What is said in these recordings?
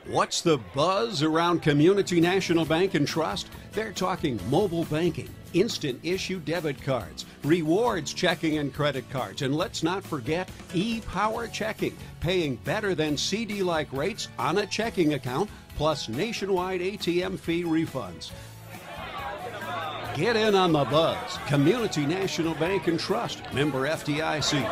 What's the buzz around Community National Bank and Trust? They're talking mobile banking, instant issue debit cards, rewards checking and credit cards, and let's not forget e-power checking, paying better than CD-like rates on a checking account, plus nationwide ATM fee refunds. Get in on the buzz. Community National Bank and Trust, member FDIC.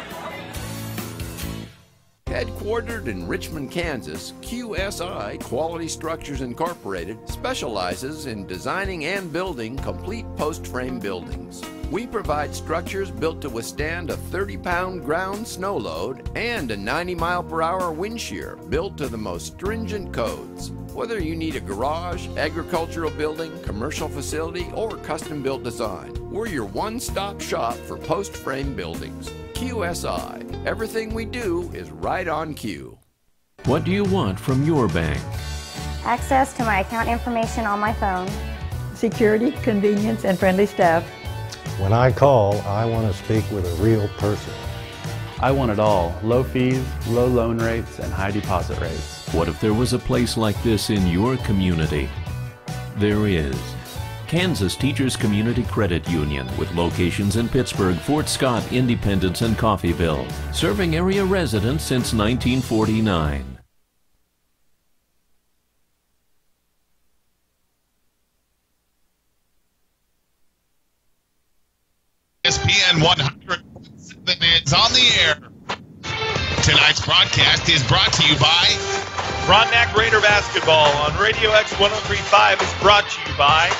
Headquartered in Richmond, Kansas, QSI Quality Structures Incorporated specializes in designing and building complete post-frame buildings. We provide structures built to withstand a 30-pound ground snow load and a 90-mile-per-hour wind shear built to the most stringent codes. Whether you need a garage, agricultural building, commercial facility, or custom-built design, we're your one-stop shop for post-frame buildings. QSI. Everything we do is right on cue. What do you want from your bank? Access to my account information on my phone. Security, convenience, and friendly staff. When I call, I want to speak with a real person. I want it all. Low fees, low loan rates, and high deposit rates. What if there was a place like this in your community? There is. Kansas Teachers Community Credit Union, with locations in Pittsburgh, Fort Scott, Independence, and Coffeyville, serving area residents since 1949. ESPN 100.7 is on the air. Tonight's broadcast is brought to you by Frontenac Raider Basketball on Radio X 103.5 is brought to you by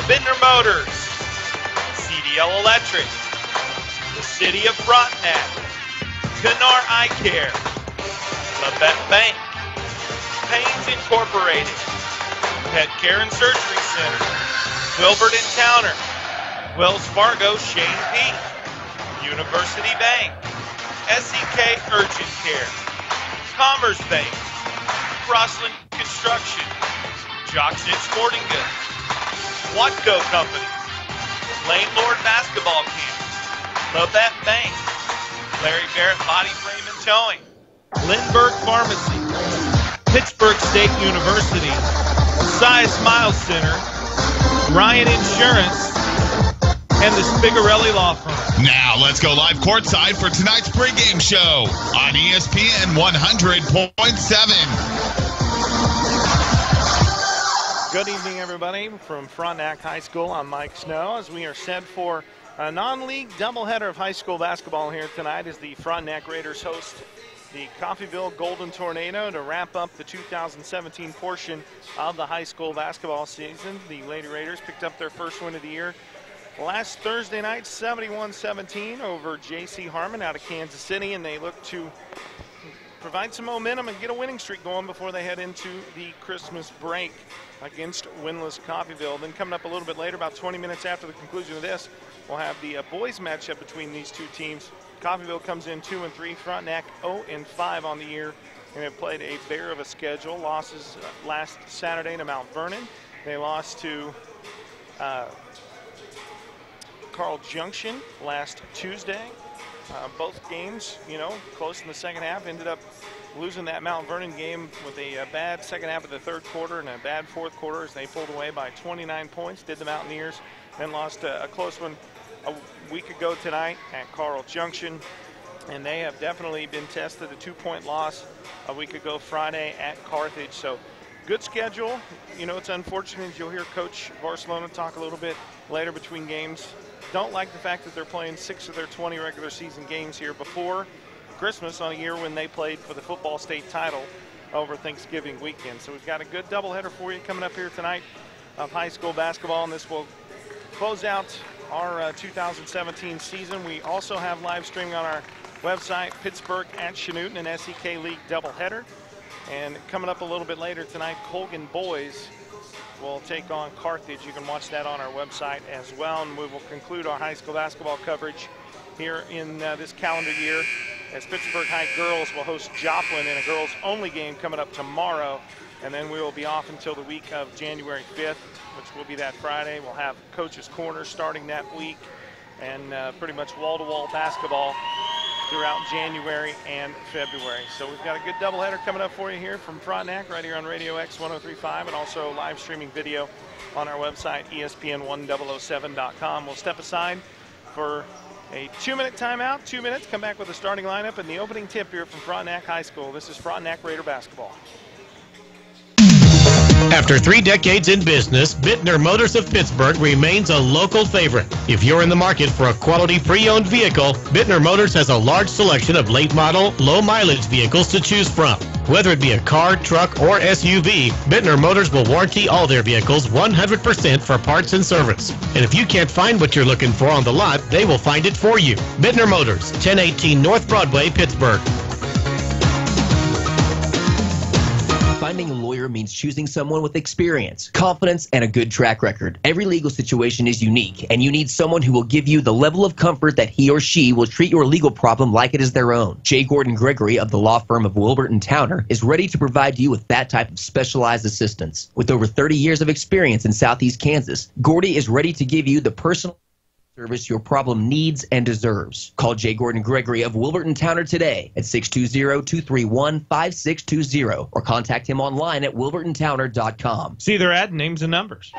Bittner Motors, CDL Electric, the City of Frontenac, Canar Eye Care, Labette Bank, Paynes Incorporated, Pet Care and Surgery Center, Wilbert and Towner, Wells Fargo Shane Peak, University Bank, SEK Urgent Care, Commerce Bank, Rossland Construction, Jocksnitz Sporting Goods, Watco Company, Lane Lord Basketball Camp, Labette Bank, Larry Barrett Body Frame and Towing, Lindbergh Pharmacy, Pittsburgh State University, Cy Smile Center, Ryan Insurance, and the Spigarelli Law Firm. Now let's go live courtside for tonight's pregame show on ESPN 100.7. Good evening, everybody, from Frontenac High School. I'm Mike Snow, as we are set for a non-league doubleheader of high school basketball here tonight as the Frontenac Raiders host the Coffeyville Golden Tornado to wrap up the 2017 portion of the high school basketball season. The Lady Raiders picked up their first win of the year last Thursday night, 71-17 over J.C. Harmon out of Kansas City, and they look to provide some momentum and get a winning streak going before they head into the Christmas break against winless Coffeyville. Then coming up a little bit later, about 20 minutes after the conclusion of this, we'll have the boys matchup between these two teams. Coffeyville comes in 2-3, Frontenac 0-5 on the year, and have played a bear of a schedule. Losses last Saturday to Mount Vernon. They lost to Carl Junction last Tuesday. Both games, close in the second half, ended up losing that Mount Vernon game with a bad second half of the third quarter and a bad fourth quarter as they pulled away by 29 points, did the Mountaineers, then lost a close one a week ago tonight at Carl Junction. And they have definitely been tested. A 2-point loss a week ago Friday at Carthage. So good schedule. It's unfortunate, as you'll hear Coach Barcelona talk a little bit later between games. Don't like the fact that they're playing 6 of their 20 regular season games here before Christmas on a year when they played for the football state title over Thanksgiving weekend. So we've got a good doubleheader for you coming up here tonight of high school basketball, and this will close out our 2017 season. We also have live streaming on our website, Pittsburgh at Chanute, an SEK League doubleheader. And coming up a little bit later tonight, Colgan Boys will take on Carthage. You can watch that on our website as well. And we will conclude our high school basketball coverage here in this calendar year as Pittsburgh High girls will host Joplin in a girls-only game coming up tomorrow. And then we will be off until the week of January 5th, which will be that Friday. We'll have Coach's Corner starting that week and pretty much wall-to-wall basketball throughout January and February. So we've got a good doubleheader coming up for you here from Frontenac right here on Radio X 103.5 and also live streaming video on our website, ESPN1007.com. We'll step aside for a 2-minute timeout, 2 minutes, come back with the starting lineup and the opening tip here from Frontenac High School. This is Frontenac Raider basketball. After 3 decades in business, Bittner Motors of Pittsburgh remains a local favorite. If you're in the market for a quality pre-owned vehicle, Bittner Motors has a large selection of late model, low mileage vehicles to choose from. Whether it be a car, truck, or SUV, Bittner Motors will warranty all their vehicles 100% for parts and service. And if you can't find what you're looking for on the lot, they will find it for you. Bittner Motors, 1018 North Broadway, Pittsburgh. Finding a lawyer means choosing someone with experience, confidence, and a good track record. Every legal situation is unique, and you need someone who will give you the level of comfort that he or she will treat your legal problem like it is their own. J. Gordon Gregory of the law firm of Wilbert & Towner is ready to provide you with that type of specialized assistance. With over 30 years of experience in Southeast Kansas, Gordy is ready to give you the personal service your problem needs and deserves. Call J. Gordon Gregory of Wilbert & Towner today at 620-231-5620 or contact him online at wilbertandtowner.com. See their ad names and numbers.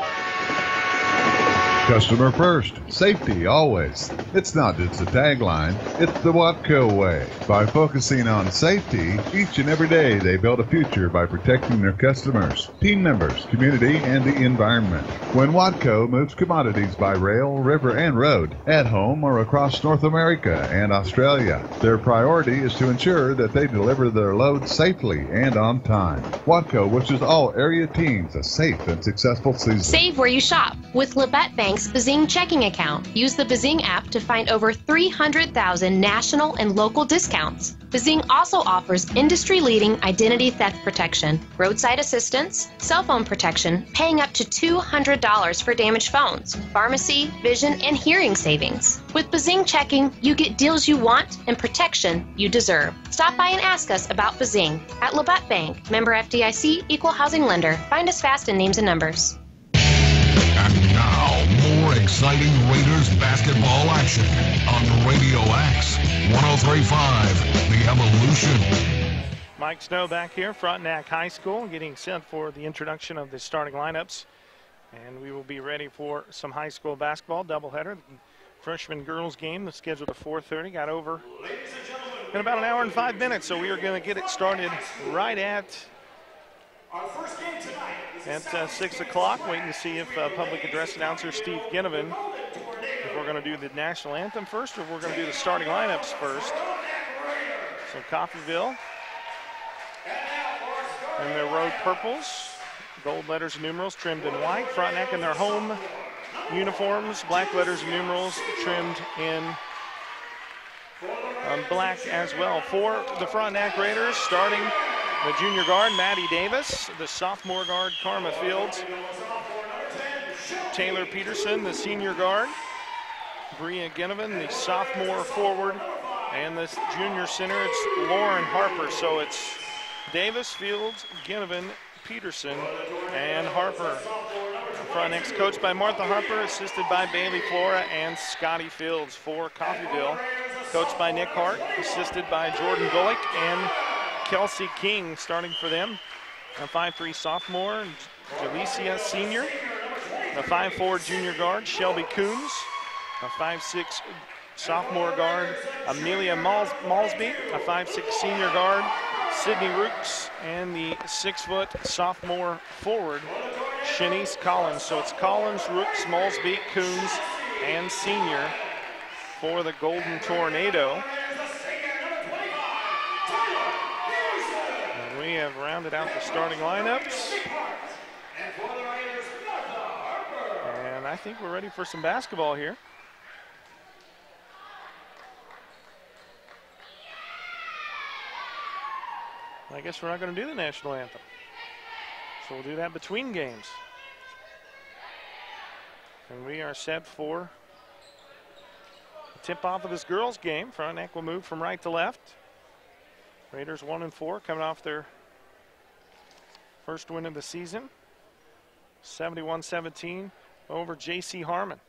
Customer first, safety always. It's not just a tagline, it's the Watco way. By focusing on safety, each and every day they build a future by protecting their customers, team members, community, and the environment. When Watco moves commodities by rail, river, and road, at home or across North America and Australia, their priority is to ensure that they deliver their loads safely and on time. Watco wishes all area teams a safe and successful season. Save where you shop with Labette Bank's Bazing checking account. Use the Bazing app to find over 300,000 national and local discounts. Bazing also offers industry-leading identity theft protection, roadside assistance, cell phone protection, paying up to $200 for damaged phones, pharmacy, vision, and hearing savings. With Bazing checking, you get deals you want and protection you deserve. Stop by and ask us about Bazing at Labette Bank, member FDIC, equal housing lender. Find us fast in names and numbers. And now, more exciting Raiders basketball action on Radio X 103.5, The Evolution. Mike Snow back here, Frontenac High School, getting set for the introduction of the starting lineups. And we will be ready for some high school basketball doubleheader. The freshman girls game that's scheduled at 4:30 got over in about an hour and 5 minutes. So we are going to get it started right at 6 o'clock, waiting to see if public address announcer Steve Ginnivan, if we're going to do the national anthem first or if we're going to do the starting lineups first. So Coffeyville in their road purples, gold letters and numerals trimmed in white. Frontenac in their home uniforms, black letters and numerals trimmed in black as well. For the Frontenac Raiders, starting the junior guard, Maddie Davis, the sophomore guard, Karma Fields, Taylor Peterson, the senior guard, Bria Ginnivan, the sophomore forward, and the junior center, it's Lauren Harper. So it's Davis, Fields, Ginnivan, Peterson, and Harper. Frontenac's coached by Martha Harper, assisted by Bailey Flora and Scotty Fields. For Coffeyville, coached by Nick Hart, assisted by Jordan Gullick and Kelsey King starting for them. A 5'3" sophomore, Jalecia senior. A 5'4" junior guard, Shelby Coombs. A 5'6" sophomore guard, Amelia Malsby. A 5'6" senior guard, Sydney Rooks. And the 6-foot sophomore forward, Shanice Collins. So it's Collins, Rooks, Malsby, Coombs, and senior for the Golden Tornado. We have rounded out the starting lineups. And I think we're ready for some basketball here. I guess we're not going to do the national anthem. So we'll do that between games. And we are set for the tip-off of this girls' game. Frontenac will move from right to left. Raiders 1-4, coming off their first win of the season, 71-17 over J.C. Harmon.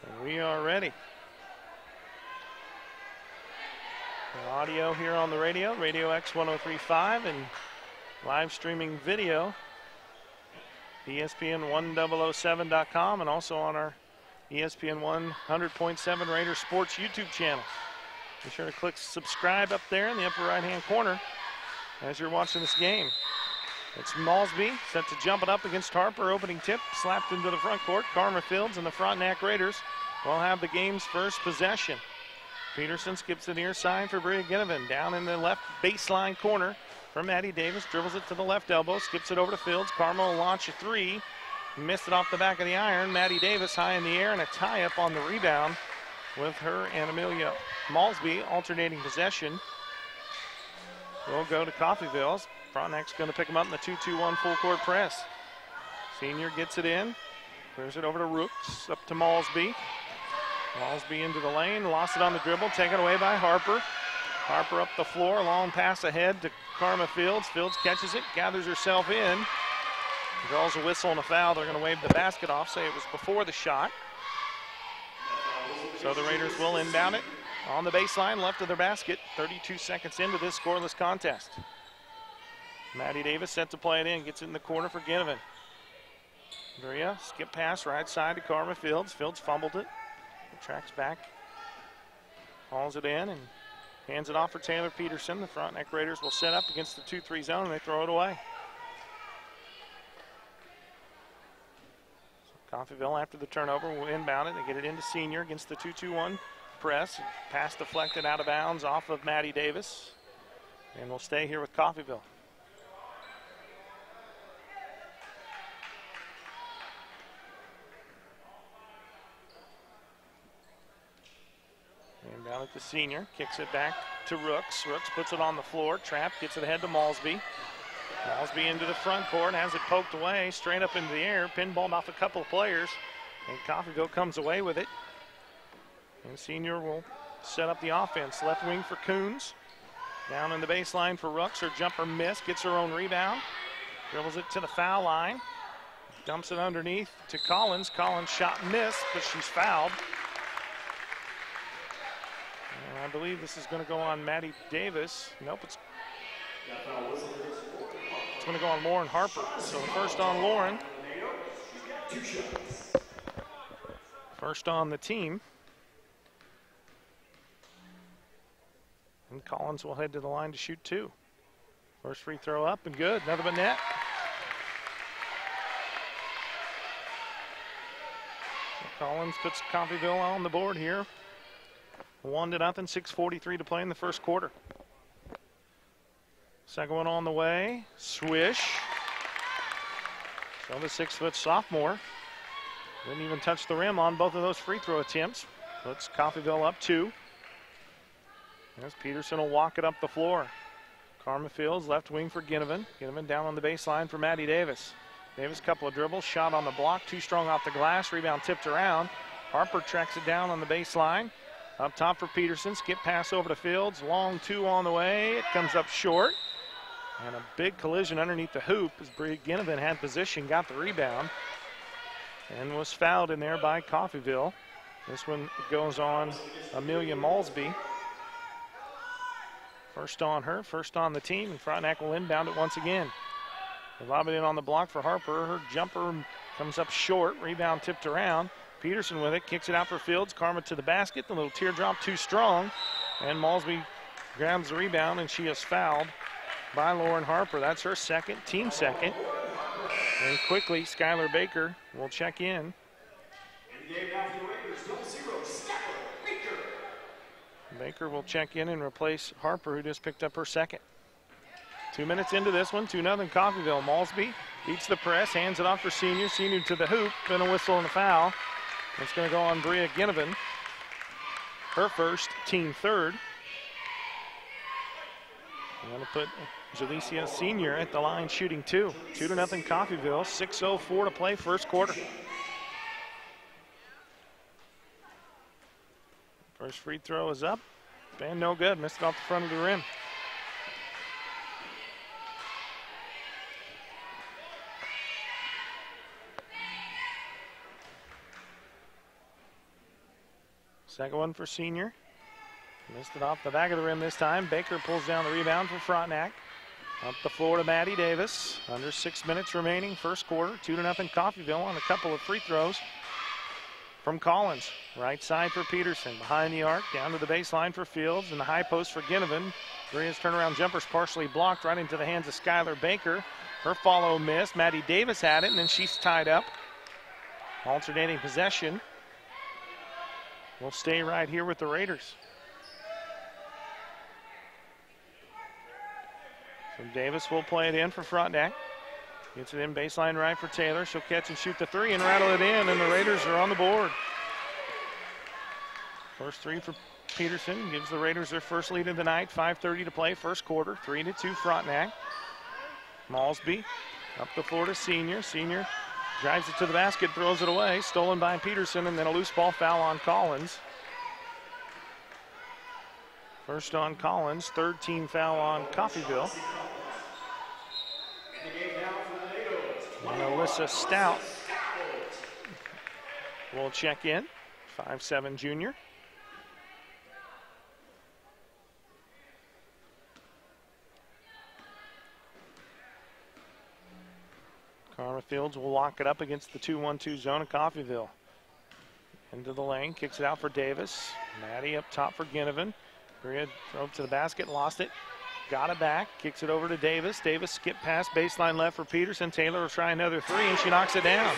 And we are ready. The audio here on the radio, Radio X 103.5, and live streaming video, ESPN1007.com, and also on our ESPN 100.7 Raiders Sports YouTube channel. Be sure to click subscribe up there in the upper right-hand corner as you're watching this game. It's Maulsby set to jump it up against Harper. Opening tip slapped into the front court. Karma Fields and the Frontenac Raiders will have the game's first possession. Peterson skips the near side for Bria Ginnivan. Down in the left baseline corner for Maddie Davis. Dribbles it to the left elbow. Skips it over to Fields. Karma will launch a three. Missed it off the back of the iron. Maddie Davis high in the air and a tie-up on the rebound with her and Amelia Maulsby alternating possession. We'll go to Coffeyville. Frontenac's going to pick them up in the 2-2-1 full court press. Senior gets it in. Clears it over to Rooks. Up to Maulsby. Maulsby into the lane. Lost it on the dribble. Taken away by Harper. Harper up the floor. Long pass ahead to Karma Fields. Fields catches it. Gathers herself in. Draws a whistle and a foul. They're going to wave the basket off. Say it was before the shot. So the Raiders will inbound it on the baseline left of their basket. 32 seconds into this scoreless contest. Maddie Davis set to play it in. Gets it in the corner for Ginnivan. Bria, skip pass right side to Karma Fields. Fields fumbled it. Tracks back. Hauls it in and hands it off for Taylor Peterson. The Frontenac Raiders will set up against the 2-3 zone and they throw it away. Coffeyville, after the turnover, will inbound it. They get it into Senior against the 2-2-1 press. Pass deflected out of bounds off of Maddie Davis. And we'll stay here with Coffeyville. Inbound it to Senior. Kicks it back to Rooks. Rooks puts it on the floor. Trap gets it ahead to Maulsby. Maulsby into the front court, has it poked away, straight up into the air, pinballed off a couple of players, and Coffeyville comes away with it. And Senior will set up the offense. Left wing for Coons. Down in the baseline for Rooks. Her jumper missed, gets her own rebound. Dribbles it to the foul line. Dumps it underneath to Collins. Collins shot missed, but she's fouled. And I believe this is going to go on Maddie Davis. Nope, it's going to go on Lauren Harper. So first on Lauren. First on the team. And Collins will head to the line to shoot two. First free throw up and good. Another but net. So Collins puts Coffeyville on the board here. 1-0, 6:43 to play in the first quarter. Second one on the way. Swish. So the 6-foot sophomore didn't even touch the rim on both of those free throw attempts. Puts Coffeyville up 2. As Peterson will walk it up the floor. Karma Fields, left wing for Ginnivan. Ginnivan down on the baseline for Maddie Davis. Davis, couple of dribbles, shot on the block, too strong off the glass, rebound tipped around. Harper tracks it down on the baseline. Up top for Peterson, skip pass over to Fields, long two on the way, it comes up short. And a big collision underneath the hoop as Bria Ginnivan had position, got the rebound, and was fouled in there by Coffeyville. This one goes on Amelia Maulsby. First on her, first on the team, and Frontenac will inbound it once again. They lob it in on the block for Harper. Her jumper comes up short, rebound tipped around. Peterson with it, kicks it out for Fields. Karma to the basket, the little teardrop too strong. And Maulsby grabs the rebound, and she is fouled by Lauren Harper. That's her second, team second. And quickly, Skylar Baker will check in. Baker will check in and replace Harper, who just picked up her second. 2 minutes into this one, 2-0 Coffeyville. Maulsby beats the press, hands it off for Senior. Senior to the hoop, then a whistle and a foul. It's going to go on Bria Ginnivan. Her first, team third. I'm going to put Jalecia Senior at the line shooting 2. 2-0 Coffeyville, 6:04 to play first quarter. First free throw is up, and no good, missed it off the front of the rim. Second one for Senior. Missed it off the back of the rim this time. Baker pulls down the rebound for Frontenac. Up the floor to Maddie Davis. Under 6 minutes remaining, first quarter. 2-0 Coffeyville on a couple of free throws from Collins. Right side for Peterson. Behind the arc, down to the baseline for Fields. And the high post for Ginnivan. Maria's turnaround jumper's partially blocked right into the hands of Skylar Baker. Her follow missed. Maddie Davis had it, and then she's tied up. Alternating possession. We'll stay right here with the Raiders. So Davis will play it in for Frontenac. Gets it in baseline right for Taylor. She'll catch and shoot the three and rattle it in, and the Raiders are on the board. First three for Peterson gives the Raiders their first lead of the night. 5:30 to play, first quarter. 3-2 Frontenac. Malsby up the floor to Senior. Senior drives it to the basket, throws it away. Stolen by Peterson, and then a loose ball foul on Collins. First on Collins, third team foul on Coffeyville. And Alyssa Stout will check in, 5'7" junior. Karma Fields will lock it up against the 2-1-2 zone of Coffeyville. Into the lane, kicks it out for Davis. Maddie up top for Ginnivan. Maria drove to the basket, lost it. Got it back, kicks it over to Davis. Davis skip past baseline left for Peterson. Taylor will try another three, and she knocks it down.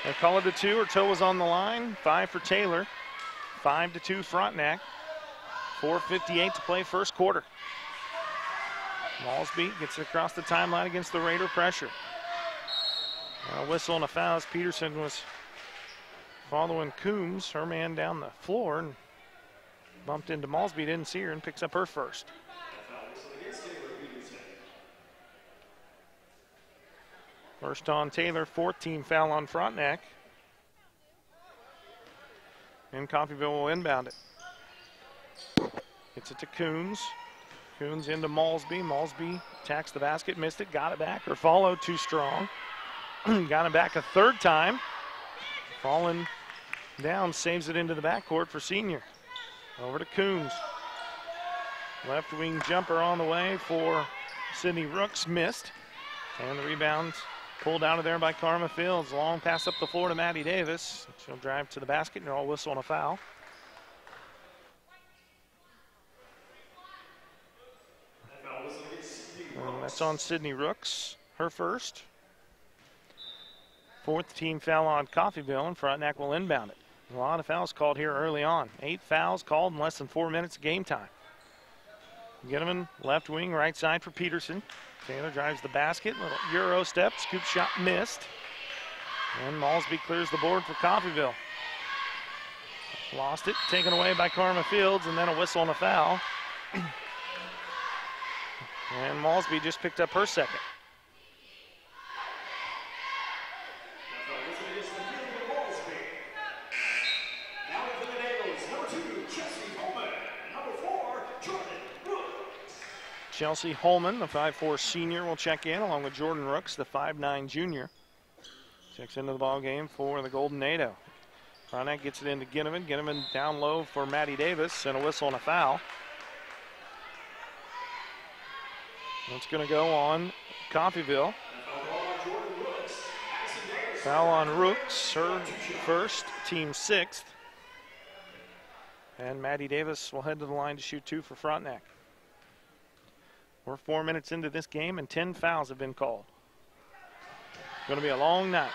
They call it a two. Her toe was on the line. 5 for Taylor. 5-2 Frontenac. 4:58 to play first quarter. Malsby gets it across the timeline against the Raider pressure. A whistle and a foul as Peterson was following Coombs, her man down the floor, and bumped into Malsby, didn't see her, and picks up her first. First on Taylor, fourth team foul on Frontenac. And Coffeyville will inbound it. Gets it to Coombs. Coombs into Malsby. Malsby attacks the basket, missed it, got it back. Her follow too strong. Got it back a third time. Falling down, saves it into the backcourt for Senior. Over to Coombs. Left wing jumper on the way for Sydney Rooks, missed. And the rebound pulled out of there by Karma Fields. Long pass up the floor to Maddie Davis. She'll drive to the basket, and they'll whistle on a foul. And that's on Sydney Rooks, her first. Fourth team foul on Coffeyville, and Frontenac will inbound it. A lot of fouls called here early on. 8 fouls called in less than 4 minutes of game time. Ginnivan, left wing, right side for Peterson. Taylor drives the basket, little Euro step, scoop shot missed. And Malsby clears the board for Coffeyville. Lost it, taken away by Karma Fields, and then a whistle and a foul. And Malsby just picked up her second. Chelsea Holman, the 5'4" senior, will check in along with Jordan Rooks, the 5'9" junior. Checks into the ball game for the Golden Nado. Frontenac gets it into Ginnivan. Ginnivan down low for Maddie Davis, and a whistle and a foul. It's going to go on Coffeyville. Foul on Rooks, her first, team sixth. And Maddie Davis will head to the line to shoot 2 for Frontenac. We're 4 minutes into this game, and 10 fouls have been called. It's going to be a long night.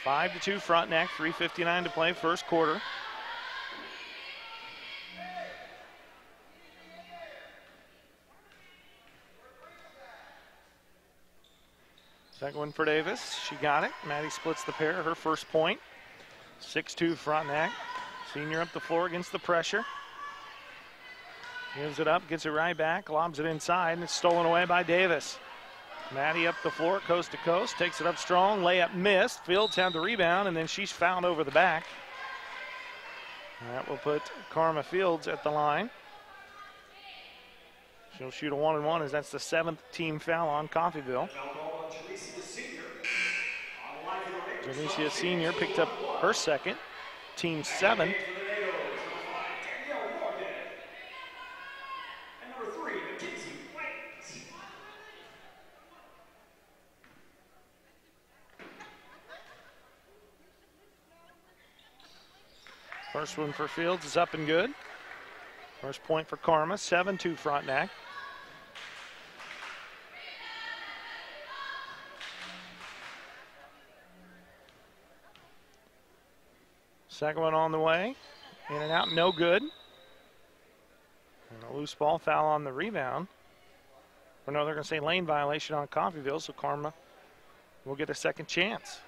5-2 Frontenac, 3:59 to play, first quarter. Second one for Davis. She got it. Maddie splits the pair, her first point. 6-2 Frontenac. Senior up the floor against the pressure. Gives it up, gets it right back, lobs it inside, and it's stolen away by Davis. Maddie up the floor, coast to coast, takes it up strong, layup missed. Fields had the rebound, and then she's fouled over the back. That will put Karma Fields at the line. She'll shoot a 1-and-1 as that's the 7th team foul on Coffeyville. Janicia Senior picked up her second. team 7. First one for Fields is up and good. First point for Karma, 7-2 Frontenac. Second one on the way. In and out, no good. And a loose ball, foul on the rebound. Or no, they're going to say lane violation on Coffeyville, so Karma will get a second chance.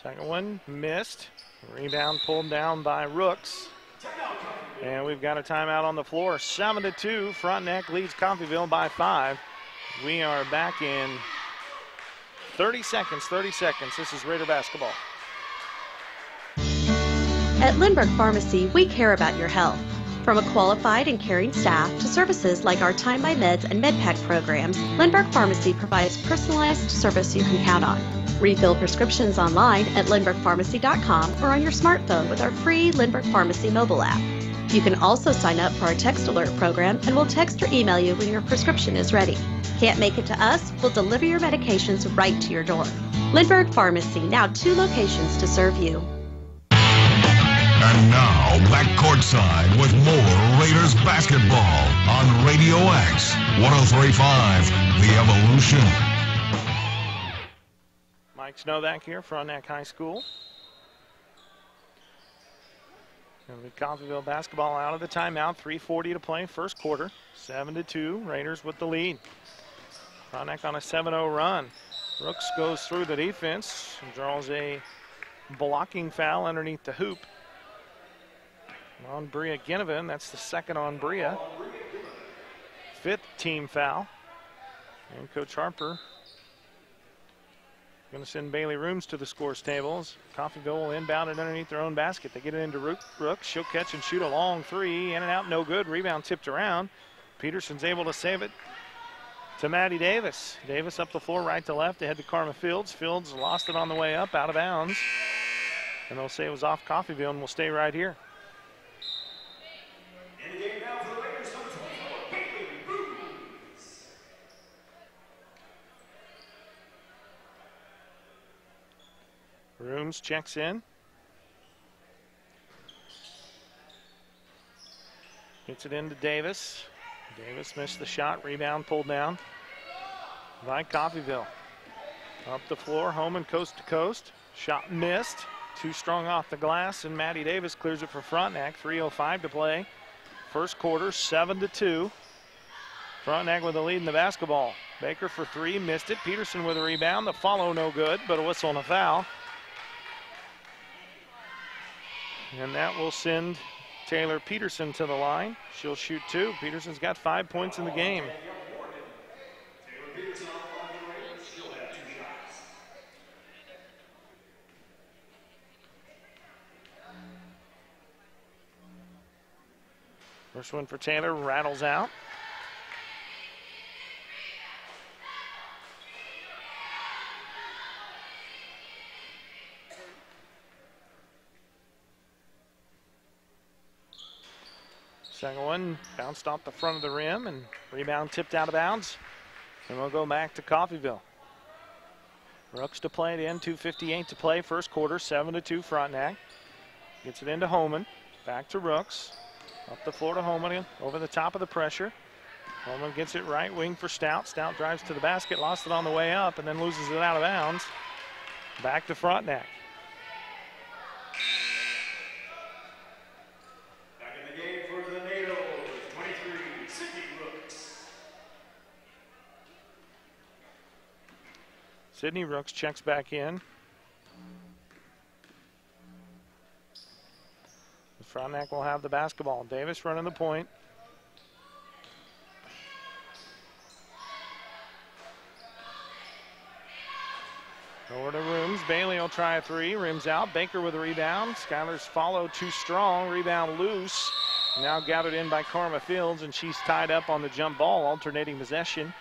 Second one missed. Rebound pulled down by Rooks. And we've got a timeout on the floor. 7-2. Frontenac leads Coffeyville by 5. We are back in 30 seconds. 30 seconds. This is Raider basketball. At Lindbergh Pharmacy, we care about your health. From a qualified and caring staff to services like our Time by Meds and MedPack programs, Lindbergh Pharmacy provides personalized service you can count on. Refill prescriptions online at lindberghpharmacy.com or on your smartphone with our free Lindbergh Pharmacy mobile app. You can also sign up for our text alert program and we'll text or email you when your prescription is ready. Can't make it to us? We'll deliver your medications right to your door. Lindbergh Pharmacy, now 2 locations to serve you. And now, back courtside with more Raiders basketball on Radio X, 103.5, The Evolution. Mike Snowback here, Frontenac High School. And the Coffeyville basketball out of the timeout, 3:40 to play, first quarter, 7-2, Raiders with the lead. Frontenac on a 7-0 run. Brooks goes through the defense and draws a blocking foul underneath the hoop on Bria Ginnivan. That's the second on Bria. 5th team foul. And Coach Harper going to send Bailey Rooms to the scores tables. Coffeyville will inbound it underneath their own basket. They get it into Rooks. She'll catch and shoot a long 3. In and out, no good. Rebound tipped around. Peterson's able to save it to Maddie Davis. Davis up the floor, right to left, ahead to Karma Fields. Fields lost it on the way up, out of bounds. And they'll say it was off Coffeyville, and we'll stay right here. Rooms checks in. Gets it into Davis. Davis missed the shot. Rebound pulled down by Coffeyville. Up the floor, Homan coast to coast. Shot missed. Too strong off the glass, and Maddie Davis clears it for Frontenac. 3:05 to play. First quarter, 7-2. Frontenac with the lead in the basketball. Baker for 3, missed it. Peterson with a rebound. The follow no good, but a whistle and a foul. And that will send Taylor Peterson to the line. She'll shoot 2. Peterson's got 5 points in the game. First one for Taylor, rattles out. Second one bounced off the front of the rim and rebound tipped out of bounds. And we'll go back to Coffeyville. Rooks to play at the end, 2:58 to play. First quarter, 7-2 Frontenac. Gets it into Homan. Back to Rooks. Up the floor to Homan, over the top of the pressure. Homan gets it right wing for Stout. Stout drives to the basket, lost it on the way up, and then loses it out of bounds. Back to Frontenac. Sydney Rooks checks back in. Frontenac will have the basketball. Davis running the point. Over to Rooms. Bailey will try a 3. Rims out. Baker with a rebound. Skylar's follow too strong. Rebound loose. Now gathered in by Karma Fields, and she's tied up on the jump ball, alternating possession.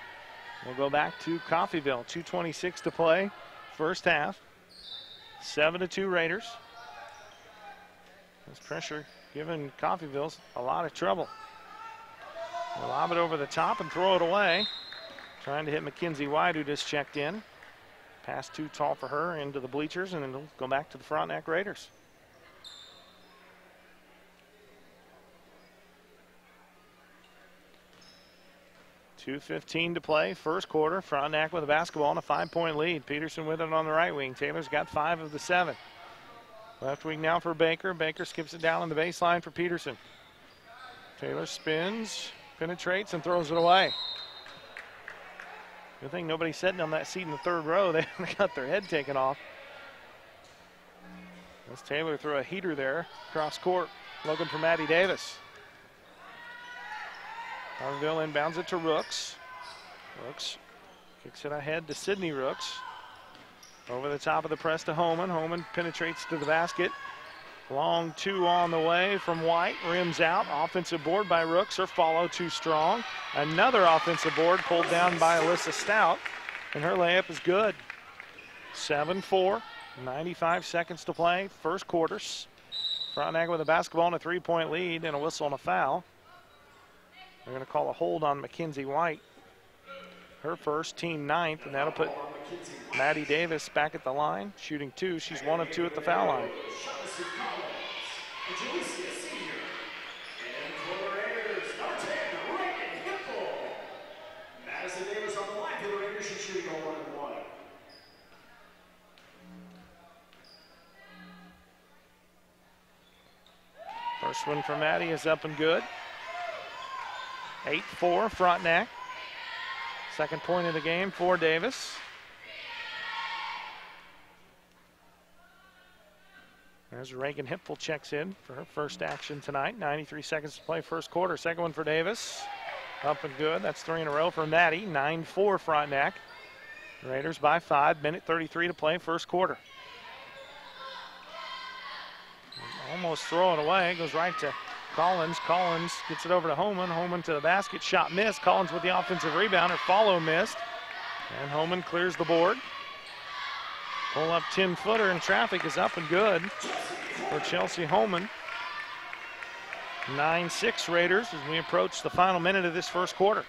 We'll go back to Coffeyville. 2:26 to play, first half. 7-2 Raiders. This pressure giving Coffeyville a lot of trouble. They'll lob it over the top and throw it away. Trying to hit Mackenzie White, who just checked in. Pass too tall for her, into the bleachers, and it'll go back to the Frontenac Raiders. .2:15 to play, first quarter. Frontenac with a basketball and a 5-point lead. Peterson with it on the right wing. Taylor's got 5 of the 7. Left wing now for Baker. Baker skips it down on the baseline for Peterson. Taylor spins, penetrates, and throws it away. Good thing nobody's sitting on that seat in the third row. They got their head taken off. As Taylor threw a heater there across court, looking for Maddie Davis. Harville inbounds it to Rooks. Rooks kicks it ahead to Sydney Rooks. Over the top of the press to Homan. Homan penetrates to the basket. Long 2 on the way from White. Rims out. Offensive board by Rooks. Her follow too strong. Another offensive board pulled down by Alyssa Stout. And her layup is good. 7-4. 95 seconds to play. First quarters. Frontenac with a basketball and a 3-point lead and a whistle and a foul. They're going to call a hold on Mackenzie White. Her first, team 9th, and that'll put Maddie Davis back at the line, shooting 2. She's 1 of 2 at the foul line. First one for Maddie is up and good. 8-4 Frontenac. Second point of the game for Davis. There's Reagan Hipfel checks in for her first action tonight. 93 seconds to play first quarter. Second one for Davis. Up and good. That's 3 in a row for Maddie. 9-4 Frontenac. Raiders by 5. Minute 33 to play first quarter. Almost throw it away. Goes right to Collins. Collins gets it over to Homan. Homan to the basket. Shot missed. Collins with the offensive rebound. Her follow missed. And Homan clears the board. Pull up 10-footer, and traffic is up and good for Chelsea Homan. 9-6 Raiders as we approach the final minute of this first quarter.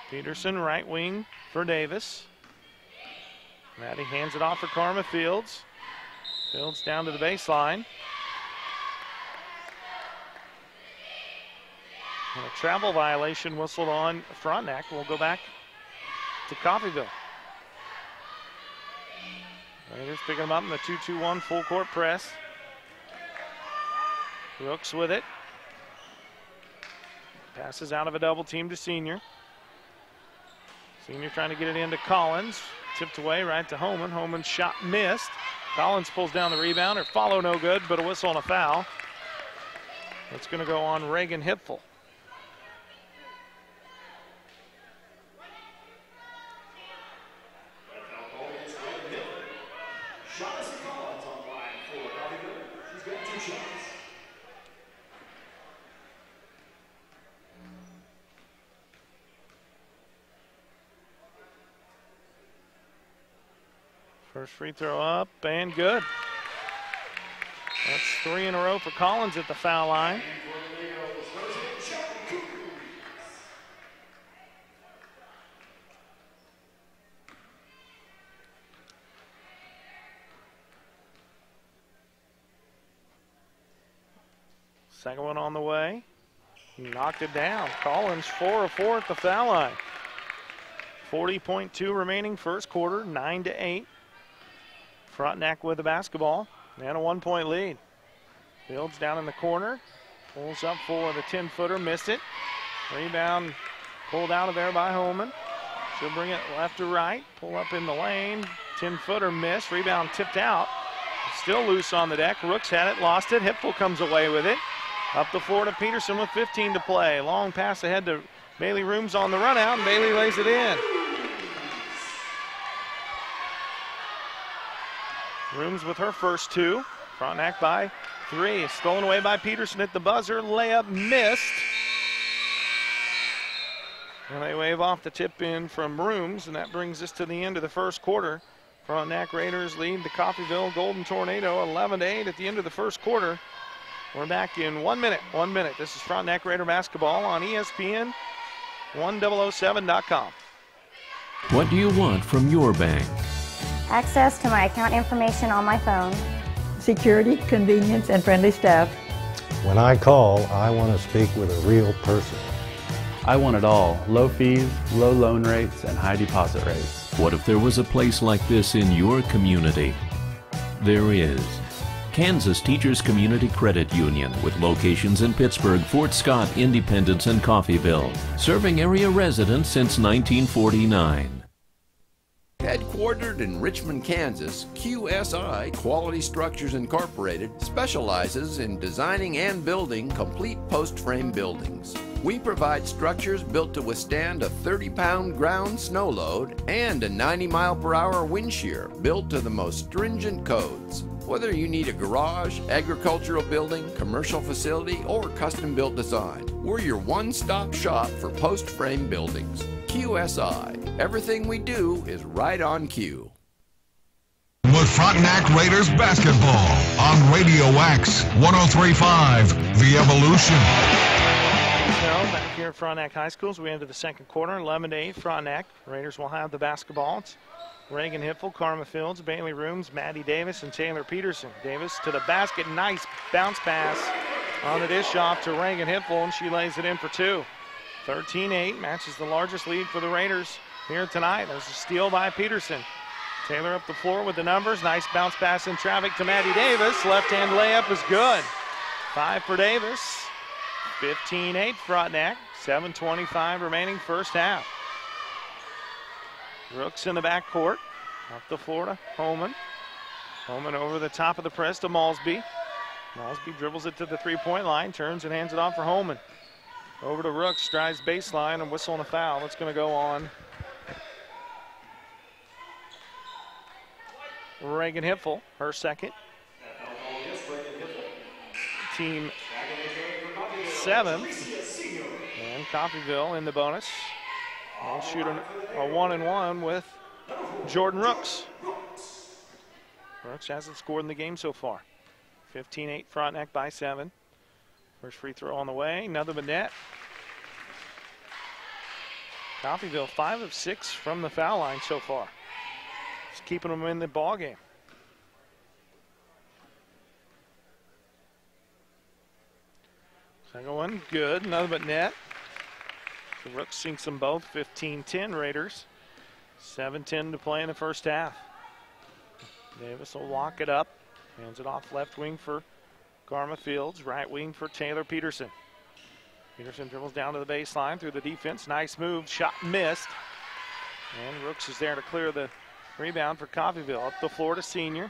Peterson, right wing for Davis. Maddie hands it off for Karma Fields. Fields down to the baseline. And a travel violation whistled on Frontenac. We'll go back to Coffeyville. Raiders picking them up in the 2-2-1 full court press. Rooks with it. Passes out of a double team to Senior. Senior trying to get it into Collins. Tipped away right to Homan. Homan's shot missed. Collins pulls down the rebound. Her follow no good, but a whistle and a foul. It's going to go on Reagan Hipfel. First free throw up and good. That's 3 in a row for Collins at the foul line. Second one on the way. He knocked it down. Collins 4 of 4 at the foul line. 40.2 remaining first quarter, 9-8. Frontenac with the basketball and a 1-point lead. Fields down in the corner. Pulls up for the 10-footer, missed it. Rebound pulled out of there by Holman. She'll bring it left to right. Pull up in the lane. 10-footer missed. Rebound tipped out. Still loose on the deck. Rooks had it, lost it. Hipfel comes away with it. Up the floor to Peterson with 15 to play. Long pass ahead to Bailey Rooms on the run out, and Bailey lays it in. Rooms with her first 2. Frontenac by three is stolen away by Peterson at the buzzer. Layup missed. And they wave off the tip in from Rooms, and that brings us to the end of the first quarter. Frontenac Raiders lead the Coffeyville Golden Tornado 11-8 at the end of the first quarter. We're back in 1 minute. 1 minute. This is Frontenac Raider basketball on ESPN 1007.com. What do you want from your bank? Access to my account information on my phone. Security, convenience, and friendly staff. When I call, I want to speak with a real person. I want it all. Low fees, low loan rates, and high deposit rates. What if there was a place like this in your community? There is. Kansas Teachers Community Credit Union, with locations in Pittsburgh, Fort Scott, Independence, and Coffeyville, serving area residents since 1949. Headquartered in Richmond, Kansas, QSI Quality Structures Incorporated specializes in designing and building complete post-frame buildings. We provide structures built to withstand a 30-pound ground snow load and a 90-mile-per-hour wind shear built to the most stringent codes. Whether you need a garage, agricultural building, commercial facility, or custom-built design, we're your one-stop shop for post-frame buildings. QSI. Everything we do is right on cue. With Frontenac Raiders basketball on Radio X 103.5, The Evolution. So back here at Frontenac High Schools, we enter the second quarter, 11-8 Frontenac. Raiders will have the basketball. It's Reagan Hippel, Karma Fields, Bailey Rooms, Maddie Davis, and Taylor Peterson. Davis to the basket, nice bounce pass on the dish off to Reagan Hippel, and she lays it in for two. 13-8 matches the largest lead for the Raiders here tonight. There's a steal by Peterson. Taylor up the floor with the numbers. Nice bounce pass in traffic to Maddie Davis. Left-hand layup is good. 5 for Davis. 15-8 Frontenac. 7:25 remaining first half. Rooks in the backcourt. Up the floor to Holman. Holman over the top of the press to Malsby. Malsby dribbles it to the three-point line, turns and hands it off for Holman. Over to Rooks, drives baseline, and whistle and a foul. That's going to go on Reagan Hippel, her second. Team 7th. And Coffeyville in the bonus. They'll shoot a 1-and-1 with Jordan Rooks. Rooks hasn't scored in the game so far. 15-8 Frontenac by 7. First free throw on the way, another but net. Coffeyville 5 of 6 from the foul line so far. Just keeping them in the ball game. Second one, good, another but net. The Rooks sinks them both, 15-10 Raiders. 7:10 to play in the first half. Davis will walk it up, hands it off left wing for Karma Fields, right wing for Taylor Peterson. Peterson dribbles down to the baseline through the defense. Nice move, shot missed. And Rooks is there to clear the rebound for Coffeyville. Up the floor to Senior.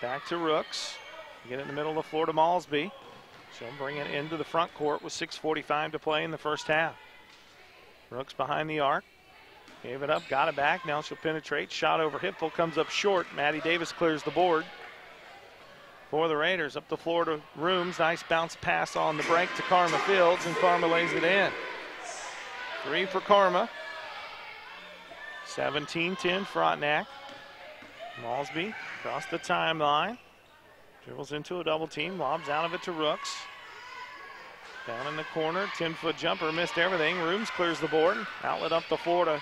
Back to Rooks. Get it in the middle of the floor to Malsby. She'll bring it into the front court with 6:45 to play in the first half. Rooks behind the arc. Gave it up, got it back. Now she'll penetrate. Shot over Hippel, comes up short. Maddie Davis clears the board for the Raiders. Up the floor to Rooms. Nice bounce pass on the break to Karma Fields, and Karma lays it in. 3 for Karma. 17-10 Frontenac. Malsby across the timeline. Dribbles into a double team. Lobs out of it to Rooks. Down in the corner. 10-foot jumper. Missed everything. Rooms clears the board. Outlet up the floor to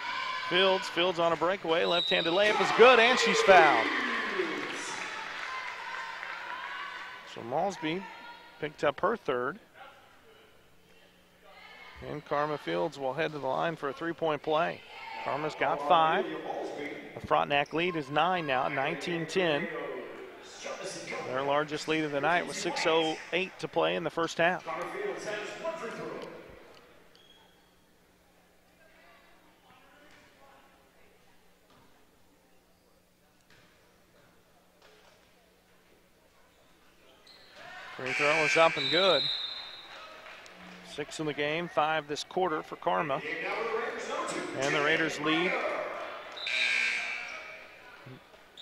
Fields. Fields on a breakaway. Left-handed layup is good, and she's fouled. So Malsby picked up her third. And Karma Fields will head to the line for a three-point play. Karma's got 5. The Frontenac lead is 9 now, 19-10. Their largest lead of the night was 6:08 to play in the first half. Free throw is up and good. 6 in the game, 5 this quarter for Karma. And the Raiders lead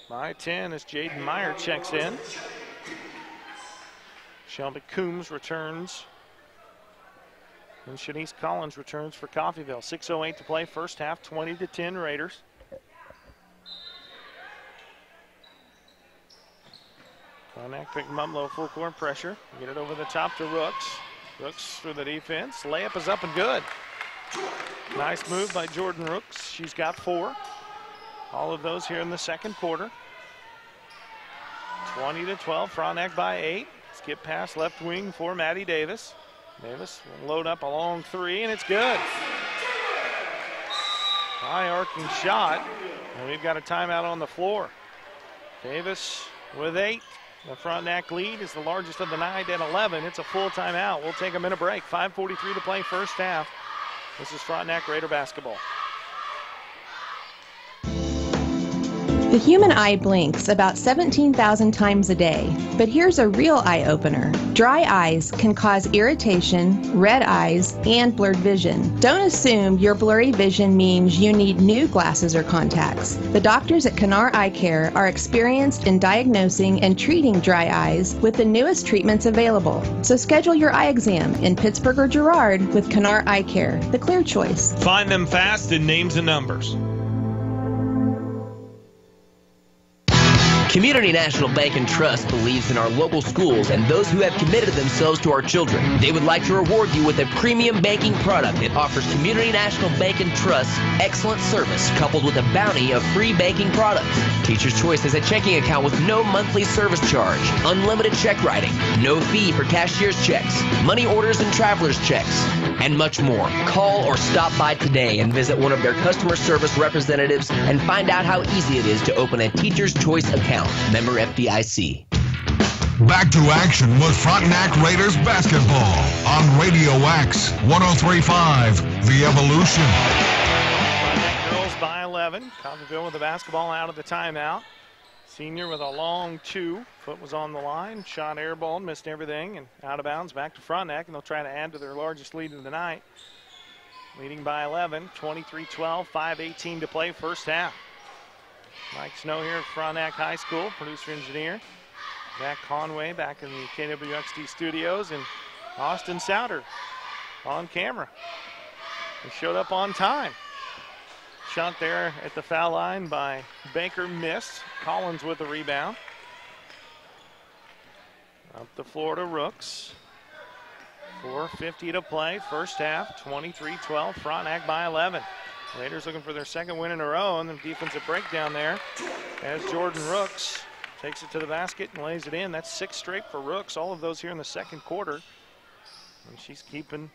by 10 as Jaden Meyer checks in. Shelby Coombs returns. And Shanice Collins returns for Coffeyville. 6:08 to play, first half, 20-10 Raiders. Frontenac picked them up low, full court pressure. Get it over the top to Rooks. Rooks through the defense. Layup is up and good. Nice move by Jordan Rooks. She's got 4. All of those here in the second quarter. 20-12, Frontenac by 8. Skip pass left wing for Maddie Davis. Davis will load up a long 3, and it's good. High arcing shot, and we've got a timeout on the floor. Davis with 8. The Frontenac lead is the largest of the night at 11. It's a full timeout. We'll take a minute break. 5:43 to play, first half. This is Frontenac Raider basketball. The human eye blinks about 17,000 times a day, but here's a real eye-opener. Dry eyes can cause irritation, red eyes, and blurred vision. Don't assume your blurry vision means you need new glasses or contacts. The doctors at Kanar Eye Care are experienced in diagnosing and treating dry eyes with the newest treatments available. So schedule your eye exam in Pittsburgh or Girard with Kanar Eye Care, the clear choice. Find them fast in names and numbers. Community National Bank and Trust believes in our local schools and those who have committed themselves to our children. They would like to reward you with a premium banking product that offers Community National Bank and Trust excellent service coupled with a bounty of free banking products. Teacher's Choice has a checking account with no monthly service charge, unlimited check writing, no fee for cashier's checks, money orders and traveler's checks, and much more. Call or stop by today and visit one of their customer service representatives and find out how easy it is to open a Teacher's Choice account. Member FDIC. Back to action with Frontenac Raiders basketball on Radio X 103.5, The Evolution. Frontenac girls by 11. Coffeyville with the basketball out of the timeout. Senior with a long 2. Foot was on the line. Shot airballed, missed everything, and out of bounds back to Frontenac, and they'll try to add to their largest lead of the night. Leading by 11, 23-12, 5:18 to play, first half. Mike Snow here at Frontenac High School, producer engineer. Zach Conway back in the KWXT studios, and Austin Souter on camera. He showed up on time. Shot there at the foul line by Baker, missed. Collins with the rebound. Up the floor to Rooks. 4:50 to play, first half, 23-12, Frontenac by 11. Raiders looking for their second win in a row, and the defensive breakdown there as Jordan Rooks takes it to the basket and lays it in. That's 6 straight for Rooks, all of those here in the second quarter. And she's keeping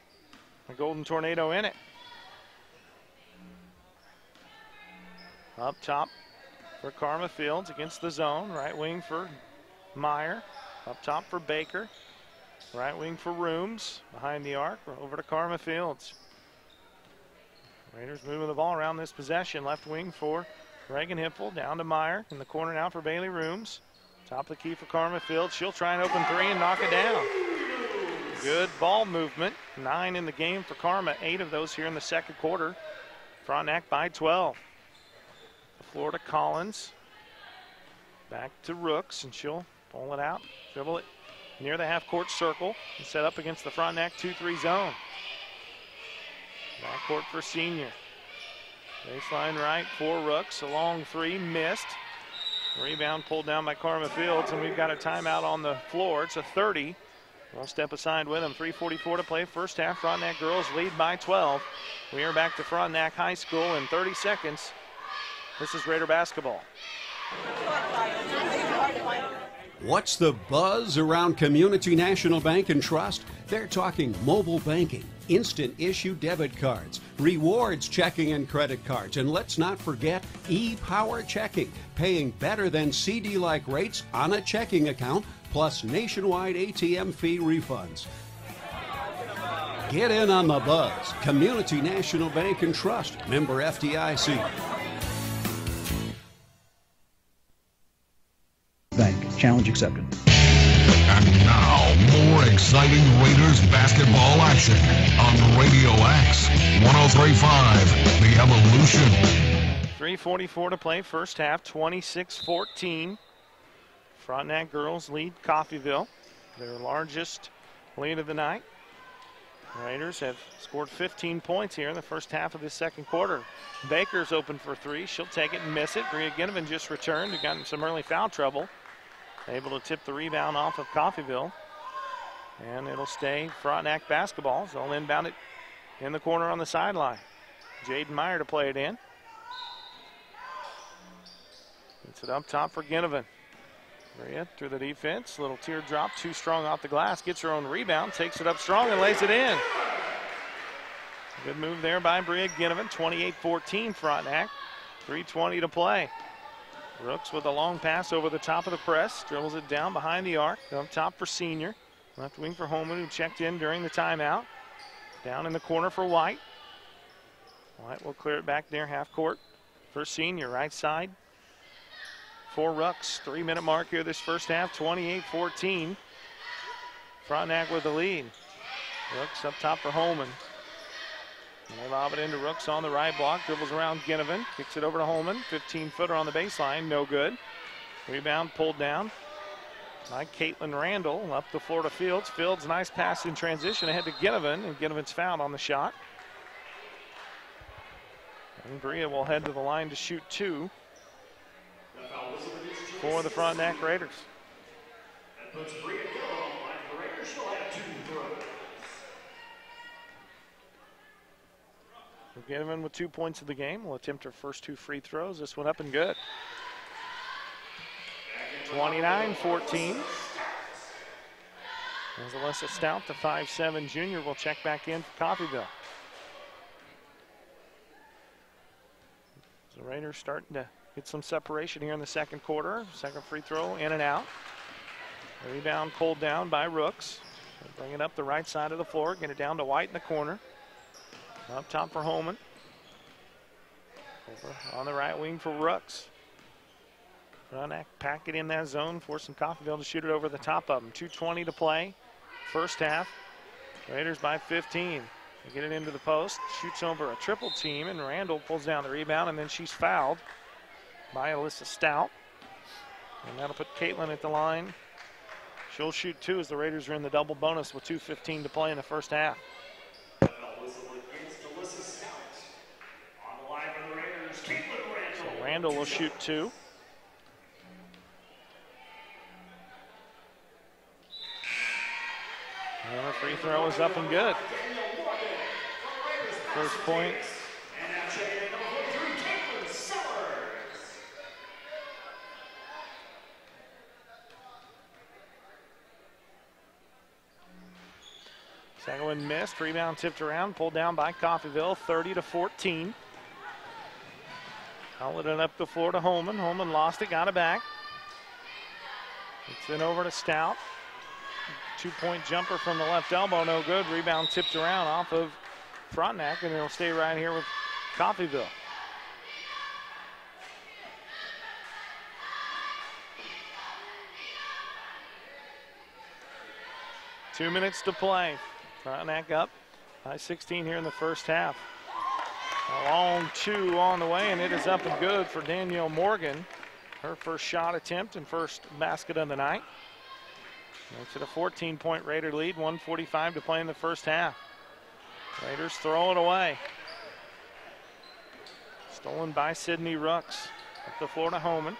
the Golden Tornado in it. Up top for Karma Fields against the zone. Right wing for Meyer. Up top for Baker. Right wing for Rooms. Behind the arc, over to Karma Fields. Raiders moving the ball around this possession. Left wing for Reagan Hippel, down to Meyer. In the corner now for Bailey Rooms. Top of the key for Karma Fields. She'll try and open 3 and knock it down. Good ball movement. 9 in the game for Karma. 8 of those here in the second quarter. Frontenac by 12. The floor to Collins. Back to Rooks, and she'll pull it out, dribble it near the half-court circle, and set up against the Frontenac 2-3 zone. Backcourt for Senior. Baseline right for Rooks. A long 3, missed. Rebound pulled down by Karma Fields, and we've got a timeout on the floor. It's a 30. We'll step aside with them. 3:44 to play, first half. Frontenac girls lead by 12. We are back to Frontenac High School in 30 seconds. This is Raider basketball. What's the buzz around Community National Bank and Trust? They're talking mobile banking, instant issue debit cards, rewards checking and credit cards, and let's not forget ePower checking, paying better than CD-like rates on a checking account, plus nationwide ATM fee refunds. Get in on the buzz. Community National Bank and Trust, member FDIC. Bank. Challenge accepted. And now, more exciting Raiders basketball action on Radio X 103.5, The Evolution. 3:44 to play, first half, 26-14. Frontenac girls lead Coffeyville their largest lead of the night. The Raiders have scored 15 points here in the first half of this second quarter. Baker's open for three. She'll take it and miss it. Bria Ginnivan just returned and got in some early foul trouble. Able to tip the rebound off of Coffeyville. And it'll stay Frontenac basketball. So they'll inbound it in the corner on the sideline. Jaden Meyer to play it in. Gets it up top for Ginnivan. Bria through the defense. Little teardrop, too strong off the glass. Gets her own rebound, takes it up strong and lays it in. Good move there by Bria Ginnivan. 28-14 Frontenac. 3:20 to play. Rooks with a long pass over the top of the press. Dribbles it down behind the arc. Up top for Senior. Left wing for Holman, who checked in during the timeout. Down in the corner for White. White will clear it back near half court for Senior. Right side for Rooks. 3-minute mark here this first half. 28-14. Frontenac with the lead. Rooks up top for Holman. And they lob it into Rooks on the right block. Dribbles around Ginnivan. Kicks it over to Holman. 15-footer on the baseline. No good. Rebound pulled down by Caitlin Randall. Up the floor to Fields. Fields, nice pass in transition ahead to Ginnivan. And Ginnivan's fouled on the shot. And Bria will head to the line to shoot two for the Frontenac Raiders. Ginnivan with 2 points of the game will attempt her first two free throws. This one up and good. 29-14. As Alyssa Stout, the 5'7" junior, will check back in for Coffeyville. The Raiders starting to get some separation here in the second quarter. Second free throw in and out. Rebound pulled down by Rooks. They'll bring it up the right side of the floor. Get it down to White in the corner. Up top for Holman. Over on the right wing for Rooks. Frontenac pack it in that zone, forcing Coffeyville to shoot it over the top of them. 2:20 to play. First half. Raiders by 15. They get it into the post. Shoots over a triple team, and Randall pulls down the rebound, and then she's fouled by Alyssa Stout. And that'll put Caitlin at the line. She'll shoot two as the Raiders are in the double bonus with 2:15 to play in the first half. So Randall will shoot two. And the free throw is up and good. First point. Second one missed. Rebound tipped around, pulled down by Coffeyville. 30-14. Outlet it up the floor to Holman. Holman lost it, got it back. It's in over to Stout. 2-point jumper from the left elbow, no good. Rebound tipped around off of Frontenac, and it'll stay right here with Coffeyville. Two minutes to play. Frontenac up by 16 here in the first half. A long two on the way, and it is up and good for Danielle Morgan. Her first shot attempt and first basket of the night. Makes it a 14-point Raider lead, 1:45 to play in the first half. Raiders throw it away. Stolen by Sydney Rooks. Up the floor to Holman.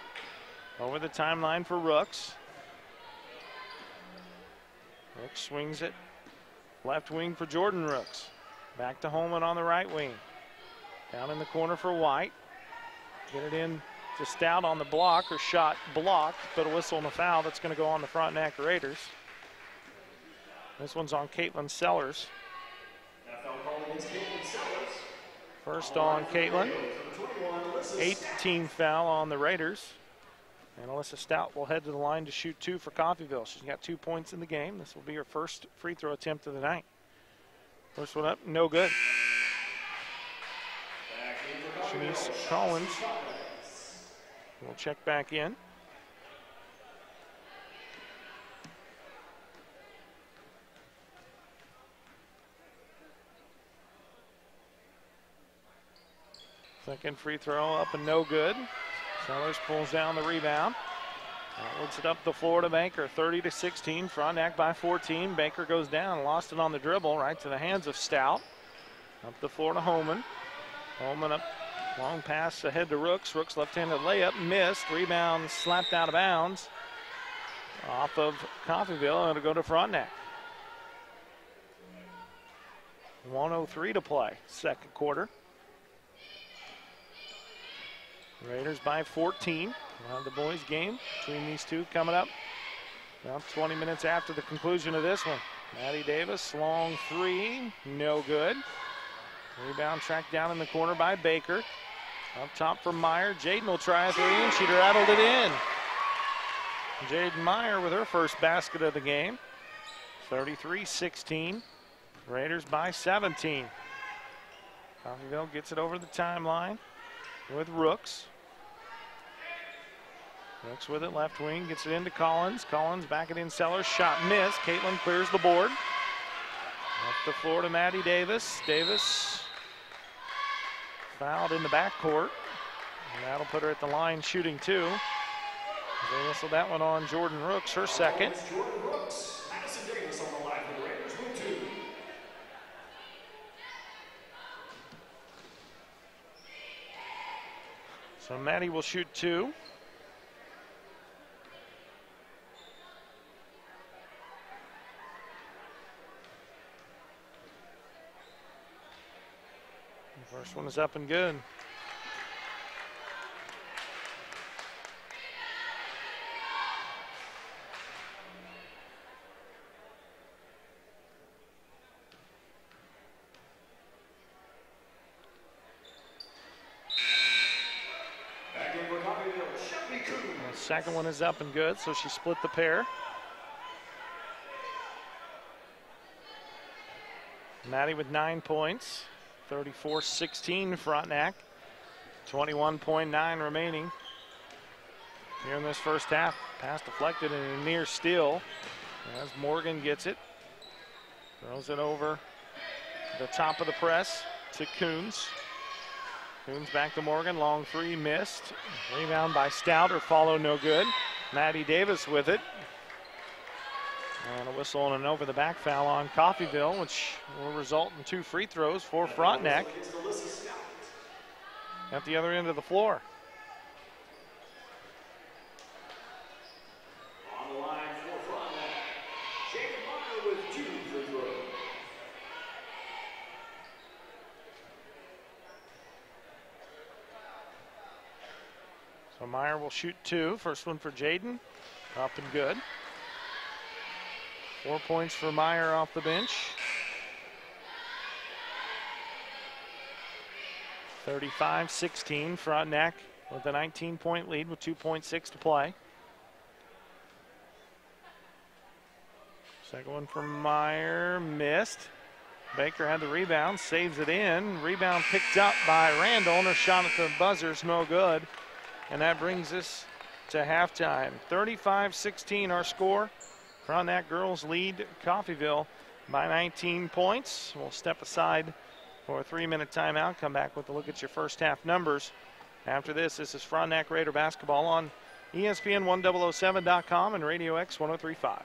Over the timeline for Rooks. Rooks swings it. Left wing for Jordan Rooks. Back to Holman on the right wing. Down in the corner for White. Get it in to Stout on the block. Her shot blocked, but a whistle and a foul that's going to go on the Frontenac Raiders. This one's on Caitlin Sellers. First on Caitlin. 18th foul on the Raiders. And Alyssa Stout will head to the line to shoot two for Coffeyville. She's got 2 points in the game. This will be her first free throw attempt of the night. First one up, no good. Shanice Collins will check back in. Second free throw up and no good. Sellers pulls down the rebound. Outlets it up the floor to Baker, 30-16. Frontenac by 14. Baker goes down, lost it on the dribble, right to the hands of Stout. Up the floor to Holman. Holman up, long pass ahead to Rooks. Rooks left-handed layup, missed. Rebound slapped out of bounds. Off of Coffeyville, and it'll go to Frontenac. 1:03 to play, second quarter. Raiders by 14. We'll have the boys game between these two coming up about 20 minutes after the conclusion of this one. Maddie Davis, long three, no good. Rebound tracked down in the corner by Baker. Up top for Meyer. Jaden will try a three, and she rattled it in. Jaden Meyer with her first basket of the game. 33-16. Raiders by 17. Coffeyville gets it over the timeline with Rooks. Rooks with it, left wing, gets it into Collins. Collins back it in Sellers, shot missed. Caitlin clears the board. Up the floor to Maddie Davis. Davis fouled in the backcourt. And that'll put her at the line shooting two. They whistled that one on Jordan Rooks, her second. Jordan Rooks, Madison Davis on the line for the Raiders with two. So Maddie will shoot two. The first one is up and good. The second one is up and good, so she split the pair. Maddie with 9 points, 34-16 Frontenac, 21.9 remaining here in this first half. Pass deflected and a near steal as Morgan gets it. Throws it over the top of the press to Coons. Coons back to Morgan, long three, missed. Rebound by Stout, her follow no good. Maddie Davis with it. And a whistle and an over the back foul on Coffeyville, which will result in 2 free throws for Frontenac at the other end of the floor. On the line for Frontenac, Jacob Meyer with 2 free throws. So Meyer will shoot 2. First one for Jaden, up and good. 4 points for Meyer off the bench. 35-16, Frontenac with a 19-point lead with 2.6 to play. Second one for Meyer, missed. Baker had the rebound, saves it in. Rebound picked up by Randall, and her shot at the buzzer's no good. And that brings us to halftime. 35-16 our score. Frontenac girls lead Coffeyville by 19 points. We'll step aside for a 3-minute timeout. Come back with a look at your first half numbers. After this is Frontenac Raider basketball on ESPN 1007.com and Radio X 103.5.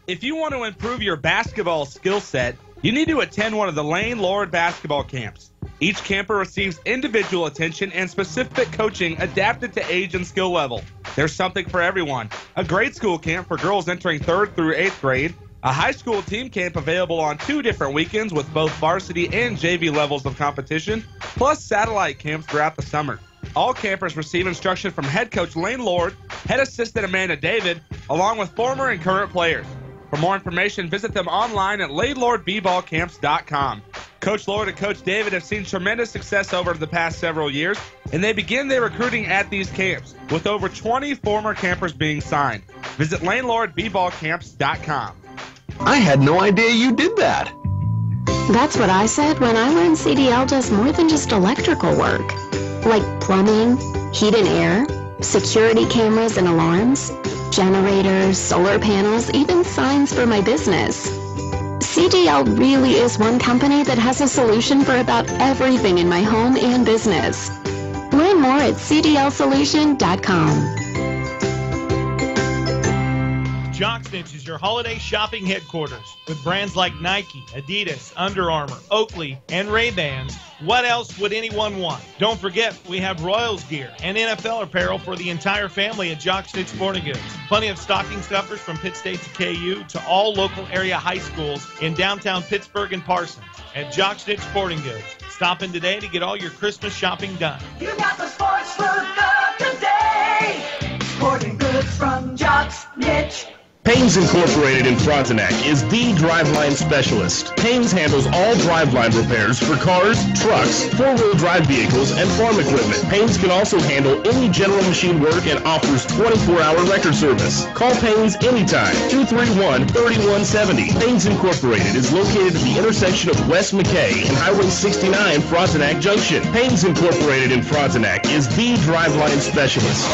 If you want to improve your basketball skill set, you need to attend one of the Lane Lord basketball camps. Each camper receives individual attention and specific coaching adapted to age and skill level. There's something for everyone. A grade school camp for girls entering 3rd through 8th grade, a high school team camp available on 2 different weekends with both varsity and JV levels of competition, plus satellite camps throughout the summer. All campers receive instruction from head coach Lane Lord, head assistant Amanda David, along with former and current players. For more information, visit them online at LaneLordBBallCamps.com. Coach Lord and Coach David have seen tremendous success over the past several years, and they begin their recruiting at these camps, with over 20 former campers being signed. Visit LaneLordBBallCamps.com. I had no idea you did that. That's what I said when I learned CDL does more than just electrical work. Like plumbing, heat and air, security cameras and alarms, generators, solar panels, even signs for my business. CDL really is one company that has a solution for about everything in my home and business. Learn more at cdlsolution.com. Jocksnitch is your holiday shopping headquarters with brands like Nike, Adidas, Under Armour, Oakley, and Ray-Bans. What else would anyone want? Don't forget, we have Royals gear and NFL apparel for the entire family at Jocksnitch Sporting Goods. Plenty of stocking stuffers from Pitt State to KU to all local area high schools in downtown Pittsburgh and Parsons at Jocksnitch Sporting Goods. Stop in today to get all your Christmas shopping done. You got the sports look of the day. Sporting goods from Jocksnitch. Paynes Incorporated in Frontenac is the driveline specialist. Paynes handles all driveline repairs for cars, trucks, four-wheel drive vehicles, and farm equipment. Paynes can also handle any general machine work and offers 24-hour record service. Call Paynes anytime, 231-3170. Paynes Incorporated is located at the intersection of West McKay and Highway 69 Frontenac Junction. Paynes Incorporated in Frontenac is the driveline specialist.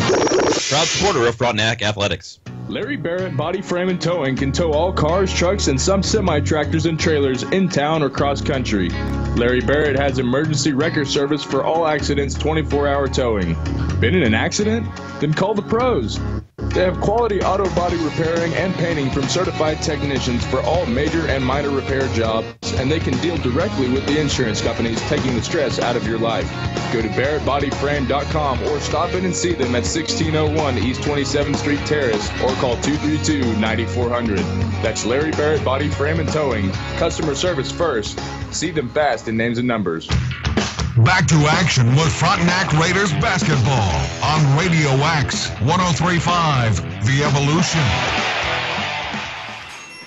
Proud supporter of Frontenac Athletics. Larry Barrett Body Frame and Towing can tow all cars, trucks, and some semi-tractors and trailers in town or cross country. Larry Barrett has emergency record service for all accidents, 24-hour towing. Been in an accident? Then call the pros. They have quality auto body repairing and painting from certified technicians for all major and minor repair jobs, and they can deal directly with the insurance companies, taking the stress out of your life. Go to barrettbodyframe.com or stop in and see them at 1601 East 27th Street Terrace or call 232-9400. That's Larry Barrett Body Frame and Towing. Customer service first. See them fast in names and numbers. Back to action with Frontenac Raiders basketball on Radio X 103.5, The Evolution.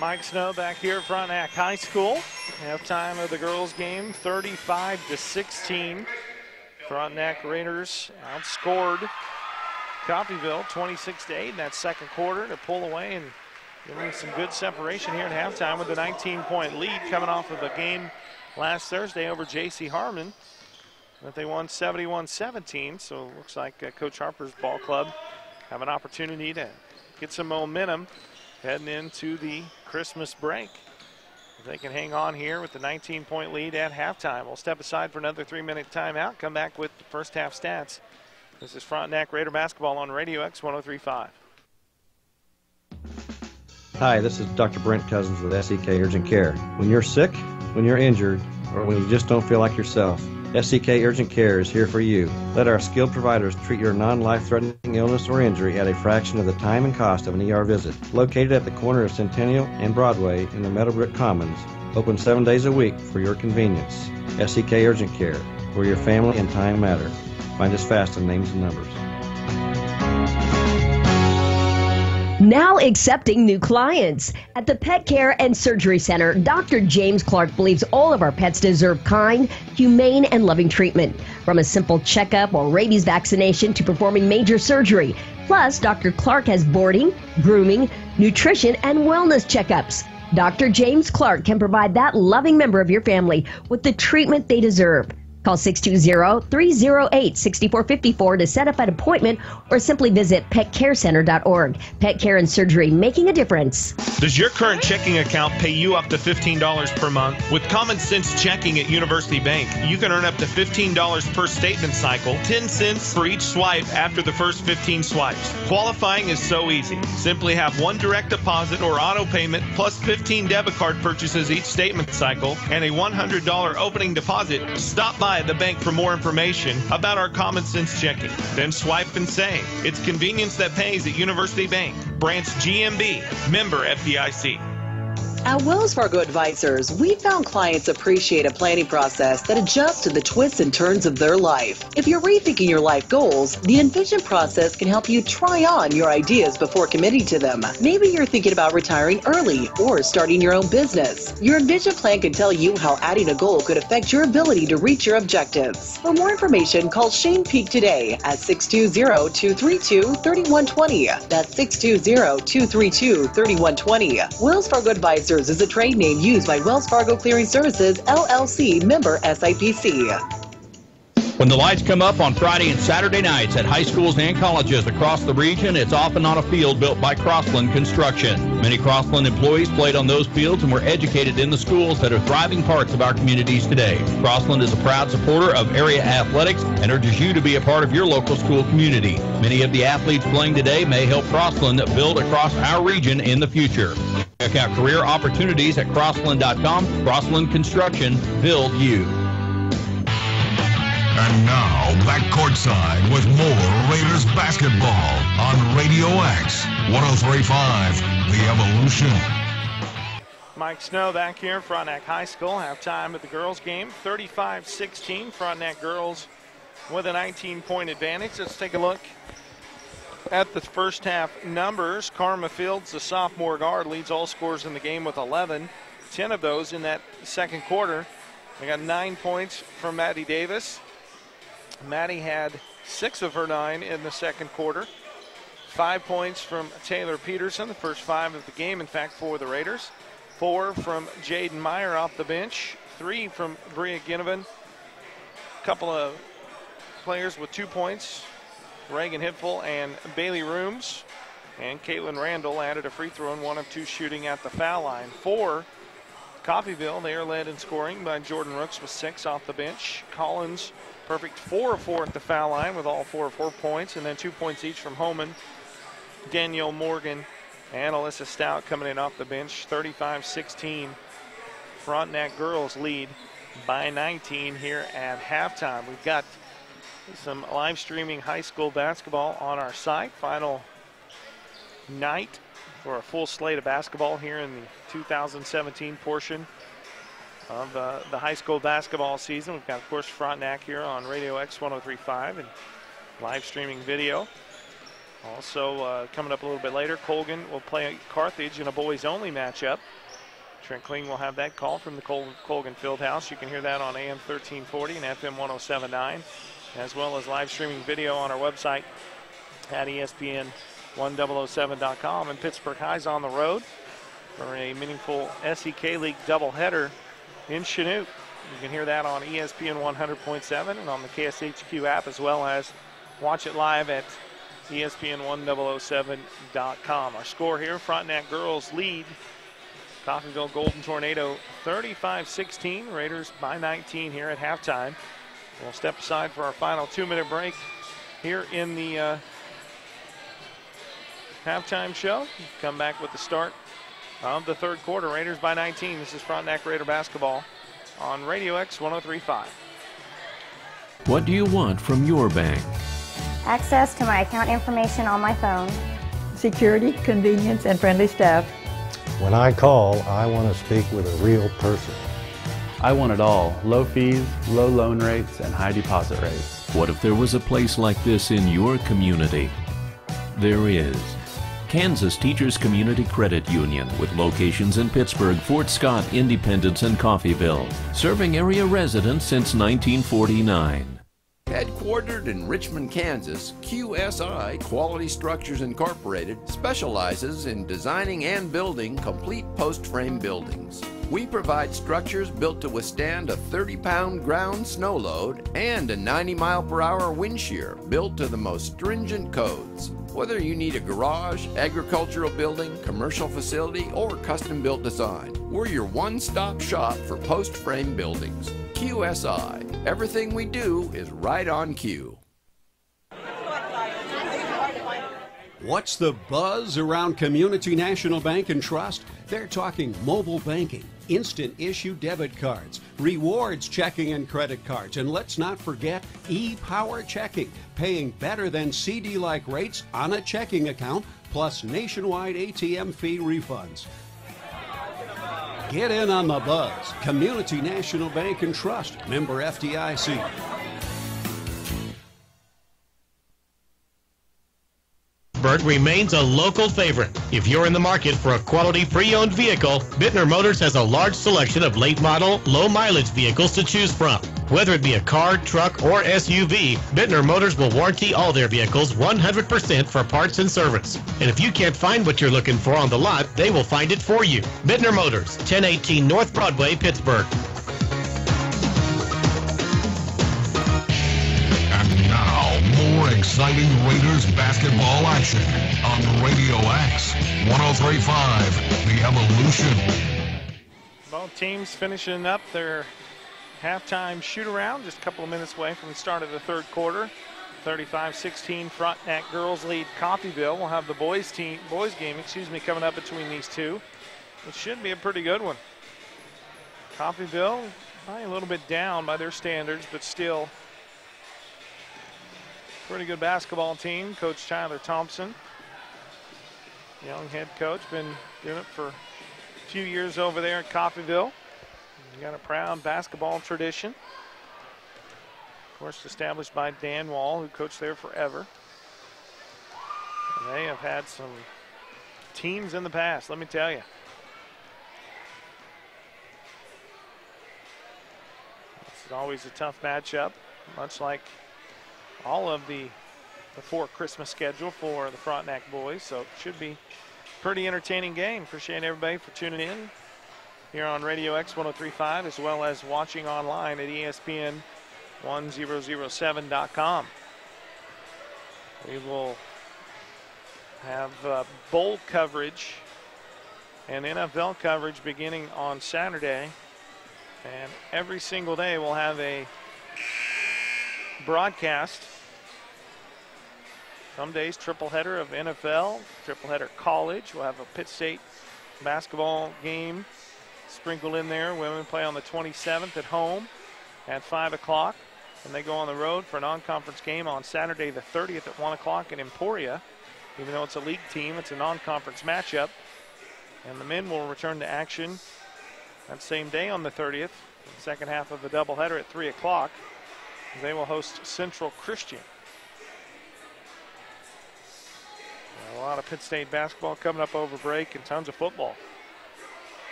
Mike Snow back here at Frontenac High School. Halftime of the girls' game, 35-16. Frontenac Raiders outscored Coffeyville 26-8 in that second quarter to pull away and giving some good separation here at halftime with a 19-point lead coming off of a game last Thursday over J.C. Harmon that they won 71-17. So it looks like Coach Harper's ball club have an opportunity to get some momentum heading into the Christmas break. If they can hang on here with the 19-point lead at halftime. We'll step aside for another 3-minute timeout, come back with the first half stats. This is Frontenac Raider basketball on Radio X 103.5. Hi, this is Dr. Brent Cousins with SEK Urgent Care. When you're sick, when you're injured, or when you just don't feel like yourself, SEK Urgent Care is here for you. Let our skilled providers treat your non-life-threatening illness or injury at a fraction of the time and cost of an ER visit. Located at the corner of Centennial and Broadway in the Meadowbrook Commons. Open 7 days a week for your convenience. SEK Urgent Care, where your family and time matter. Find us fast in names and numbers. Now accepting new clients. At the Pet Care and Surgery Center, Dr. James Clark believes all of our pets deserve kind, humane, and loving treatment. From a simple checkup or rabies vaccination to performing major surgery. Plus, Dr. Clark has boarding, grooming, nutrition, and wellness checkups. Dr. James Clark can provide that loving member of your family with the treatment they deserve. Call 620-308-6454 to set up an appointment or simply visit petcarecenter.org. Pet Care and Surgery, making a difference. Does your current checking account pay you up to $15 per month? With Common Sense Checking at University Bank, you can earn up to $15 per statement cycle, 10 cents for each swipe after the first 15 swipes. Qualifying is so easy. Simply have one direct deposit or auto payment plus 15 debit card purchases each statement cycle and a $100 opening deposit. Stop by the bank for more information about our Common Sense Checking. Then swipe and save. It's convenience that pays at University Bank. Branch GMB. Member FDIC. At Wells Fargo Advisors, we found clients appreciate a planning process that adjusts to the twists and turns of their life. If you're rethinking your life goals, the Envision process can help you try on your ideas before committing to them. Maybe you're thinking about retiring early or starting your own business. Your Envision plan can tell you how adding a goal could affect your ability to reach your objectives. For more information, call Shane Peak today at 620-232-3120. That's 620-232-3120. Wells Fargo Advisors is a trade name used by Wells Fargo Clearing Services, LLC, member SIPC. When the lights come up on Friday and Saturday nights at high schools and colleges across the region, it's often on a field built by Crossland Construction. Many Crossland employees played on those fields and were educated in the schools that are thriving parts of our communities today. Crossland is a proud supporter of area athletics and urges you to be a part of your local school community. Many of the athletes playing today may help Crossland build across our region in the future. Check out career opportunities at Crossland.com. Crossland Construction, build you. And now, back courtside with more Raiders basketball on Radio X, 103.5, The Evolution. Mike Snow back here, Frontenac High School. Halftime of the girls' game, 35-16. Frontenac girls with a 19-point advantage. Let's take a look at the first half numbers. Karma Fields, the sophomore guard, leads all scorers in the game with 11. 10 of those in that second quarter. They got 9 points from Maddie Davis. Maddie had 6 of her 9 in the second quarter. 5 points from Taylor Peterson, the first 5 of the game, in fact, for the Raiders. 4 from Jaden Meyer off the bench. 3 from Bria Ginnivan. A couple of players with 2 points. Reagan Hipfel and Bailey Rooms. And Caitlin Randall added a free throw and 1 of 2 shooting at the foul line. 4 Coffeyville, they are led in scoring by Jordan Rooks with 6 off the bench. Collins, perfect 4 of 4 at the foul line with all 4 of 4 points, and then 2 points each from Homan, Danielle Morgan, and Alyssa Stout coming in off the bench. 35-16. Frontenac girls lead by 19 here at halftime. We've got some live streaming high school basketball on our site. Final night for a full slate of basketball here in the 2017 portion of the high school basketball season. We've got, of course, Frontenac here on Radio X 103.5 and live streaming video. Also, coming up a little bit later, Colgan will play Carthage in a boys-only matchup. Trent Kling will have that call from the Colgan Fieldhouse. You can hear that on AM 1340 and FM 107.9, as well as live streaming video on our website at ESPN1007.com. And Pittsburgh High's on the road for a meaningful SEK League doubleheader in Chanute. You can hear that on ESPN 100.7 and on the KSHQ app, as well as watch it live at ESPN1007.com. Our score here, Frontenac girls lead Coffeyville Golden Tornado 35-16. Raiders by 19 here at halftime. We'll step aside for our final 2-minute break here in the halftime show. Come back with the start of the third quarter. Raiders by 19. This is Frontenac Raider basketball on Radio X 103.5. What do you want from your bank? Access to my account information on my phone. Security, convenience, and friendly staff. When I call, I want to speak with a real person. I want it all. Low fees, low loan rates, and high deposit rates. What if there was a place like this in your community? There is. Kansas Teachers Community Credit Union, with locations in Pittsburgh, Fort Scott, Independence, and Coffeyville, serving area residents since 1949. Headquartered in Richmond, Kansas, QSI Quality Structures Incorporated specializes in designing and building complete post-frame buildings. We provide structures built to withstand a 30-pound ground snow load and a 90-mile-per-hour wind shear built to the most stringent codes. Whether you need a garage, agricultural building, commercial facility, or custom-built design, we're your one-stop shop for post-frame buildings. QSI. Everything we do is right on cue. What's the buzz around Community National Bank and Trust? They're talking mobile banking, instant issue debit cards, rewards checking and credit cards, and let's not forget e-Power checking, paying better than CD-like rates on a checking account, plus nationwide ATM fee refunds. Get in on the buzz. Community National Bank and Trust, member FDIC. Pittsburgh remains a local favorite. If you're in the market for a quality pre-owned vehicle, Bittner Motors has a large selection of late model, low mileage vehicles to choose from. Whether it be a car, truck, or SUV, Bittner Motors will warranty all their vehicles 100% for parts and service. And if you can't find what you're looking for on the lot, they will find it for you. Bittner Motors, 1018 North Broadway, Pittsburgh. more exciting Raiders basketball action on Radio X 103.5, The Evolution. Both teams finishing up their halftime shoot-around, just a couple of minutes away from the start of the third quarter. 35-16 Frontenac girls lead Coffeyville. We'll have the boys game, coming up between these two. It should be a pretty good one. Coffeyville, probably a little bit down by their standards, but still pretty good basketball team. Coach Tyler Thompson, young head coach, been doing it for a few years over there at Coffeyville. Got a proud basketball tradition. Of course, established by Dan Wall, who coached there forever. And they have had some teams in the past, let me tell you. This is always a tough matchup, much like all of the before Christmas schedule for the Frontenac boys. So it should be a pretty entertaining game. Appreciate everybody for tuning in here on Radio X 103.5, as well as watching online at ESPN1007.com. We will have bowl coverage and NFL coverage beginning on Saturday. And every single day we'll have a broadcast. Some days triple header of NFL, triple header college. We'll have a Pitt State basketball game sprinkled in there. Women play on the 27th at home at 5 o'clock. And they go on the road for a non-conference game on Saturday the 30th at 1 o'clock in Emporia. Even though it's a league team, it's a non-conference matchup. And the men will return to action that same day on the 30th, the second half of the doubleheader at 3 o'clock. They will host Central Christian. A lot of Pitt State basketball coming up over break and tons of football.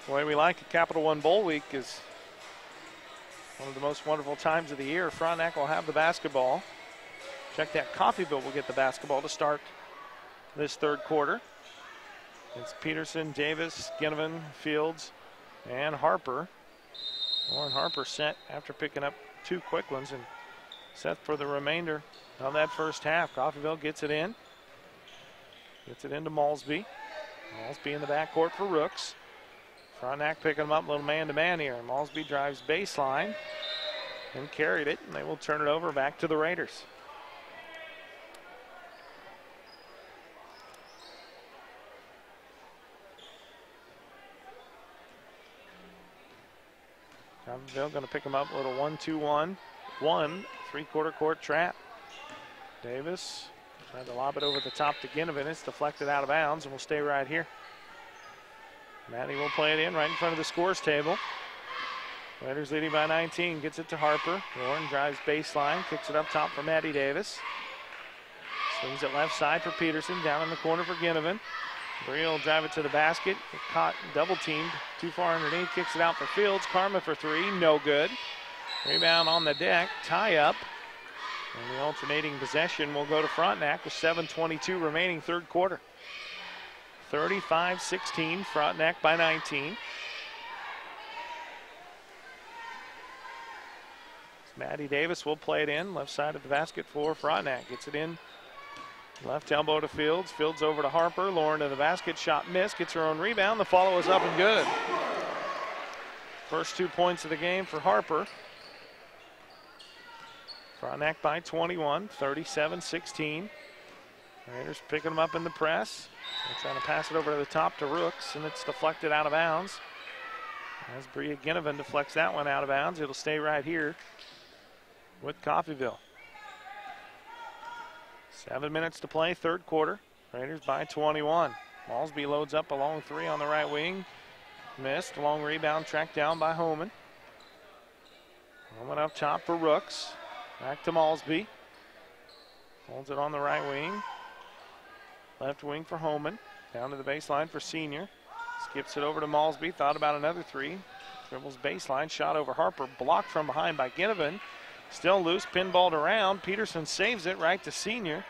The way we like it, Capital One Bowl Week is one of the most wonderful times of the year. Frontenac will have the basketball. Check that, Coffeyville will get the basketball to start this third quarter. It's Peterson, Davis, Ginnivan, Fields, and Harper. Lauren Harper set after picking up 2 quick ones and set for the remainder of that first half. Coffeyville gets it in. Gets it into Malsby. Malsby in the backcourt for Rooks. Frontenac picking them up a little man-to-man here. Malsby drives baseline and carried it, and they will turn it over back to the Raiders. Coffeyville going to pick them up a little 1-2-1. 3-quarter court trap. Davis tried to lob it over the top to Ginnivan. It's deflected out of bounds and will stay right here. Maddie will play it in right in front of the scores table. Raiders leading by 19. Gets it to Harper. Lauren drives baseline. Kicks it up top for Maddie Davis. Swings it left side for Peterson. Down in the corner for Ginnivan. Bree will drive it to the basket. Caught double teamed. Too far underneath. Kicks it out for Fields. Karma for 3. No good. Rebound on the deck. Tie up. And the alternating possession will go to Frontenac with 7:22 remaining third quarter. 35-16, Frontenac by 19. Maddie Davis will play it in, left side of the basket for Frontenac. Gets it in, left elbow to Fields. Fields over to Harper. Lauren to the basket, shot missed, gets her own rebound. The follow is up and good. First 2 points of the game for Harper. Frontenac by 21, 37-16. Raiders picking them up in the press. They're trying to pass it over to the top to Rooks, and it's deflected out of bounds. As Bria Ginnivan deflects that one out of bounds, it'll stay right here with Coffeyville. 7 minutes to play, third quarter. Raiders by 21. Malsby loads up a long 3 on the right wing. Missed. Long rebound tracked down by Homan. Homan up top for Rooks. Back to Malsby. Holds it on the right wing. Left wing for Homan. Down to the baseline for Senior. Skips it over to Malsby. Thought about another 3. Dribbles baseline. Shot over Harper. Blocked from behind by Ginnivan. Still loose. Pinballed around. Peterson saves it right to Senior.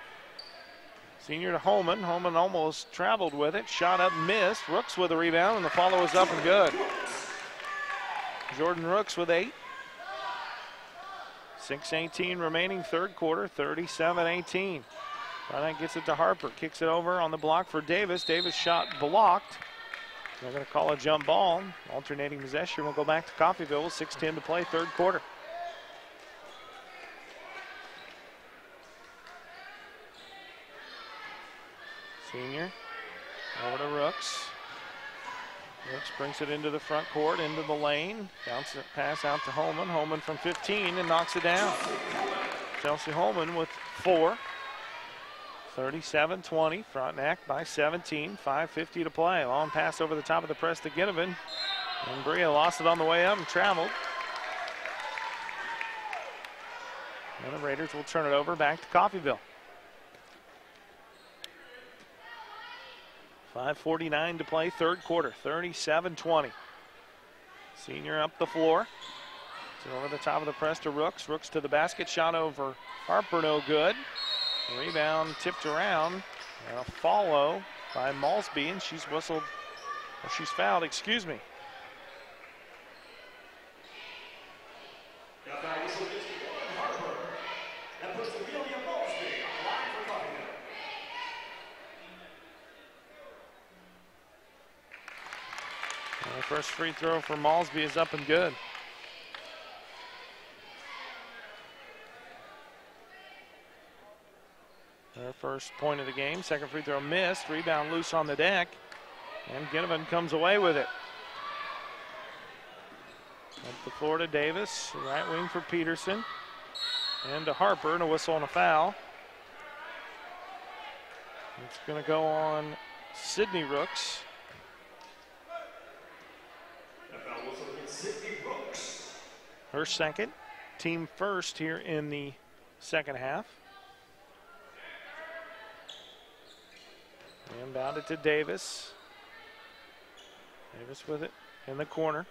Senior to Homan. Homan almost traveled with it. Shot up, missed. Rooks with a rebound, and the follow is up and good. Jordan Rooks with 8. 6:18 remaining, third quarter, 37-18. Frontenac gets it to Harper, kicks it over on the block for Davis. Davis shot blocked. They're going to call a jump ball. Alternating possession will go back to Coffeyville with 6:10 to play, third quarter. Senior over to Rooks. Rooks brings it into the front court, into the lane. Bounce it, pass out to Holman. Holman from 15 and knocks it down. Chelsea Holman with 4. 37-20, Frontenac by 17, 5:50 to play. Long pass over the top of the press to Ginnivan. And Bria lost it on the way up and traveled. And the Raiders will turn it over back to Coffeyville. 5:49 to play, third quarter, 37-20. Senior up the floor. So over the top of the press to Rooks. Rooks to the basket, shot over Harper, no good. Rebound tipped around. And a follow by Malsby, and she's whistled, or she's fouled, excuse me. The first free throw for Malsby is up and good. Their first point of the game. Second free throw missed. Rebound loose on the deck. And Ginnivan comes away with it. Up the floor to Davis. Right wing for Peterson. And to Harper, and a whistle and a foul. It's going to go on Sydney Rooks. Her second, team first here in the second half. Inbound it to Davis. Davis with it in the corner.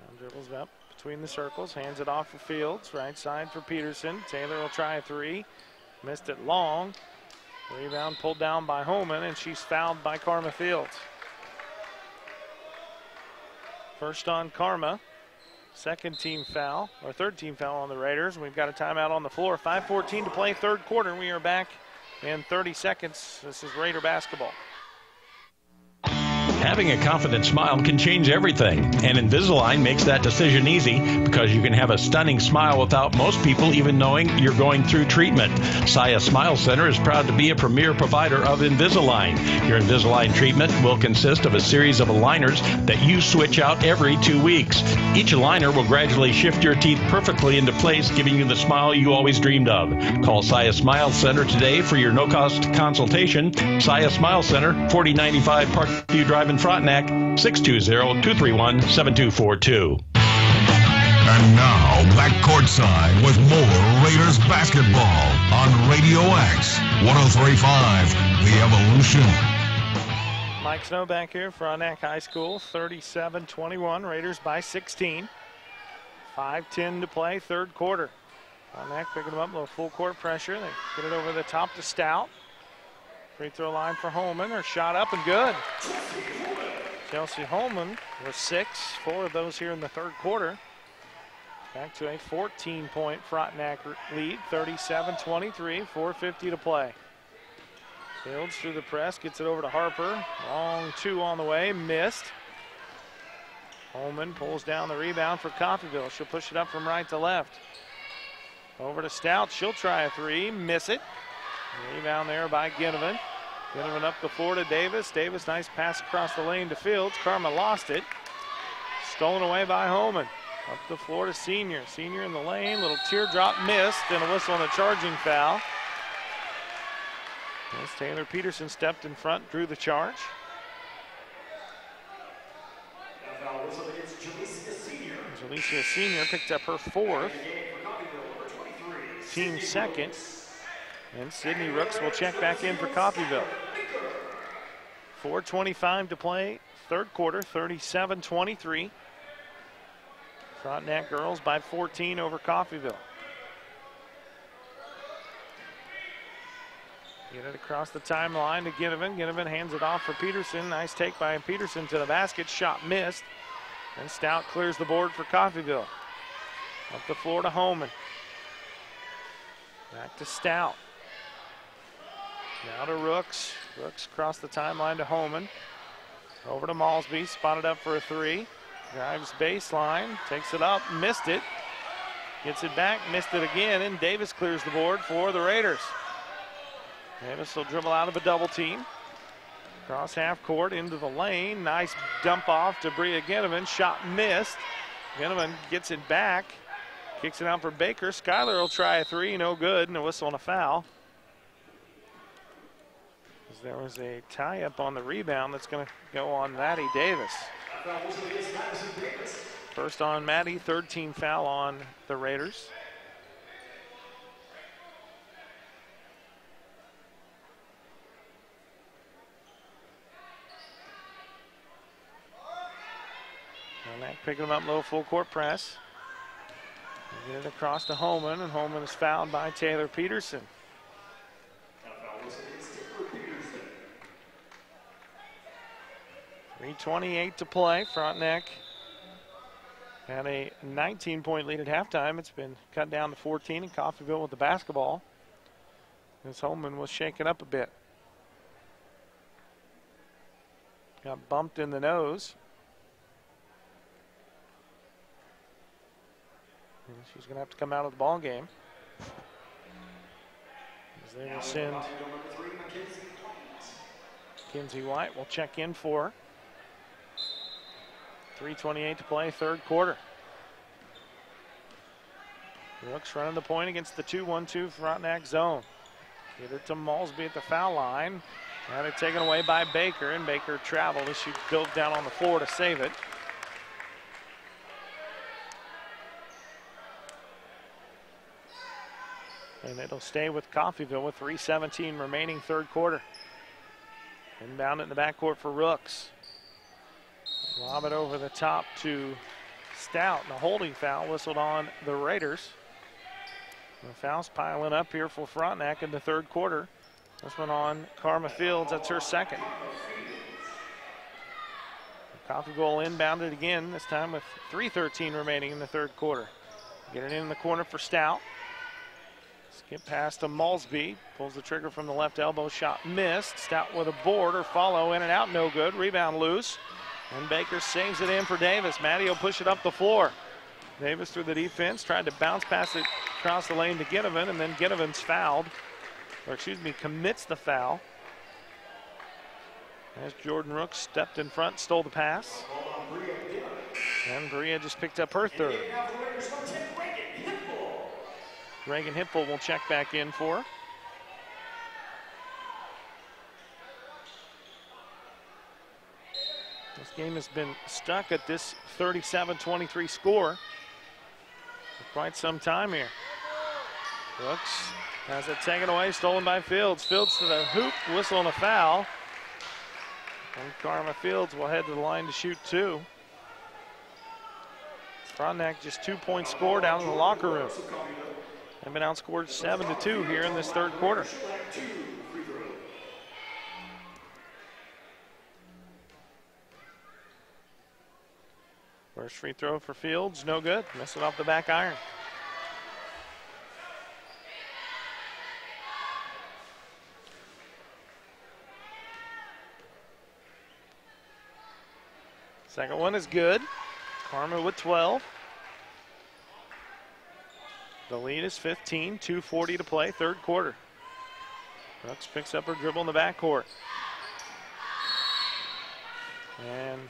And dribbles up between the circles, hands it off for Fields. Right side for Peterson. Taylor will try a three. Missed it long. Rebound pulled down by Holman, and she's fouled by Karma Fields. First on Karma. Second team foul, or third team foul on the Raiders. We've got a timeout on the floor. 5:14 to play, third quarter. We are back in 30 seconds. This is Raider basketball. Having a confident smile can change everything, and Invisalign makes that decision easy because you can have a stunning smile without most people even knowing you're going through treatment. Saya Smile Center is proud to be a premier provider of Invisalign. Your Invisalign treatment will consist of a series of aligners that you switch out every 2 weeks. Each aligner will gradually shift your teeth perfectly into place, giving you the smile you always dreamed of. Call Saya Smile Center today for your no-cost consultation. Saya Smile Center, 4095 Parkview Drive in Frontenac, 620-231-7242. And now, back courtside with more Raiders basketball on Radio X, 103.5, The Evolution. Mike Snow back here, Frontenac High School, 37-21, Raiders by 16. 5:10 to play, third quarter. Frontenac picking them up, a little full court pressure. They get it over the top to Stout. Free throw line for Holman. Her shot up and good. Chelsea Holman with 6, 4 of those here in the third quarter. Back to a 14-point Frontenac lead, 37-23, 4:50 to play. Fields through the press, gets it over to Harper. Long two on the way, missed. Holman pulls down the rebound for Coffeyville. She'll push it up from right to left. Over to Stout, she'll try a three, miss it. Rebound there by Ginnivan. Ginnivan up the floor to Davis. Davis, nice pass across the lane to Fields. Karma lost it. Stolen away by Holman. Up the floor to Senior. Senior in the lane, little teardrop missed, and a whistle on a charging foul. As Taylor Peterson stepped in front, drew the charge. Jalecia Senior picked up her 4th. Team second. And Sydney Rooks will check back in for Coffeyville. 4:25 to play, third quarter, 37-23. Frontenac girls by 14 over Coffeyville. Get it across the timeline to Ginnivan. Ginnivan hands it off for Peterson. Nice take by Peterson to the basket. Shot missed. And Stout clears the board for Coffeyville. Up the floor to Holman. Back to Stout. Now to Rooks. Rooks across the timeline to Homan. Over to Malsby, spotted up for a three. Drives baseline, takes it up, missed it. Gets it back, missed it again, and Davis clears the board for the Raiders. Davis will dribble out of a double team. Cross half court into the lane. Nice dump off to Bria Ginnivan. Shot missed. Ginnivan gets it back. Kicks it out for Baker. Schuyler will try a three, no good, and a whistle and a foul. There was a tie-up on the rebound that's going to go on Maddie Davis. First on Maddie, third team foul on the Raiders. Mack picking him up low, full court press. Get it across to Homan, and Homan is fouled by Taylor Peterson. 3:28 to play. Frontenac had a 19-point lead at halftime. It's been cut down to 14 in Coffeyville with the basketball, as Homan was shaken up a bit. Got bumped in the nose. And she's going to have to come out of the ball game, as they will send Kinsey White. Will check in for her. 3:28 to play, third quarter. Rooks running the point against the 2-1-2 Frontenac zone. Get it to Malsby at the foul line. Had it taken away by Baker, and Baker traveled as she dove down on the floor to save it. And it'll stay with Coffeyville with 3:17 remaining, third quarter. Inbound in the backcourt for Rooks. Lob it over the top to Stout, and a holding foul whistled on the Raiders. The fouls piling up here for Frontenac in the third quarter. This one on Karma Fields, that's her second. Coffeyville inbounded again, this time with 3:13 remaining in the third quarter. Get it in the corner for Stout. Skip pass to Malsby, pulls the trigger from the left elbow, shot missed. Stout with a board or follow, in and out, no good. Rebound loose, and Baker saves it in for Davis. Maddie will push it up the floor. Davis through the defense, tried to bounce pass it across the lane to Ginnivan, and then Ginnivan's fouled, or excuse me, commits the foul. As Jordan Rooks stepped in front, stole the pass. And Bria just picked up her third. Reagan Hipple will check back in for her. This game has been stuck at this 37-23 score for quite some time here. Rooks has it taken away, stolen by Fields. Fields to the hoop, whistle and a foul. And Karma Fields will head to the line to shoot two. Frontenac just 2-point score down in the locker room. They've been outscored 7-2 here in this third quarter. First free throw for Fields, no good. Missed it off the back iron. Second one is good. Karma with 12. The lead is 15, 2:40 to play, third quarter. Rooks picks up her dribble in the backcourt. And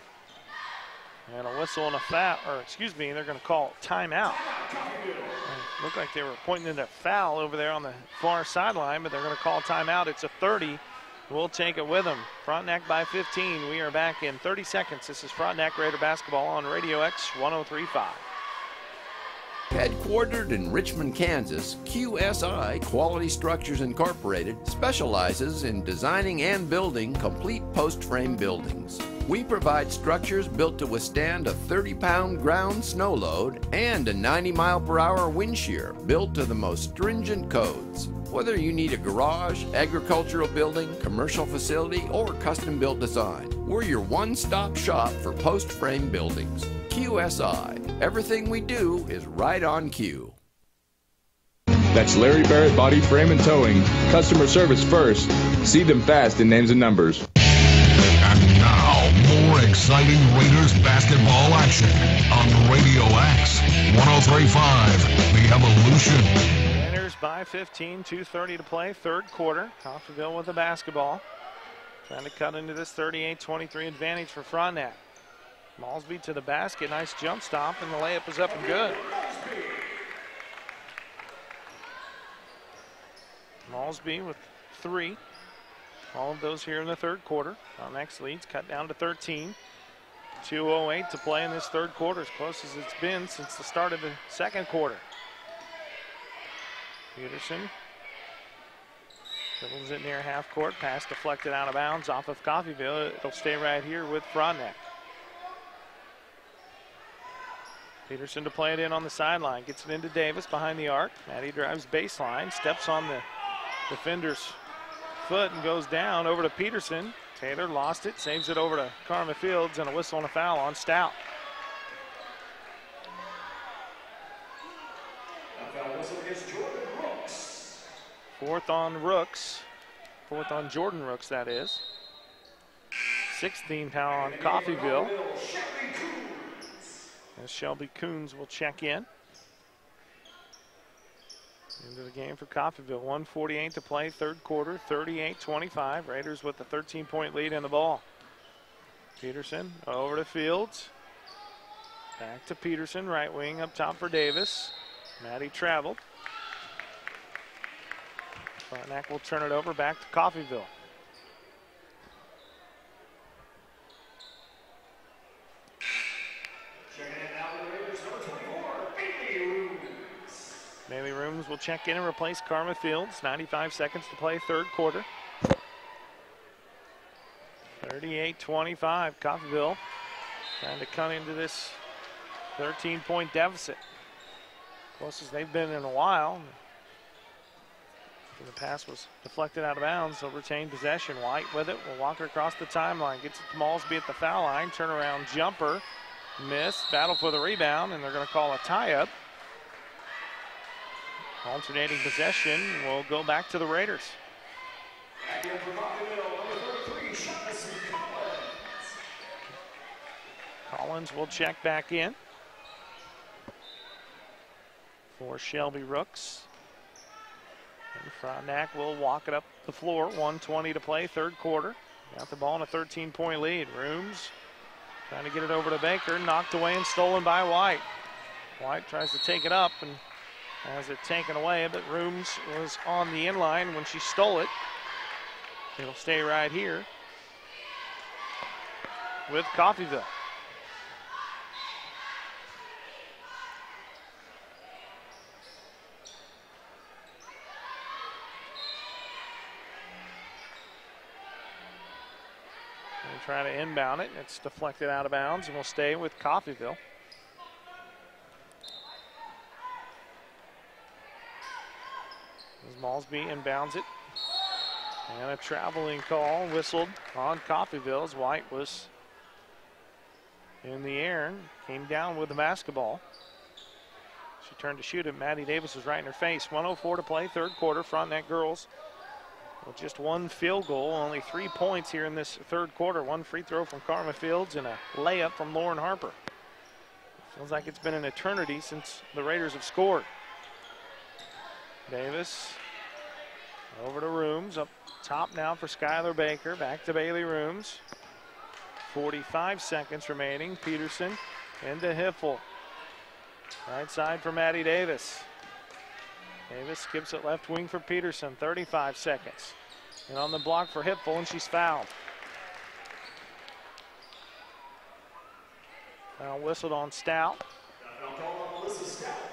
a whistle and a foul, or excuse me, they're going to call timeout. Looked like they were pointing at a foul over there on the far sideline, but they're going to call timeout. It's a 30. We'll take it with them. Frontenac by 15. We are back in 30 seconds. This is Frontenac Raider basketball on Radio X 103.5. Headquartered in Richmond, Kansas, QSI Quality Structures Incorporated specializes in designing and building complete post-frame buildings. We provide structures built to withstand a 30-pound ground snow load and a 90-mile-per-hour wind shear built to the most stringent codes. Whether you need a garage, agricultural building, commercial facility, or custom-built design, we're your one-stop shop for post-frame buildings. QSI. Everything we do is right on cue. That's Larry Barrett Body Frame and Towing. Customer service first. See them fast in names and numbers. And now, more exciting Raiders basketball action on Radio X 103.5, The Evolution. Raiders by 15, 2:30 to play, third quarter. Coffeyville with the basketball. Trying to cut into this 38-23 advantage for Frontenac. Malsby to the basket, nice jump stop, and the layup is up and good. Malsby with 3. All of those here in the third quarter. Frontenac leads cut down to 13. 2:08 to play in this third quarter, as close as it's been since the start of the second quarter. Peterson dribbles it near half court, pass deflected out of bounds off of Coffeyville. It'll stay right here with Frontenac. Peterson to play it in on the sideline, gets it into Davis behind the arc. Maddie drives baseline, steps on the defender's foot and goes down over to Peterson. Taylor lost it, saves it over to Karma Fields, and a whistle and a foul on Stout. Fourth on Rooks. Fourth on Jordan Rooks, that is. 16 foul on Coffeyville. As Shelby Coons will check in. Into the game for Coffeyville. 1:48 to play, third quarter, 38-25. Raiders with the 13-point lead in the ball. Peterson over to Fields. Back to Peterson, right wing up top for Davis. Maddie traveled. Frontenac will turn it over back to Coffeyville. Bailey Rooms will check in and replace Karma Fields. 95 seconds to play, third quarter. 38-25, Coffeyville trying to cut into this 13-point deficit. Closest they've been in a while. The pass was deflected out of bounds. They'll retain possession. White with it. Will walk her across the timeline. Gets it to Malsby at the foul line. Turnaround jumper. Miss. Battle for the rebound, and they're going to call a tie-up. Alternating possession will go back to the Raiders. Collins will check back in for Shelby Rooks. And Frontenac will walk it up the floor. 1:20 to play, third quarter. Got the ball in a 13-point lead. Rooms trying to get it over to Baker. Knocked away and stolen by White. White tries to take it up and has it taken away, but Rooms was on the inline when she stole it. It'll stay right here with Coffeyville. Trying to inbound it. It's deflected out of bounds and will stay with Coffeyville. As Malsby inbounds it. And a traveling call whistled on Coffeyville as White was in the air and came down with the basketball. She turned to shoot it. Maddie Davis was right in her face. 1:04 to play, third quarter. Frontenac girls with just one field goal, only 3 points here in this third quarter. One free throw from Karma Fields and a layup from Lauren Harper. Feels like it's been an eternity since the Raiders have scored. Davis over to Rooms, up top now for Skylar Baker. Back to Bailey Rooms. 45 seconds remaining. Peterson into Hiffel. Right side for Maddie Davis. Davis skips it left wing for Peterson, 35 seconds. And on the block for Hiffel, and she's fouled. Foul whistled on Stout.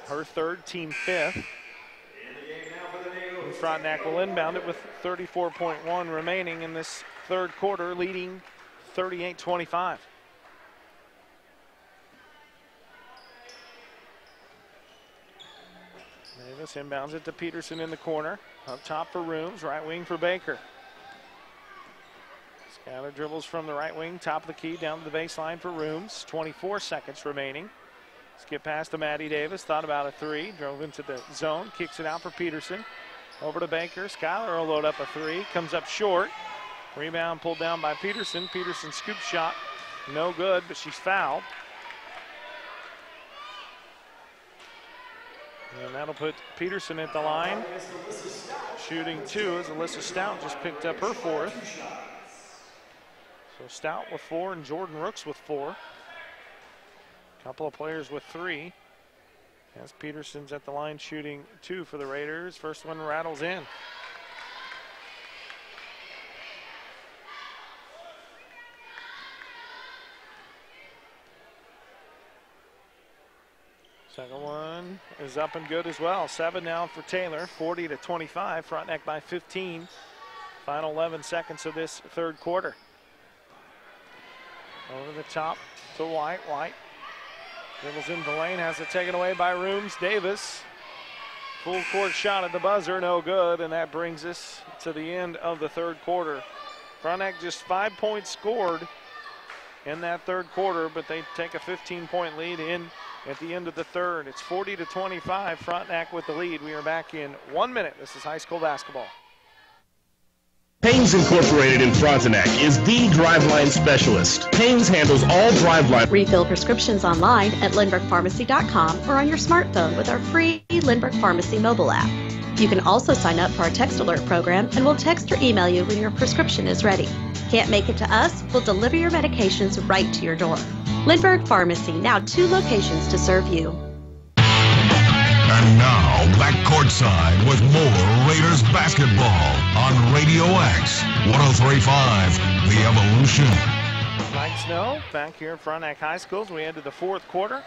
Her third, team fifth. And Frontenac will inbound it with 34.1 remaining in this third quarter, leading 38-25. Davis inbounds it to Peterson in the corner. Up top for Rooms, right wing for Baker. Skyler dribbles from the right wing, top of the key, down to the baseline for Rooms. 24 seconds remaining. Skip past to Maddie Davis, thought about a three, drove into the zone, kicks it out for Peterson. Over to Baker. Skylar will load up a three, comes up short. Rebound pulled down by Peterson. Peterson scoop shot, no good, but she's fouled. And that'll put Peterson at the line. Shooting two as Alyssa Stout just picked up her fourth. So Stout with 4 and Jordan Rooks with 4. Couple of players with 3. As Peterson's at the line shooting 2 for the Raiders. First one rattles in. Second one is up and good as well. 7 now for Taylor, 40-25. Frontenac by 15. Final 11 seconds of this third quarter. Over the top to White. White dribbles into the lane, has it taken away by Rooms. Davis, full court shot at the buzzer, no good, and that brings us to the end of the third quarter. Frontenac just 5 points scored in that third quarter, but they take a 15-point lead in at the end of the third. It's 40-25, Frontenac with the lead. We are back in 1 minute. This is high school basketball. Paynes Incorporated in Frontenac is the driveline specialist. Paynes handles all driveline. Refill prescriptions online at lindberghpharmacy.com or on your smartphone with our free Lindbergh Pharmacy mobile app. You can also sign up for our text alert program and we'll text or email you when your prescription is ready. Can't make it to us? We'll deliver your medications right to your door. Lindbergh Pharmacy, now 2 locations to serve you. And now, back courtside with more Raiders basketball on Radio X 103.5, The Evolution. Mike Snow back here at Frontenac High School as we enter the fourth quarter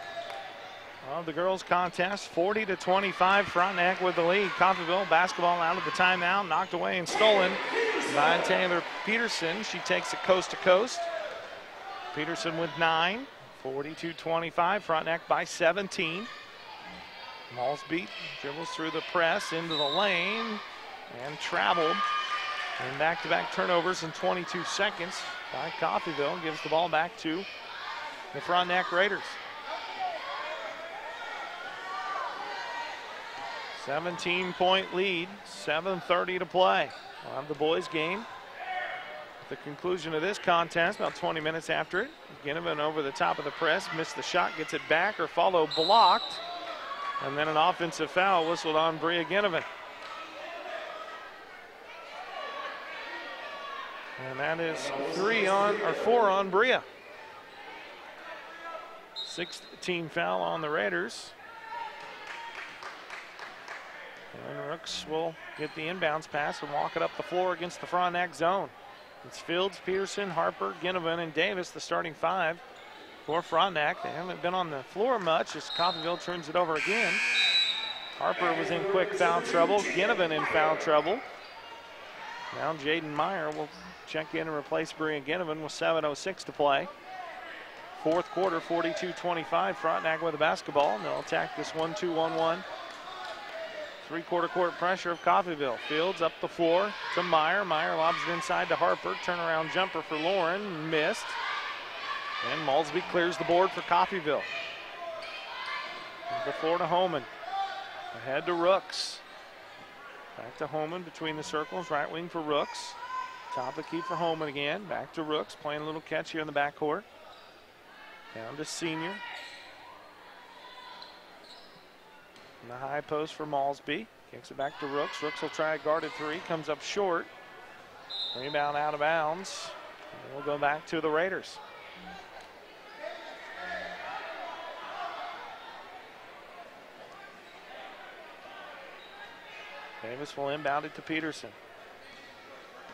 of the girls' contest. 40-25, Frontenac with the lead. Coffeyville basketball out of the timeout, knocked away and stolen by Taylor Peterson. She takes it coast to coast. Peterson with 9, 42-25, Frontenac by 17. Malsby dribbles through the press into the lane and traveled. And back-to-back turnovers in 22 seconds by Coffeyville. Gives the ball back to the Frontenac Raiders. 17-point lead, 7:30 to play. We'll have the boys' game at the conclusion of this contest, about 20 minutes after it. Ginnivan over the top of the press, missed the shot, gets it back, or follow blocked. And then an offensive foul whistled on Bria Ginnivan. And that is 4 on Bria. 6th team foul on the Raiders. And Rooks will get the inbounds pass and walk it up the floor against the Frontenac zone. It's Fields, Peterson, Harper, Ginnivan, and Davis, the starting 5 for Frontenac. They haven't been on the floor much as Coffeyville turns it over again. Harper was in quick foul trouble. Ginnivan in foul trouble. Now Jaden Meyer will check in and replace Bria Ginnivan with 7:06 to play. Fourth quarter, 42-25. Frontenac with the basketball. And they'll attack this 1-2-1-1. Three-quarter court pressure of Coffeyville. Fields up the floor to Meyer. Meyer lobs it inside to Harper. Turnaround jumper for Lauren. Missed. And Malsby clears the board for Coffeyville. The floor to Homan. Ahead to Rooks. Back to Homan between the circles. Right wing for Rooks. Top of the key for Homan again. Back to Rooks. Playing a little catch here in the backcourt. Down to Senior. In the high post for Malsby. Kicks it back to Rooks. Rooks will try a guarded 3. Comes up short. Rebound out of bounds. And we'll go back to the Raiders. Davis will inbound it to Peterson.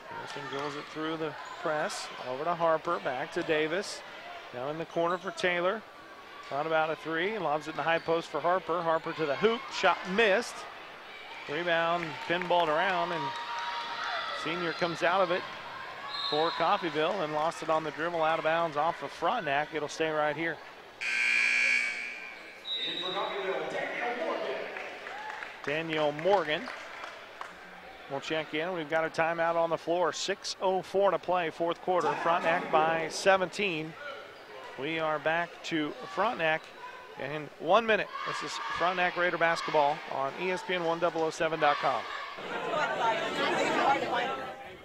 Peterson drills it through the press. Over to Harper. Back to Davis. Down in the corner for Taylor. Thought about a 3. Lobs it in the high post for Harper. Harper to the hoop. Shot missed. Rebound pinballed around, and Senior comes out of it for Coffeyville and lost it on the dribble out of bounds off of Frontenac. It'll stay right here. Danielle Morgan will check in. We've got a timeout on the floor. 6:04 to play, fourth quarter. Frontenac by 17. We are back to Frontenac in 1 minute. This is Frontenac Raider basketball on ESPN1007.com.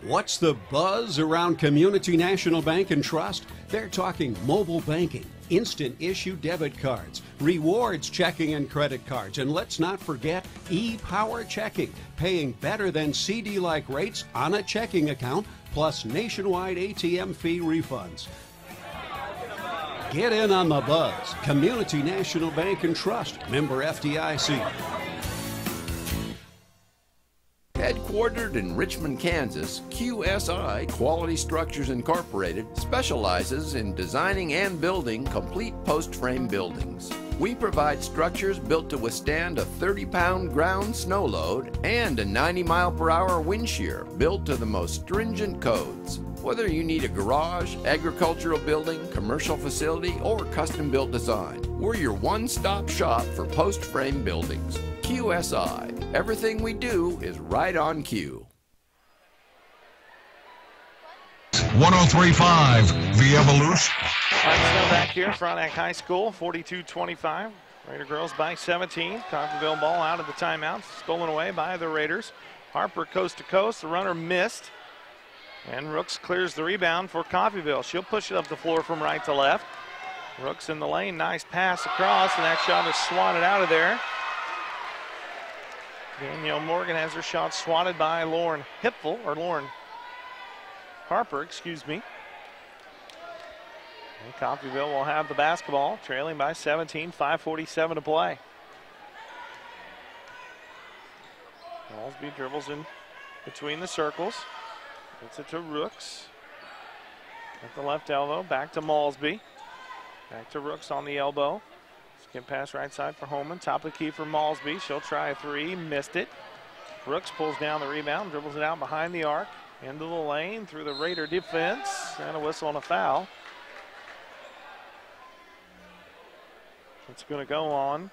What's the buzz around Community National Bank and Trust? They're talking mobile banking, instant issue debit cards, rewards checking and credit cards, and let's not forget e-Power checking, paying better than CD-like rates on a checking account, plus nationwide ATM fee refunds. Get in on the buzz. Community National Bank and Trust, member FDIC. Headquartered in Richmond, Kansas, QSI Quality Structures Incorporated specializes in designing and building complete post-frame buildings. We provide structures built to withstand a 30-pound ground snow load and a 90-mile-per-hour wind shear built to the most stringent codes. Whether you need a garage, agricultural building, commercial facility, or custom-built design, we're your one-stop shop for post-frame buildings. QSI. Everything we do is right on cue. 103.5, The Evolution. Now back here, Frontenac High School, 42-25. Raider girls by 17. Coffeyville ball out of the timeout, stolen away by the Raiders. Harper coast to coast, the runner missed. And Rooks clears the rebound for Coffeyville. She'll push it up the floor from right to left. Rooks in the lane, nice pass across, and that shot is swatted out of there. Danielle Morgan has her shot swatted by Lauren Harper, excuse me. And Coffeyville will have the basketball, trailing by 17, 5:47 to play. Malsby dribbles in between the circles. Gets it to Rooks. At the left elbow, back to Malsby. Back to Rooks on the elbow. Skip pass right side for Holman. Top of the key for Malsby. She'll try a three. Missed it. Rooks pulls down the rebound. Dribbles it out behind the arc. Into the lane through the Raider defense. And a whistle and a foul. It's going to go on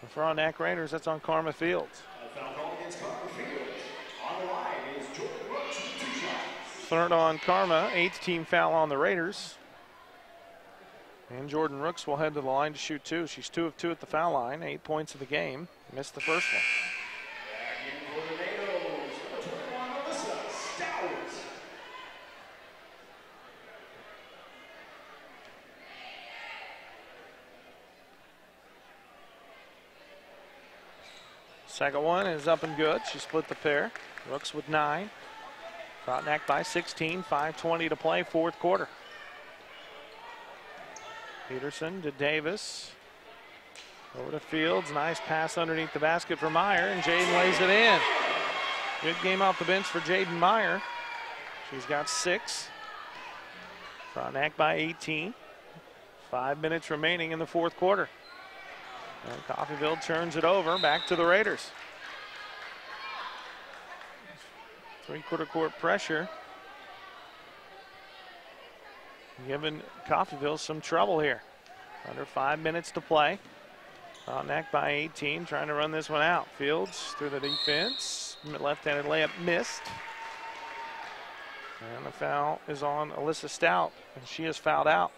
the Frontenac Raiders. That's on Karma Fields. Third on Karma. 8th team foul on the Raiders. And Jordan Rooks will head to the line to shoot two. She's 2 of 2 at the foul line, 8 points of the game. Missed the first one. Second one is up and good. She split the pair. Rooks with 9. Frontenac by 16, 5:20 to play, fourth quarter. Peterson to Davis. Over to Fields. Nice pass underneath the basket for Meyer, and Jaden lays it in. Good game off the bench for Jaden Meyer. She's got 6. Frontenac by 18. 5 minutes remaining in the fourth quarter. And Coffeyville turns it over. Back to the Raiders. 3-quarter court pressure. Giving Coffeyville some trouble here. Under 5 minutes to play. Frontenac by 18, trying to run this one out. Fields through the defense. Left-handed layup missed. And the foul is on Alyssa Stout, and she is fouled out.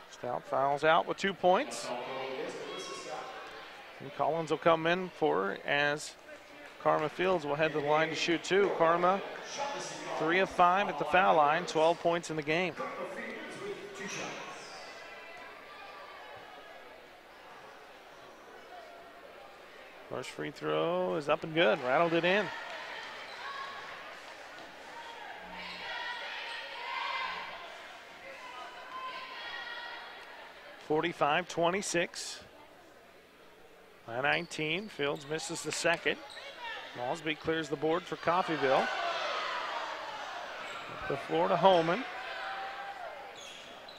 Stout fouls out with 2 points. And Collins will come in for her as Karma Fields will head to the line to shoot two. Karma 3 of 5 at the foul line, 12 points in the game. First free throw is up and good, rattled it in. (45-26). By 19, Fields misses the second. Malsby clears the board for Coffeyville. Up the floor to Holman.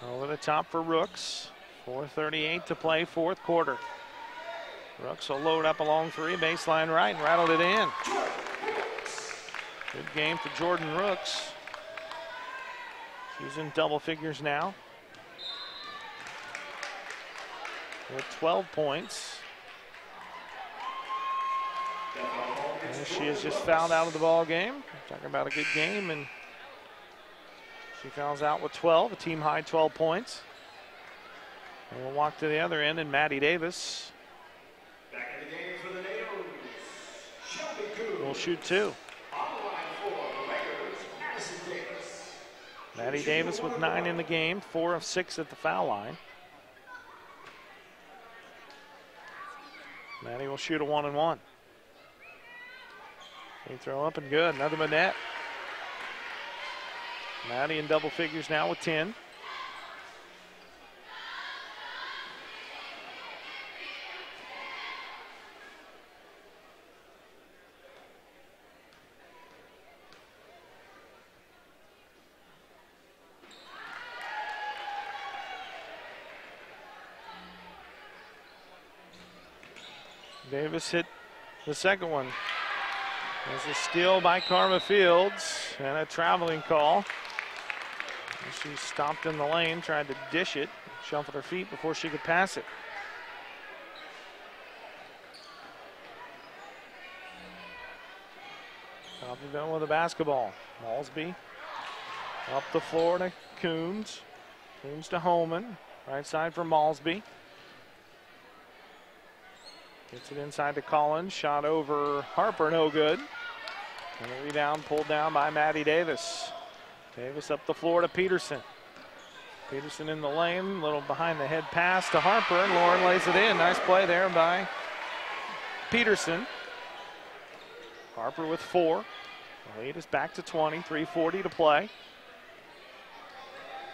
Over the top for Rooks. 4:38 to play, fourth quarter. Rooks will load up along 3, baseline right, and rattled it in. Good game for Jordan Rooks. She's in double figures now with 12 points. And she is just fouled out of the ball game. Talking about a good game, and she fouls out with 12, a team high 12 points. We'll walk to the other end, and Maddie Davis Back in the game for the Natives, Shelby Coons. will shoot 2. On the line for the Raiders, Madison Davis. Maddie Davis with 9 in the game, 4 of 6 at the foul line. Maddie will shoot a 1-and-1. Free throw up and good. Nothing but net. Maddie in double figures now with 10. Davis hit the second one. There's a steal by Karma Fields and a traveling call. She stopped in the lane, tried to dish it, shuffled her feet before she could pass it. Coffeyville with the basketball. Malsby up the floor to Coons. Coons to Holman. Right side for Malsby. Gets it inside to Collins. Shot over Harper, no good. And a rebound pulled down by Maddie Davis. Davis up the floor to Peterson. Peterson in the lane, little behind the head pass to Harper, and Lauren lays it in. Nice play there by Peterson. Harper with 4. The lead is back to 20, 3:40 to play.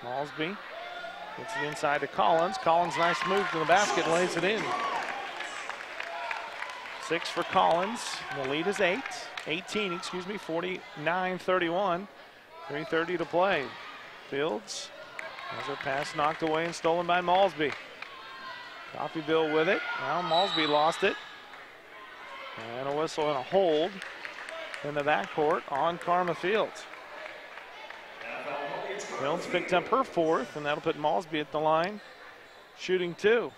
Malsby gets it inside to Collins. Collins, nice move to the basket, lays it in. 6 for Collins. The lead is 18, 49-31. 3:30 to play. Fields has her pass knocked away and stolen by Malsby. Coffeyville with it. Now Malsby lost it. And a whistle and a hold in the backcourt on Karma Fields. Fields picked up her 4th, and that'll put Malsby at the line, shooting 2.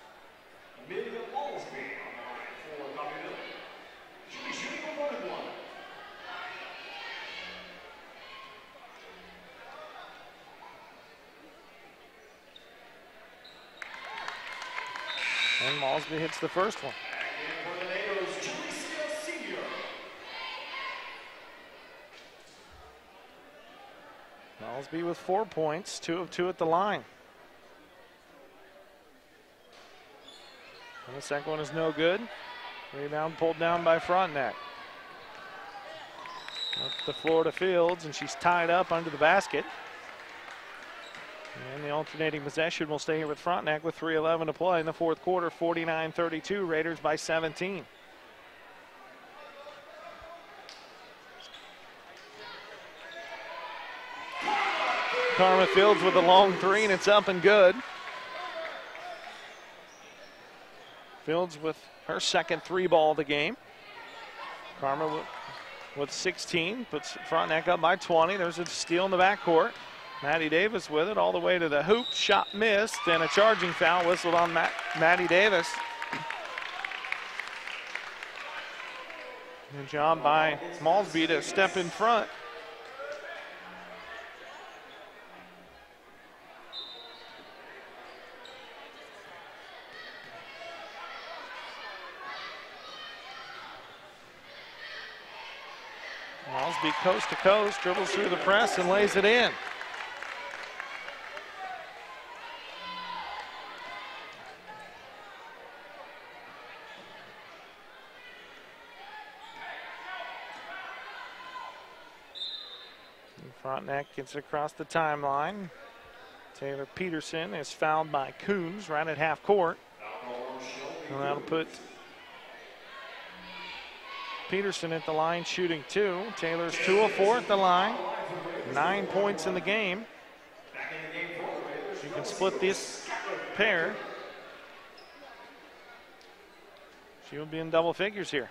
And Malsby hits the first one. Malsby with 4 points, 2 of 2 at the line. And the second one is no good. Rebound pulled down by Frontenac. Up the floor to Fields, and she's tied up under the basket. And the alternating possession will stay here with Frontenac with 3:11 to play in the 4th quarter. 49-32, Raiders by 17. Karma Fields with a long 3, and it's up and good. Fields with her second 3-ball of the game. Karma with 16, puts Frontenac up by 20. There's a steal in the backcourt. Maddie Davis with it all the way to the hoop. Shot missed, and a charging foul whistled on Maddie Davis. Good job by Malsby to step in front. Malsby coast to coast, dribbles through the press and lays it in. Frontenac gets it across the timeline. Taylor Peterson is fouled by Coons right at half court. And that'll put Peterson at the line shooting 2. Taylor's 2 of 4 at the line. 9 points in the game. She can split this pair. She will be in double figures here.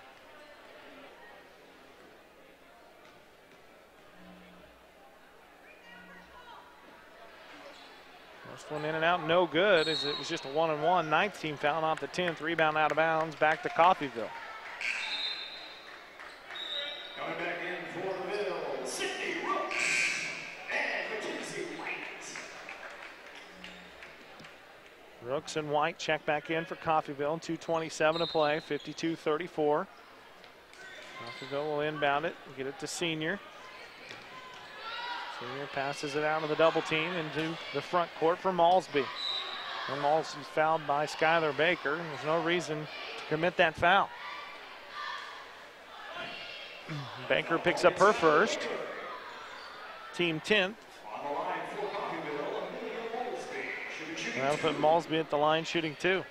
First one in and out, no good, as it was just a 1-and-1. 9th team foul, not the 10th. Rebound out of bounds, back to Coffeyville. Coming back in for the Bill, Sydney Rooks and Mackenzie White. Brooks and White check back in for Coffeyville. 2:27 to play, 52-34. Coffeyville will inbound it and get it to Senior. Senior passes it out of the double team into the front court for Malsby. And Malsby's fouled by Skylar Baker. There's no reason to commit that foul. Baker picks up her first. Team 10th. And that'll put Malsby at the line shooting 2.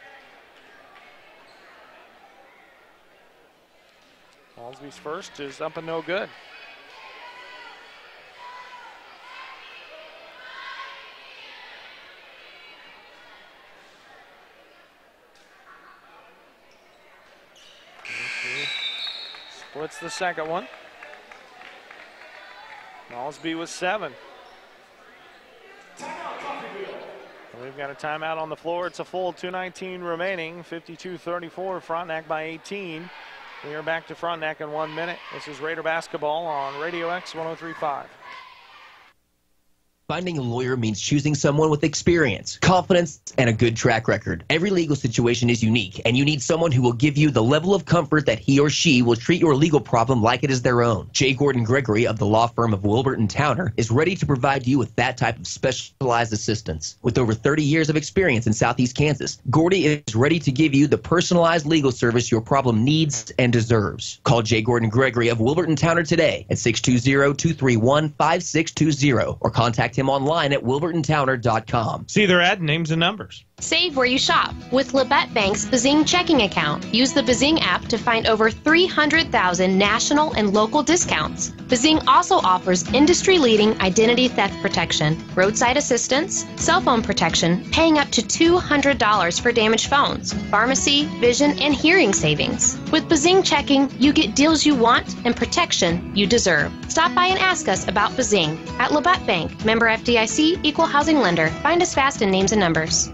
Malsby's first is up and no good. Splits the second one. Malsby was 7. We've got a timeout on the floor. It's a full 2:19 remaining. 52-34, Frontenac by 18. We are back to Frontenac in 1 minute. This is Raider basketball on Radio X 103.5. Finding a lawyer means choosing someone with experience, confidence, and a good track record. Every legal situation is unique, and you need someone who will give you the level of comfort that he or she will treat your legal problem like it is their own. J. Gordon Gregory of the law firm of Wilbert & Towner is ready to provide you with that type of specialized assistance. With over 30 years of experience in Southeast Kansas, Gordy is ready to give you the personalized legal service your problem needs and deserves. Call J. Gordon Gregory of Wilbert & Towner today at 620-231-5620 or contact him online at wilburtontowner.com. See their ad names and numbers. Save where you shop with Labette Bank's Bazing checking account. Use the Bazing app to find over 300,000 national and local discounts. Bazing also offers industry-leading identity theft protection, roadside assistance, cell phone protection, paying up to $200 for damaged phones, pharmacy, vision, and hearing savings. With Bazing checking, you get deals you want and protection you deserve. Stop by and ask us about Bazing at Labette Bank, member FDIC, equal housing lender. Find us fast in names and numbers.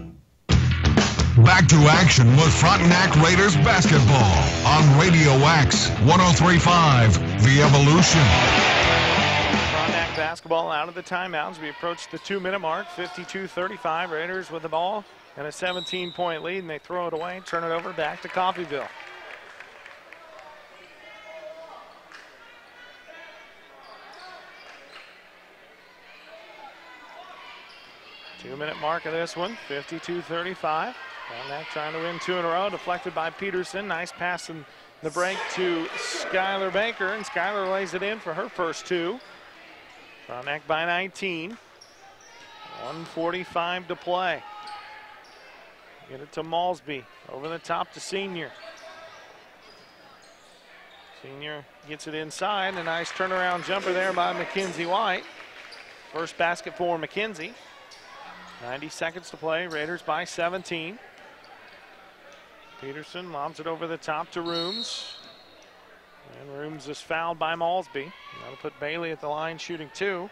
Back to action with Frontenac Raiders basketball on Radio X 103.5, The Evolution. Frontenac basketball out of the timeout as we approach the 2-minute mark. 52-35, Raiders with the ball and a 17-point lead, and they throw it away, turn it over back to Coffeyville. Two-minute mark of this one, 52-35. Frontenac trying to win 2 in a row, deflected by Peterson. Nice pass in the break to Skylar Baker, and Skylar lays it in for her first 2. Frontenac by 19. 1:45 to play. Get it to Malsby, over the top to Senior. Senior gets it inside, a nice turnaround jumper there by Mackenzie White. First basket for Mackenzie. 90 seconds to play, Raiders by 17. Peterson lobs it over the top to Rooms. And Rooms is fouled by Malsby. That'll put Bailey at the line shooting 2.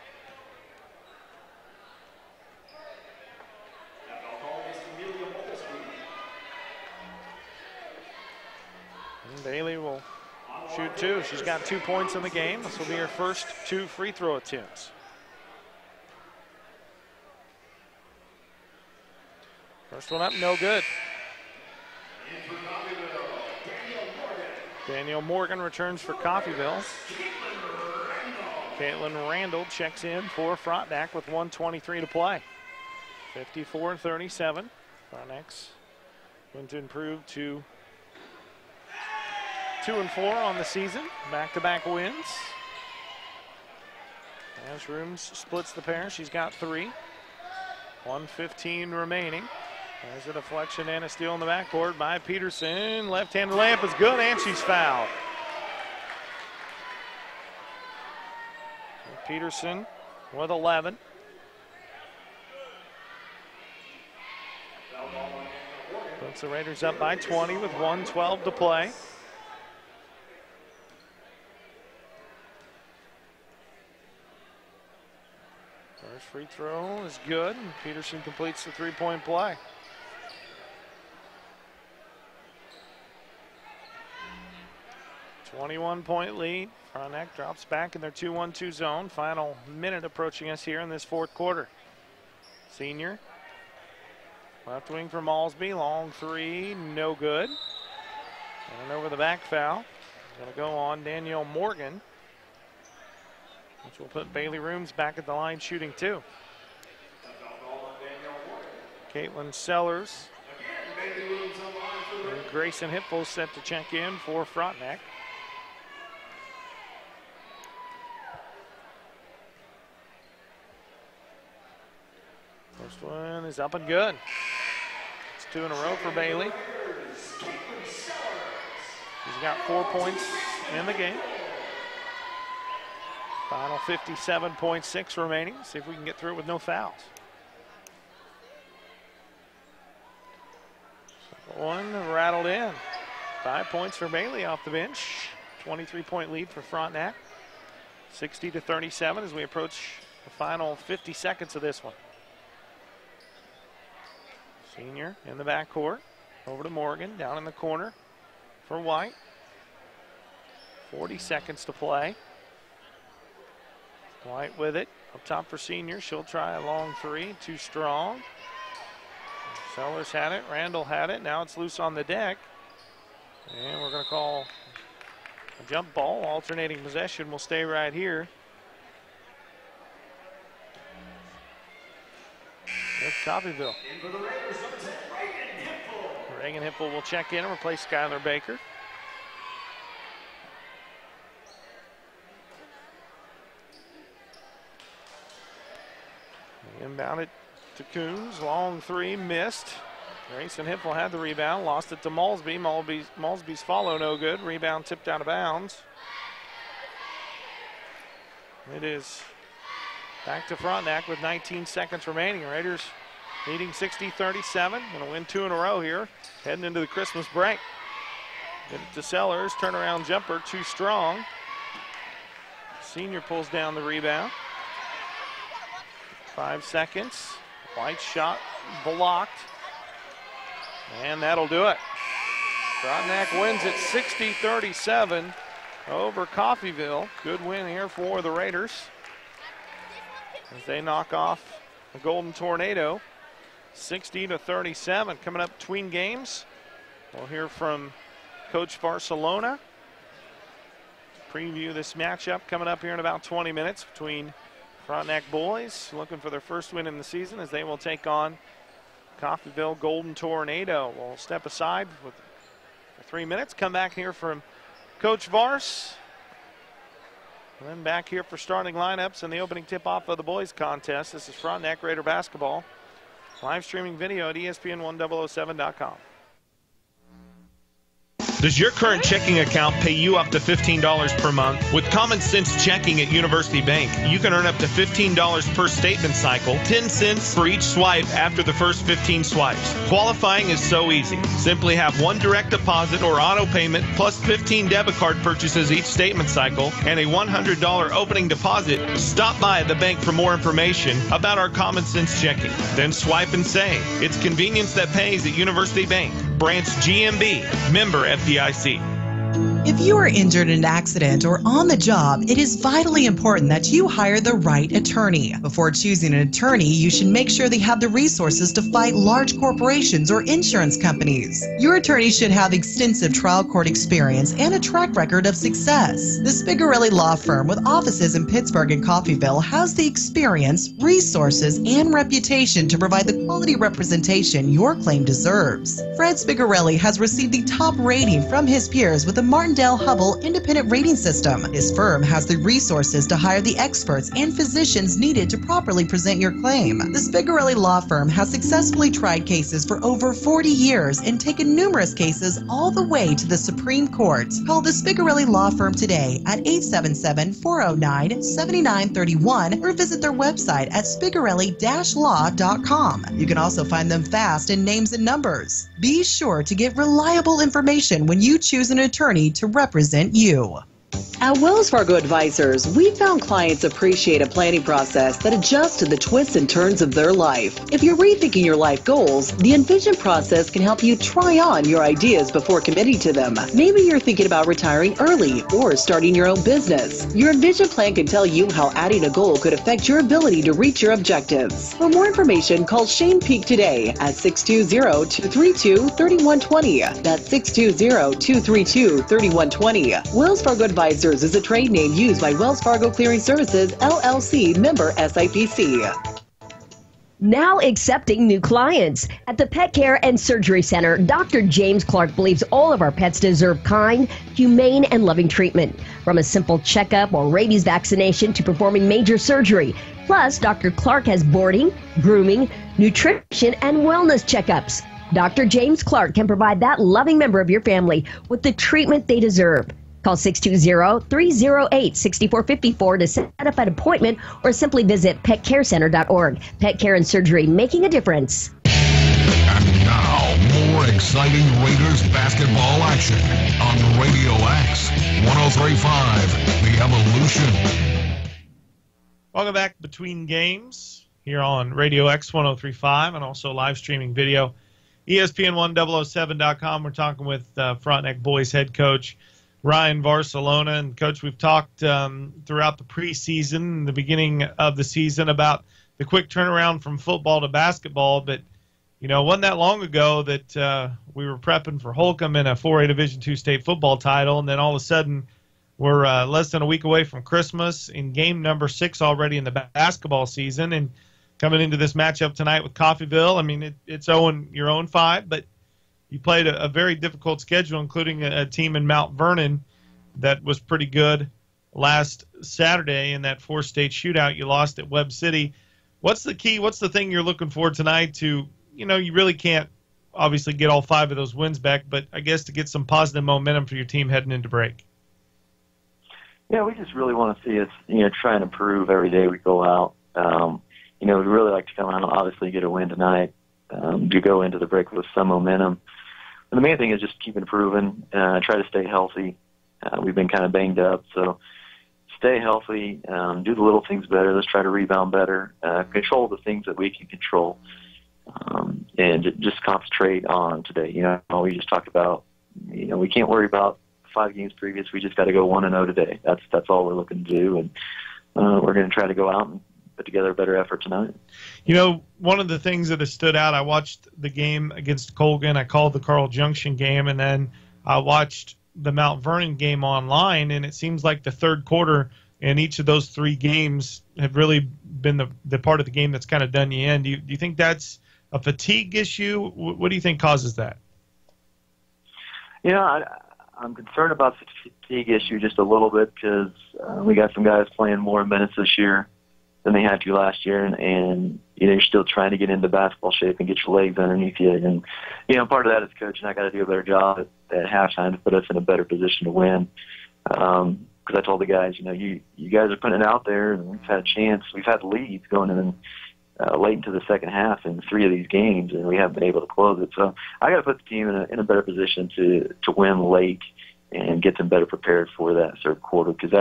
And Bailey will shoot 2. She's got 2 points in the game. This will be her first 2 free throw attempts. First one up, no good. Daniel Morgan returns for Coffeyville. Caitlin Randall checks in for Frontenac with 1:23 to play. 54-37. Frontenac's going to improve to 2-4 on the season. Back-to-back wins. As Rooms splits the pair, she's got 3. 1:15 remaining. There's a deflection and a steal in the backboard by Peterson. Left-handed layup is good, and she's fouled. Peterson with 11. Puts the Raiders up by 20 with 1:12 to play. First free throw is good, and Peterson completes the 3-point play. 21-point lead. Frontenac drops back in their 2-1-2 zone. Final minute approaching us here in this fourth quarter. Senior Left wing for Malsby, long three, no good. And over the back foul. Going to go on Danielle Morgan, which will put Bailey Rooms back at the line shooting two. Caitlin Sellers. And Grayson Hipfel set to check in for Frontenac. First one is up and good. It's 2 in a row for Bailey. She's got 4 points in the game. Final 57.6 remaining. See if we can get through it with no fouls. Second one rattled in. 5 points for Bailey off the bench. 23-point lead for Frontenac. 60-37 as we approach the final 50 seconds of this one. Senior in the backcourt. Over to Morgan, down in the corner for White. 40 seconds to play. White with it. Up top for Senior. She'll try a long three. Too strong. Sellers had it. Randall had it. Now it's loose on the deck. And we're going to call a jump ball. Alternating possession will stay right here. It's Coffeyville. Reagan Hipfel will check in and replace Skylar Baker. Inbounded to Coons. Long three missed. Grayson Hipfel had the rebound. Lost it to Malsby. Malsby's follow no good. Rebound tipped out of bounds. It is back to Frontenac with 19 seconds remaining. Raiders leading 60-37. Going to win 2 in a row here. Heading into the Christmas break. Get it to Sellers. Turnaround jumper. Too strong. Senior pulls down the rebound. 5 seconds. White shot blocked. And that'll do it. Frontenac wins it 60-37 over Coffeyville. Good win here for the Raiders as they knock off the Golden Tornado. 60-37. Coming up between games, we'll hear from Coach Barcelona. Preview this matchup coming up here in about 20 minutes between Frontenac boys looking for their first win in the season as they will take on Coffeyville Golden Tornado. We'll step aside for 3 minutes. Come back here from Coach Vars. And then back here for starting lineups and the opening tip-off of the boys contest. This is Frontenac Raider basketball. Live streaming video at ESPN1007.com. Does your current checking account pay you up to $15 per month? With Common Sense Checking at University Bank, you can earn up to $15 per statement cycle, 10 cents for each swipe after the first 15 swipes. Qualifying is so easy. Simply have one direct deposit or auto payment plus 15 debit card purchases each statement cycle and a $100 opening deposit. Stop by the bank for more information about our Common Sense Checking. Then swipe and save. It's convenience that pays at University Bank. Branch GMB, member FDIC. If you are injured in an accident or on the job, it is vitally important that you hire the right attorney. Before choosing an attorney, you should make sure they have the resources to fight large corporations or insurance companies. Your attorney should have extensive trial court experience and a track record of success. The Spigarelli Law Firm, with offices in Pittsburgh and Coffeyville, has the experience, resources, and reputation to provide the quality representation your claim deserves. Fred Spigarelli has received the top rating from his peers with the Martindale Hubbell Independent Rating System. His firm has the resources to hire the experts and physicians needed to properly present your claim. The Spigarelli Law Firm has successfully tried cases for over 40 years and taken numerous cases all the way to the Supreme Court. Call the Spigarelli Law Firm today at 877-409-7931 or visit their website at spigarelli-law.com. You can also find them fast in names and numbers. Be sure to get reliable information when you choose an attorney to represent you. At Wells Fargo Advisors, we found clients appreciate a planning process that adjusts to the twists and turns of their life. If you're rethinking your life goals, the Envision process can help you try on your ideas before committing to them. Maybe you're thinking about retiring early or starting your own business. Your Envision plan can tell you how adding a goal could affect your ability to reach your objectives. For more information, call Shane Peak today at 620-232-3120. That's 620-232-3120. Wells Fargo Advisors is a trade name used by Wells Fargo Clearing Services, LLC, member SIPC. Now accepting new clients. At the Pet Care and Surgery Center, Dr. James Clark believes all of our pets deserve kind, humane, and loving treatment. From a simple checkup or rabies vaccination to performing major surgery. Plus, Dr. Clark has boarding, grooming, nutrition, and wellness checkups. Dr. James Clark can provide that loving member of your family with the treatment they deserve. Call 620-308-6454 to set up an appointment or simply visit petcarecenter.org. Pet Care and Surgery, making a difference. And now, more exciting Raiders basketball action on Radio X 103.5, The Evolution. Welcome back between games here on Radio X 103.5 and also live streaming video. ESPN1007.com. We're talking with Frontenac Boys head coach Ryan Barcelona. And, Coach, we've talked throughout the preseason, the beginning of the season, about the quick turnaround from football to basketball. But, you know, it wasn't that long ago that we were prepping for Holcomb in a 4A Division II state football title, and then all of a sudden we're less than a week away from Christmas in game number 6 already in the basketball season. And coming into this matchup tonight with Coffeyville, I mean, it's your own 5, but you played a very difficult schedule, including a team in Mount Vernon that was pretty good last Saturday in that 4-state shootout. You lost at Webb City. What's the key? What's the thing you're looking for tonight to, you know, you really can't obviously get all 5 of those wins back, but I guess to get some positive momentum for your team heading into break? Yeah, we just really want to see us, you know, try and improve every day we go out. You know, we'd really like to come out and obviously get a win tonight, to go into the break with some momentum. And the main thing is just keep improving, try to stay healthy. We've been kind of banged up, so stay healthy, do the little things better. Let's try to rebound better, control the things that we can control, and just concentrate on today. You know, we just talked about, you know, we can't worry about 5 games previous. We just got to go 1-0 today. That's all we're looking to do, and we're going to try to go out and put together a better effort tonight. You know, one of the things that has stood out, I watched the game against Colgan. I called the Carl Junction game, and then I watched the Mount Vernon game online, and it seems like the third quarter in each of those 3 games have really been the part of the game that's kind of done you in. Do you think that's a fatigue issue? What do you think causes that? You know, I'm concerned about the fatigue issue just a little bit because we got some guys playing more minutes this year than they had to last year, and you know, you're still trying to get into basketball shape and get your legs underneath you. And you know, part of that is coach and I got to do a better job at halftime to put us in a better position to win. Because I told the guys, you know, you guys are putting it out there, and we've had a chance. We've had leads going in late into the second half in 3 of these games, and we haven't been able to close it. So I got to put the team in a better position to win late and get them better prepared for that third quarter, because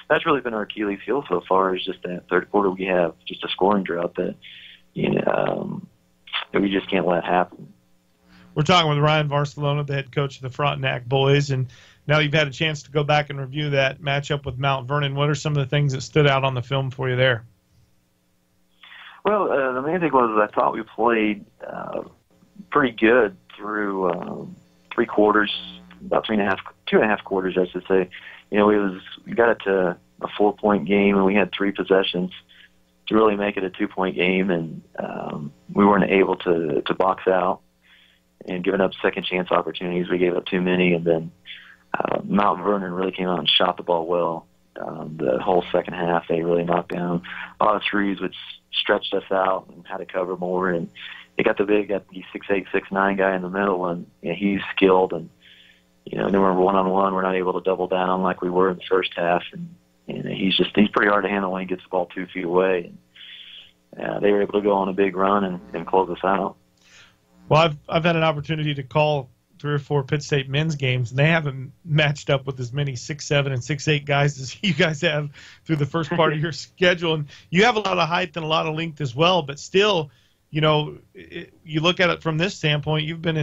that's really been our Achilles heel so far, is just that third quarter we have just a scoring drought that, you know, that we just can't let happen. We're talking with Ryan Barcelona, the head coach of the Frontenac Boys, and now you've had a chance to go back and review that matchup with Mount Vernon. What are some of the things that stood out on the film for you there? Well, the main thing was I thought we played pretty good through 3 quarters, about 2.5 quarters, I should say. You know, we got it to a 4-point game, and we had 3 possessions to really make it a 2-point game, and we weren't able to box out and giving up second chance opportunities. We gave up too many, and then Mount Vernon really came out and shot the ball well. The whole second half, they really knocked down a lot of threes, which stretched us out and had to cover more. And they got the 6'8", 6'9" guy in the middle, and you know, he's skilled. And you know, then we're 1-on-1. We're not able to double down like we were in the first half, and he's pretty hard to handle when he gets the ball 2 feet away. And they were able to go on a big run and close us out. Well, I've had an opportunity to call 3 or 4 Pitt State men's games, and they haven't matched up with as many 6'7" and 6'8" guys as you guys have through the first part of your schedule. And you have a lot of height and a lot of length as well, but still, you look at it from this standpoint. You've been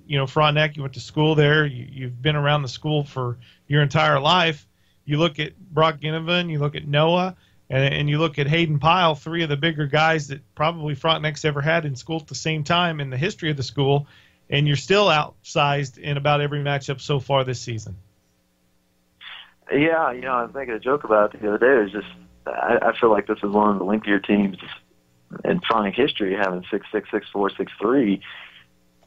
in, Frontenac. You went to school there. You've been around the school for your entire life. You look at Brock Ginnivan, you look at Noah, and you look at Hayden Pyle, 3 of the bigger guys that probably Frontenac's ever had in school at the same time in the history of the school, and you're still outsized in about every matchup so far this season. Yeah, I was making a joke about it the other day. It was just, I feel like this is one of the lengthier teams in Frontenac history, having 6'6", 6'4", 6'3",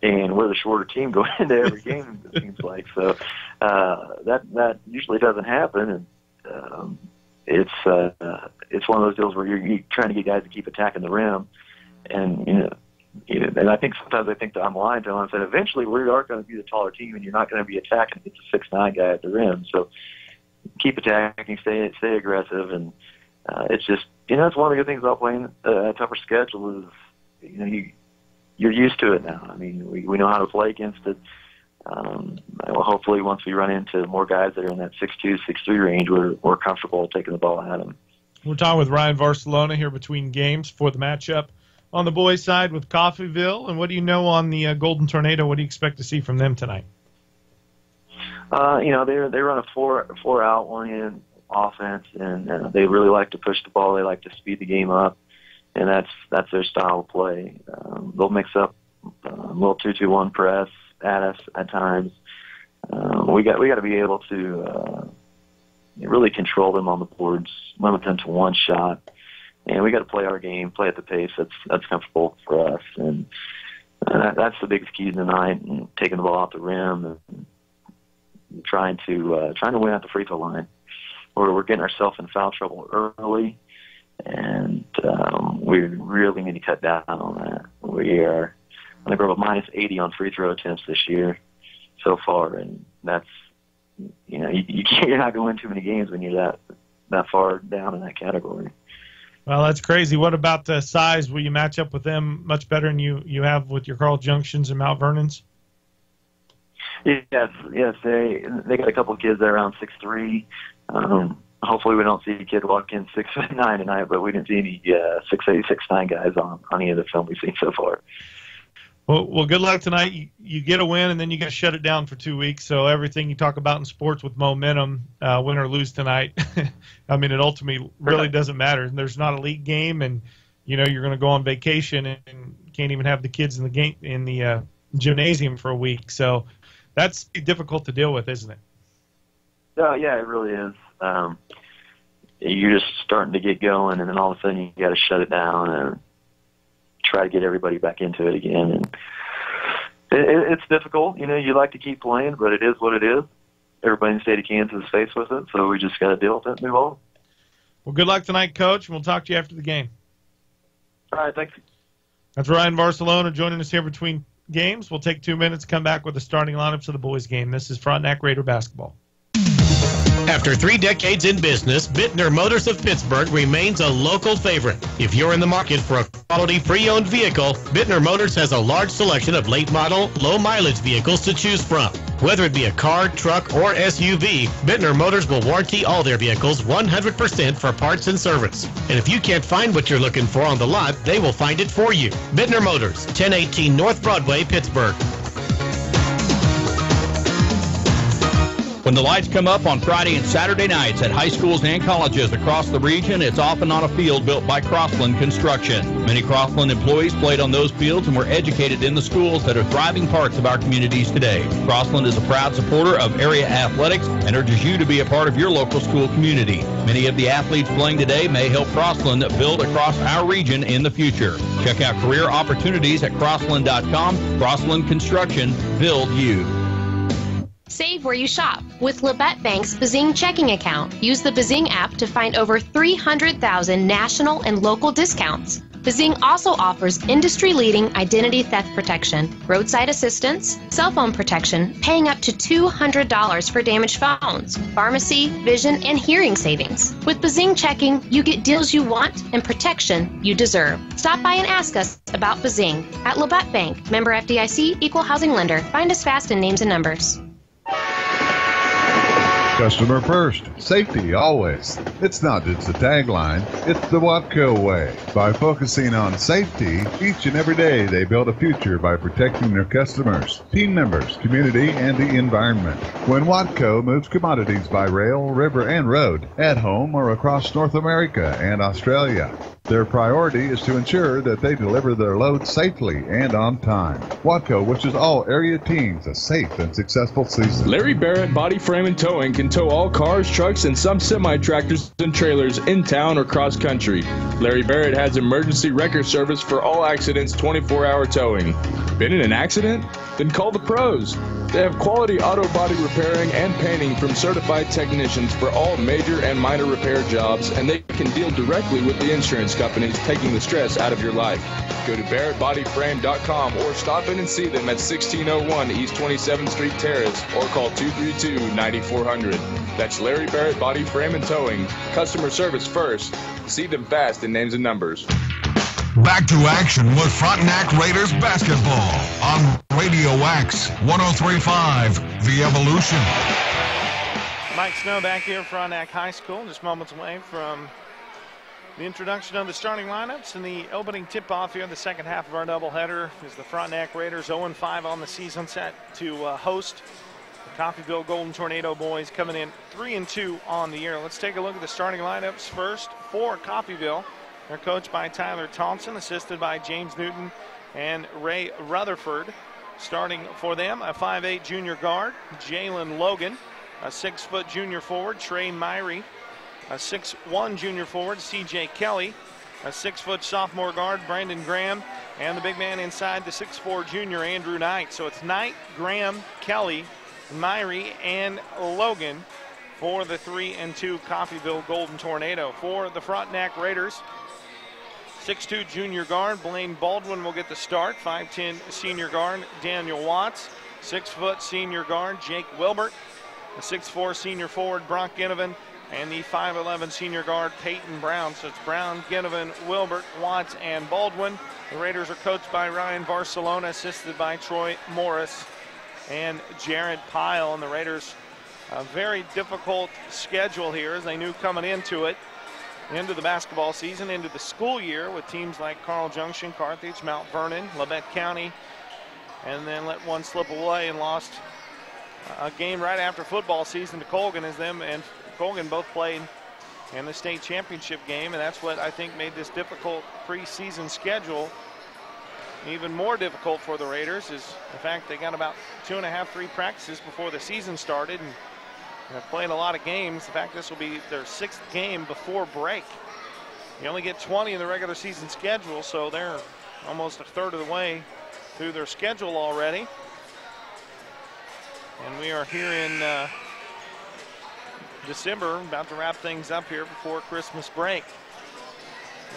and we're the shorter team going into every game, it seems like. So that usually doesn't happen, and it's one of those deals where you're trying to get guys to keep attacking the rim, and and I think sometimes that I'm lying to them. I said eventually we are going to be the taller team, and you're not going to be attacking against a 6'9" guy at the rim. So keep attacking, stay aggressive, and it's just it's one of the good things about playing a tougher schedule is you're used to it now. I mean, we know how to play against it. Well, hopefully once we run into more guys that are in that 6'2", 6'3" range, we're comfortable taking the ball at them. We're talking with Ryan Barcelona here between games for the matchup on the boys' side with Coffeyville. And what do you know on the Golden Tornado? What do you expect to see from them tonight? They run a four out, 1 in offense, and they really like to push the ball. They like to speed the game up, and that's their style of play. They'll mix up a little 2-2-1 press at us at times. We got to be able to really control them on the boards, limit them to 1 shot, and we got to play our game, play at the pace that's comfortable for us, and that's the biggest key tonight. And taking the ball off the rim and trying to win at the free throw line. We're getting ourselves in foul trouble early, and we really need to cut down on that. We are, I think we're about -80 on free throw attempts this year so far, and that's you're not going to win too many games when you're that far down in that category. Well, that's crazy. What about the size? Will you match up with them much better than you have with your Carl Junctions and Mount Vernons? Yes. They got a couple of kids that are around 6'3". Hopefully we don't see a kid walk in 6'9" tonight, but we didn't see any 6'8", 6'9" guys on any of the film we've seen so far. Well, good luck tonight. You get a win, and then you got to shut it down for 2 weeks. So everything you talk about in sports with momentum, win or lose tonight, I mean, it ultimately really doesn't matter. There's not a league game, and you're going to go on vacation and can't even have the kids in the game in the gymnasium for a week. So that's difficult to deal with, isn't it? Yeah, it really is. You're just starting to get going, and then all of a sudden you got to shut it down and try to get everybody back into it again. And it's difficult. You like to keep playing, but it is what it is. Everybody in the state of Kansas is faced with it, so we just got to deal with it and move on. Well, good luck tonight, Coach, and we'll talk to you after the game. All right, thanks. That's Ryan Barcelona joining us here between games. We'll take 2 minutes, come back with the starting lineups of the boys' game. This is Frontenac Raider basketball. After 3 decades in business, Bittner Motors of Pittsburgh remains a local favorite. If you're in the market for a quality pre-owned vehicle, Bittner Motors has a large selection of late model, low mileage vehicles to choose from. Whether it be a car, truck, or SUV, Bittner Motors will warranty all their vehicles 100% for parts and service. And if you can't find what you're looking for on the lot, they will find it for you. Bittner Motors, 1018 North Broadway, Pittsburgh. When the lights come up on Friday and Saturday nights at high schools and colleges across the region, it's often on a field built by Crossland Construction. Many Crossland employees played on those fields and were educated in the schools that are thriving parts of our communities today. Crossland is a proud supporter of area athletics and urges you to be a part of your local school community. Many of the athletes playing today may help Crossland build across our region in the future. Check out career opportunities at crossland.com. Crossland Construction, build you. Save where you shop with Labette Bank's Bazing checking account. Use the Bazing app to find over 300,000 national and local discounts. Bazing also offers industry-leading identity theft protection, roadside assistance, cell phone protection, paying up to $200 for damaged phones, pharmacy, vision, and hearing savings. With Bazing Checking, you get deals you want and protection you deserve. Stop by and ask us about Bazing at Labatt Bank, member FDIC, equal housing lender. Find us fast in names and numbers. Customer first, safety always. It's not just a tagline, it's the Watco way. By focusing on safety, each and every day they build a future by protecting their customers, team members, community, and the environment. When Watco moves commodities by rail, river, and road, at home or across North America and Australia, their priority is to ensure that they deliver their loads safely and on time. Watco wishes all area teams a safe and successful season. Larry Barrett Body Frame and Towing can tow all cars, trucks, and some semi-tractors and trailers in town or cross country. Larry Barrett has emergency wrecker service for all accidents, 24-hour towing. Been in an accident? Then call the pros. They have quality auto body repairing and painting from certified technicians for all major and minor repair jobs, and they can deal directly with the insurance companies, taking the stress out of your life. Go to BarrettBodyFrame.com or stop in and see them at 1601 East 27th Street Terrace or call 232-9400. That's Larry Barrett Body Frame and Towing. Customer service first. See them fast in names and numbers. Back to action with Frontenac Raiders basketball on Radio X 103.5 The Evolution. Mike Snow back here at Frontenac High School, just moments away from the introduction of the starting lineups and the opening tip-off here in the second half of our doubleheader is the Frontenac Raiders 0-5 on the season, set to host the Coffeyville Golden Tornado boys, coming in 3-2 on the year. Let's take a look at the starting lineups first for Coffeyville. They're coached by Tyler Thompson, assisted by James Newton and Ray Rutherford. Starting for them, a 5'8" junior guard, Jalen Logan, a 6-foot junior forward, Trey Myrie, a 6'1" junior forward, C.J. Kelly, a 6-foot sophomore guard, Brandon Graham, and the big man inside, the 6'4" junior, Andrew Knight. So it's Knight, Graham, Kelly, Myrie, and Logan for the 3-2 Coffeyville Golden Tornado. For the Frontenac Raiders, 6'2" junior guard, Blaine Baldwin will get the start. 5'10" senior guard, Daniel Watts. 6-foot senior guard, Jake Wilbert. The 6'4" senior forward, Brock Ginnivan. And the 5'11" senior guard, Peyton Brown. So it's Brown, Ginnivan, Wilbert, Watts, and Baldwin. The Raiders are coached by Ryan Barcelona, assisted by Troy Morris and Jared Pyle. And the Raiders, a very difficult schedule here, as they knew coming into it. Into the basketball season, into the school year, with teams like Carl Junction, Carthage, Mount Vernon, Labette County, and then let one slip away and lost a game right after football season to Colgan, as them and Colgan both played in the state championship game, and that's what I think made this difficult preseason schedule even more difficult for the Raiders, is the fact they got about 2.5, 3 practices before the season started, and they've played a lot of games. In fact, this will be their 6th game before break. You only get 20 in the regular season schedule, so they're almost a third of the way through their schedule already. And we are here in December, about to wrap things up here before Christmas break.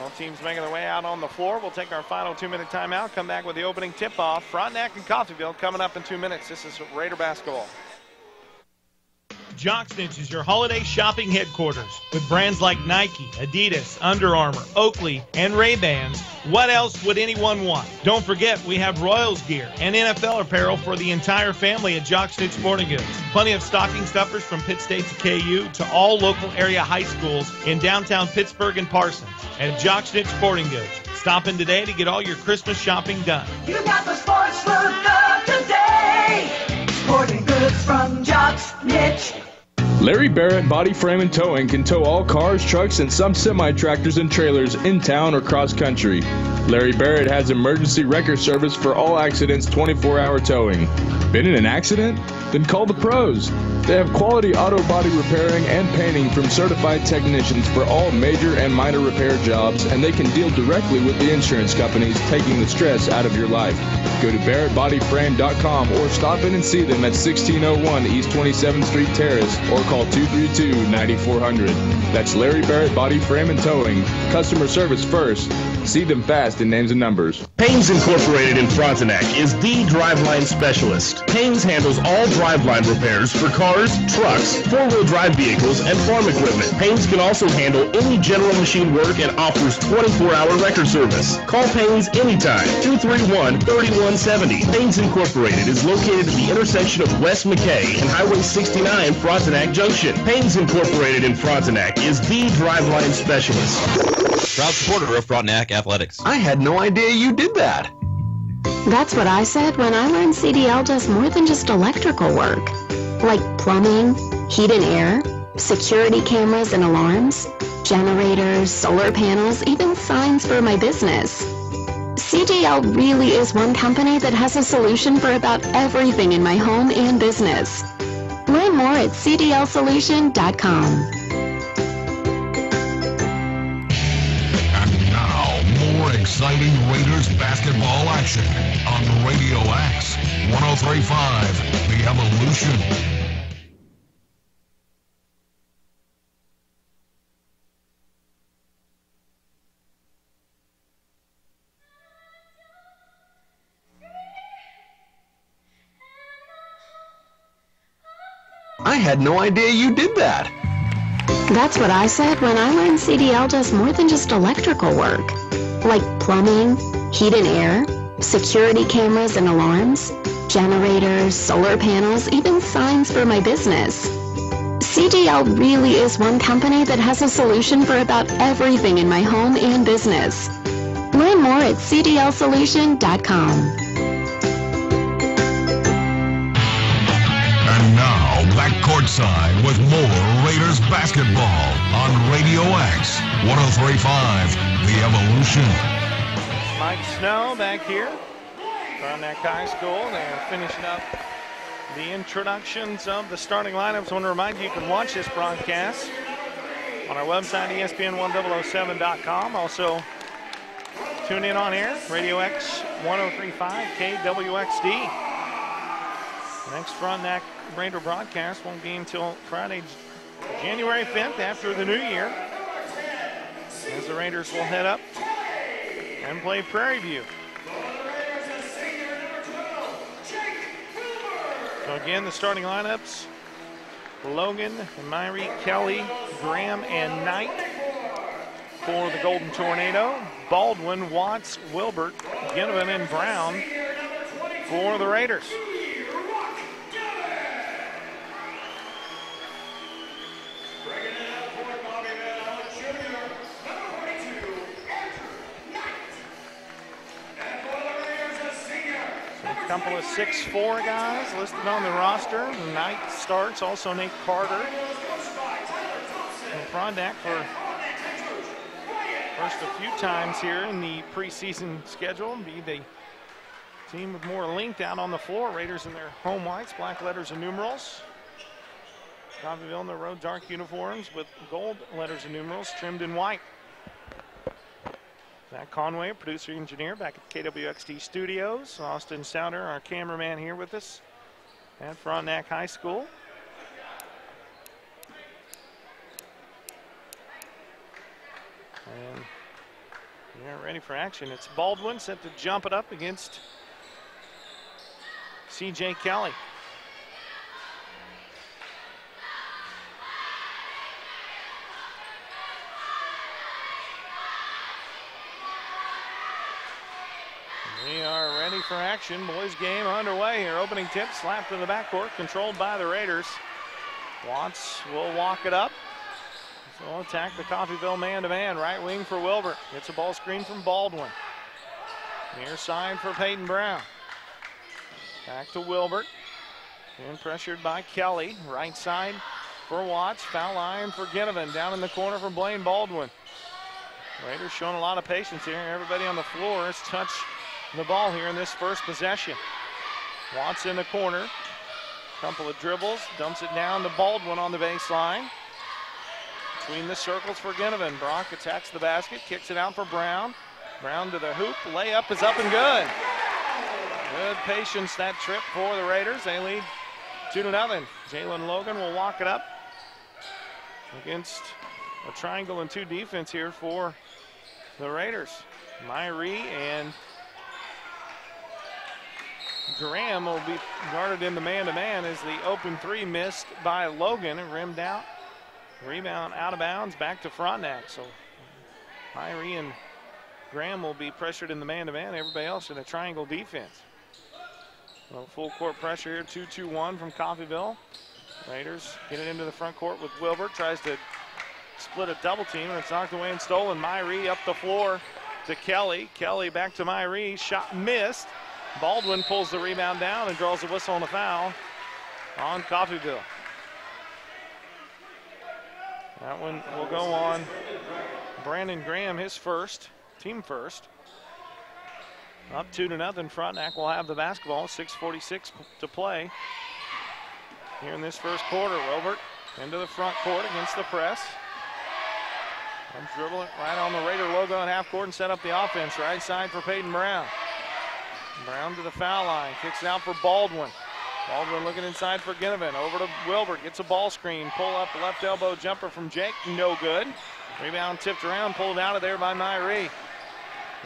All teams making their way out on the floor. We'll take our final 2-minute timeout, come back with the opening tip-off. Frontenac and Coffeyville coming up in 2 minutes. This is Raider basketball. Jocksnitch is your holiday shopping headquarters with brands like Nike, Adidas, Under Armour, Oakley, and Ray-Bans. What else would anyone want? Don't forget, we have Royals gear and NFL apparel for the entire family at Jocksnitch Sporting Goods. Plenty of stocking stuffers from Pitt State to KU to all local area high schools in downtown Pittsburgh and Parsons at Jocksnitch Sporting Goods. Stop in today to get all your Christmas shopping done. You got the sports look of today. Sporting goods from Jocksnitch. Larry Barrett Body Frame and Towing can tow all cars, trucks, and some semi-tractors and trailers in town or cross country. Larry Barrett has emergency wrecker service for all accidents, 24-hour towing. Been in an accident? Then call the pros. They have quality auto body repairing and painting from certified technicians for all major and minor repair jobs, and they can deal directly with the insurance companies, taking the stress out of your life. Go to BarrettBodyFrame.com or stop in and see them at 1601 East 27th Street Terrace or call 232-9400. That's Larry Barrett Body Frame and Towing. Customer service first. See them fast in names and numbers. Paynes Incorporated in Frontenac is the driveline specialist. Paynes handles all driveline repairs for cars, trucks, four-wheel drive vehicles, and farm equipment. Paynes can also handle any general machine work and offers 24-hour record service. Call Paynes anytime, 231-3170. Paynes Incorporated is located at the intersection of West McKay and Highway 69 Frontenac Junction. Paynes Incorporated in Frontenac is the driveline specialist. Proud supporter of Frontenac Athletics. I had no idea you did that. That's what I said when I learned CDL does more than just electrical work. Like plumbing, heat and air, security cameras and alarms, generators, solar panels, even signs for my business. CDL really is one company that has a solution for about everything in my home and business. Learn more at cdlsolution.com. Exciting Raiders basketball action on Radio X 103.5 The Evolution. I had no idea you did that. That's what I said when I learned CDL does more than just electrical work. Like plumbing, heat and air, security cameras and alarms, generators, solar panels, even signs for my business. CDL really is one company that has a solution for about everything in my home and business. Learn more at cdlsolution.com. And now, back courtside with more Raiders basketball on Radio X 103.5 The Evolution. Mike Snow back here from that high school. They're finishing up the introductions of the starting lineups. I want to remind you can watch this broadcast on our website, ESPN1007.com. Also, tune in on air, Radio X 103.5 KWXD. Next Frontenac Raider broadcast won't be until Friday, January 5th after the new year, as the Raiders will head up and play Prairie View. So again, the starting lineups: Logan, Myrie, Kelly, Graham, and Knight for the Golden Tornado. Baldwin, Watts, Wilbert, Ginnivan, and Brown for the Raiders. A couple of 6'4" guys listed on the roster. Knight starts, also Nate Carter. And Frontenac for first a few times here in the preseason schedule. Be the team with more length out on the floor. Raiders in their home whites, black letters and numerals. Coffeyville in their road dark uniforms with gold letters and numerals trimmed in white. Zach Conway, producer engineer back at KWXD Studios. Austin Souter, our cameraman, here with us at Frontenac High School. And they're ready for action. It's Baldwin set to jump it up against C.J. Kelly. We are ready for action. Boys game underway here. Opening tip, slap to the backcourt, controlled by the Raiders. Watts will walk it up. So we'll attack the Coffeyville man-to-man. Right wing for Wilbert. Gets a ball screen from Baldwin. Near side for Peyton Brown. Back to Wilbert. And pressured by Kelly. Right side for Watts. Foul line for Ginnivan. Down in the corner for Blaine Baldwin. Raiders showing a lot of patience here. Everybody on the floor has touched the ball here in this first possession. Watts in the corner. Couple of dribbles, dumps it down to Baldwin on the baseline. Between the circles for Ginnivan. Brock attacks the basket, kicks it out for Brown. Brown to the hoop, layup is up and good. Good patience that trip for the Raiders. They lead 2-0. Jalen Logan will walk it up against a triangle and 2 defense here for the Raiders. Myrie and Graham will be guarded in the man-to-man as the open 3 missed by Logan and rimmed out. Rebound out of bounds, back to Frontenac. So Myrie and Graham will be pressured in the man-to-man. Everybody else in a triangle defense. So full court pressure here, 2-2-1 from Coffeyville. Raiders get it into the front court with Wilbert. Tries to split a double team, and it's knocked away and stolen. Myrie up the floor to Kelly. Kelly back to Myrie. Shot missed. Baldwin pulls the rebound down and draws a whistle on the foul on Coffeyville. That one will go on Brandon Graham, his first, team first. Up 2-0. Frontenac will have the basketball. 6:46 to play here in this first quarter. Wilbert into the front court against the press. And dribble it right on the Raider logo in half court and set up the offense. Right side for Peyton Brown. Brown to the foul line. Kicks it out for Baldwin. Baldwin looking inside for Ginnivan. Over to Wilbert. Gets a ball screen. Pull up left elbow jumper from Jake. No good. Rebound tipped around. Pulled out of there by Myrie.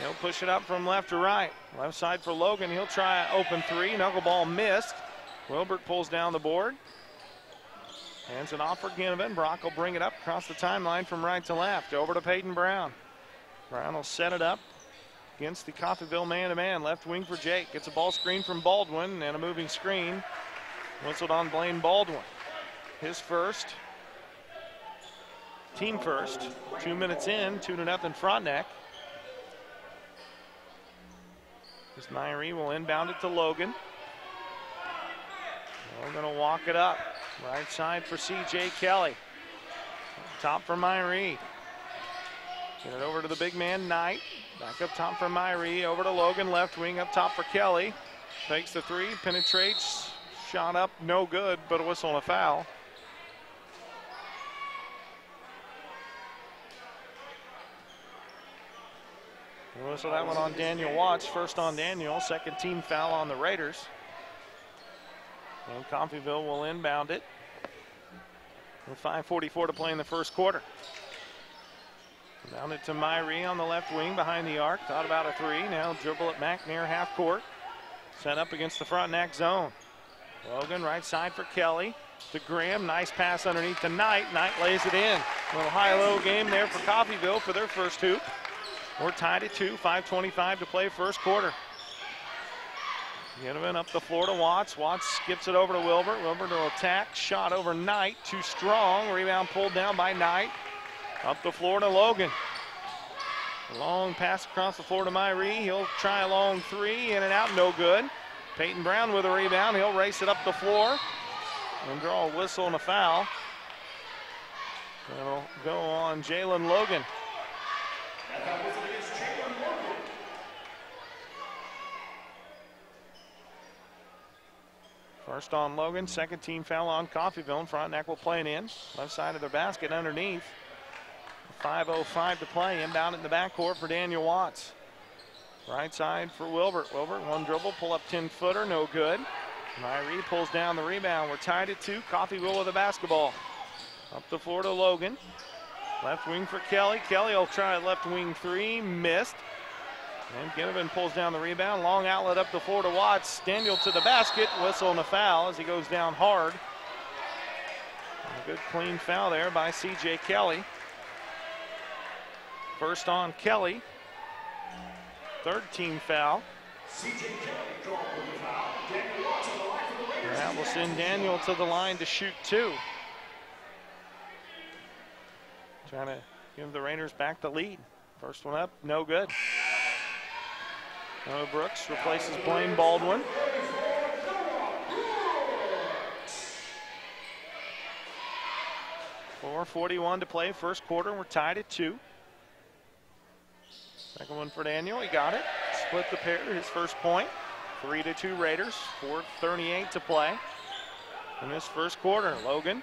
He'll push it up from left to right. Left side for Logan. He'll try open 3. Knuckleball missed. Wilbert pulls down the board. Hands it off for Ginnivan. Brock will bring it up across the timeline from right to left. Over to Peyton Brown. Brown will set it up against the Coffeyville man-to-man. Left wing for Jake. Gets a ball screen from Baldwin and a moving screen. Whistled on Blaine Baldwin. His first. Team first. 2 minutes in. 2-0 Frontenac. As Myrie will inbound it to Logan. Logan will walk it up. Right side for C.J. Kelly. Top for Myrie. Get it over to the big man, Knight. Back up top for Myrie. Over to Logan, left wing up top for Kelly. Takes the 3, penetrates. Shot up, no good, but a whistle and a foul. So that one on Daniel Watts. First on Daniel, second team foul on the Raiders. And Coffeyville will inbound it with 5:44 to play in the first quarter. Down it to Myrie on the left wing behind the arc. Thought about a 3. Now dribble it back near half court. Set up against the Frontenac zone. Logan right side for Kelly. To Graham. Nice pass underneath to Knight. Knight lays it in. A little high-low game there for Coffeyville for their first hoop. We're tied at 2, 5:25 to play first quarter. Ginnivan up the floor to Watts. Watts skips it over to Wilbert. Wilbert will attack. Shot over Knight. Too strong. Rebound pulled down by Knight. Up the floor to Logan. Long pass across the floor to Myrie. He'll try a long 3. In and out. No good. Peyton Brown with a rebound. He'll race it up the floor and draw a whistle and a foul. It'll go on Jalen Logan. First on Logan, second team foul on Coffeyville. And Frontenac will play it in. Left side of their basket underneath. 5:05 to play. Inbound in the backcourt for Daniel Watts. Right side for Wilbert. Wilbert, one dribble, pull up 10-footer, no good. Myrie pulls down the rebound. We're tied at 2. Coffeyville with the basketball. Up the floor to Logan. Left wing for Kelly. Kelly will try a left wing 3, missed. And Ginnivan pulls down the rebound. Long outlet up the floor to Watts. Daniel to the basket. Whistle and a foul as he goes down hard. A good clean foul there by C.J. Kelly. First on Kelly. Third team foul. C.J. Kelly draws the foul. Daniel Watts on the line for the Raiders. That will send Daniel to the line to shoot 2. Trying to give the Raiders back the lead. First one up, no good. Noah Brooks replaces Blaine Baldwin. .441 to play, first quarter. We're tied at 2. Second one for Daniel, he got it. Split the pair, his first point. 3-2 Raiders, 4:38 to play. in this first quarter. Logan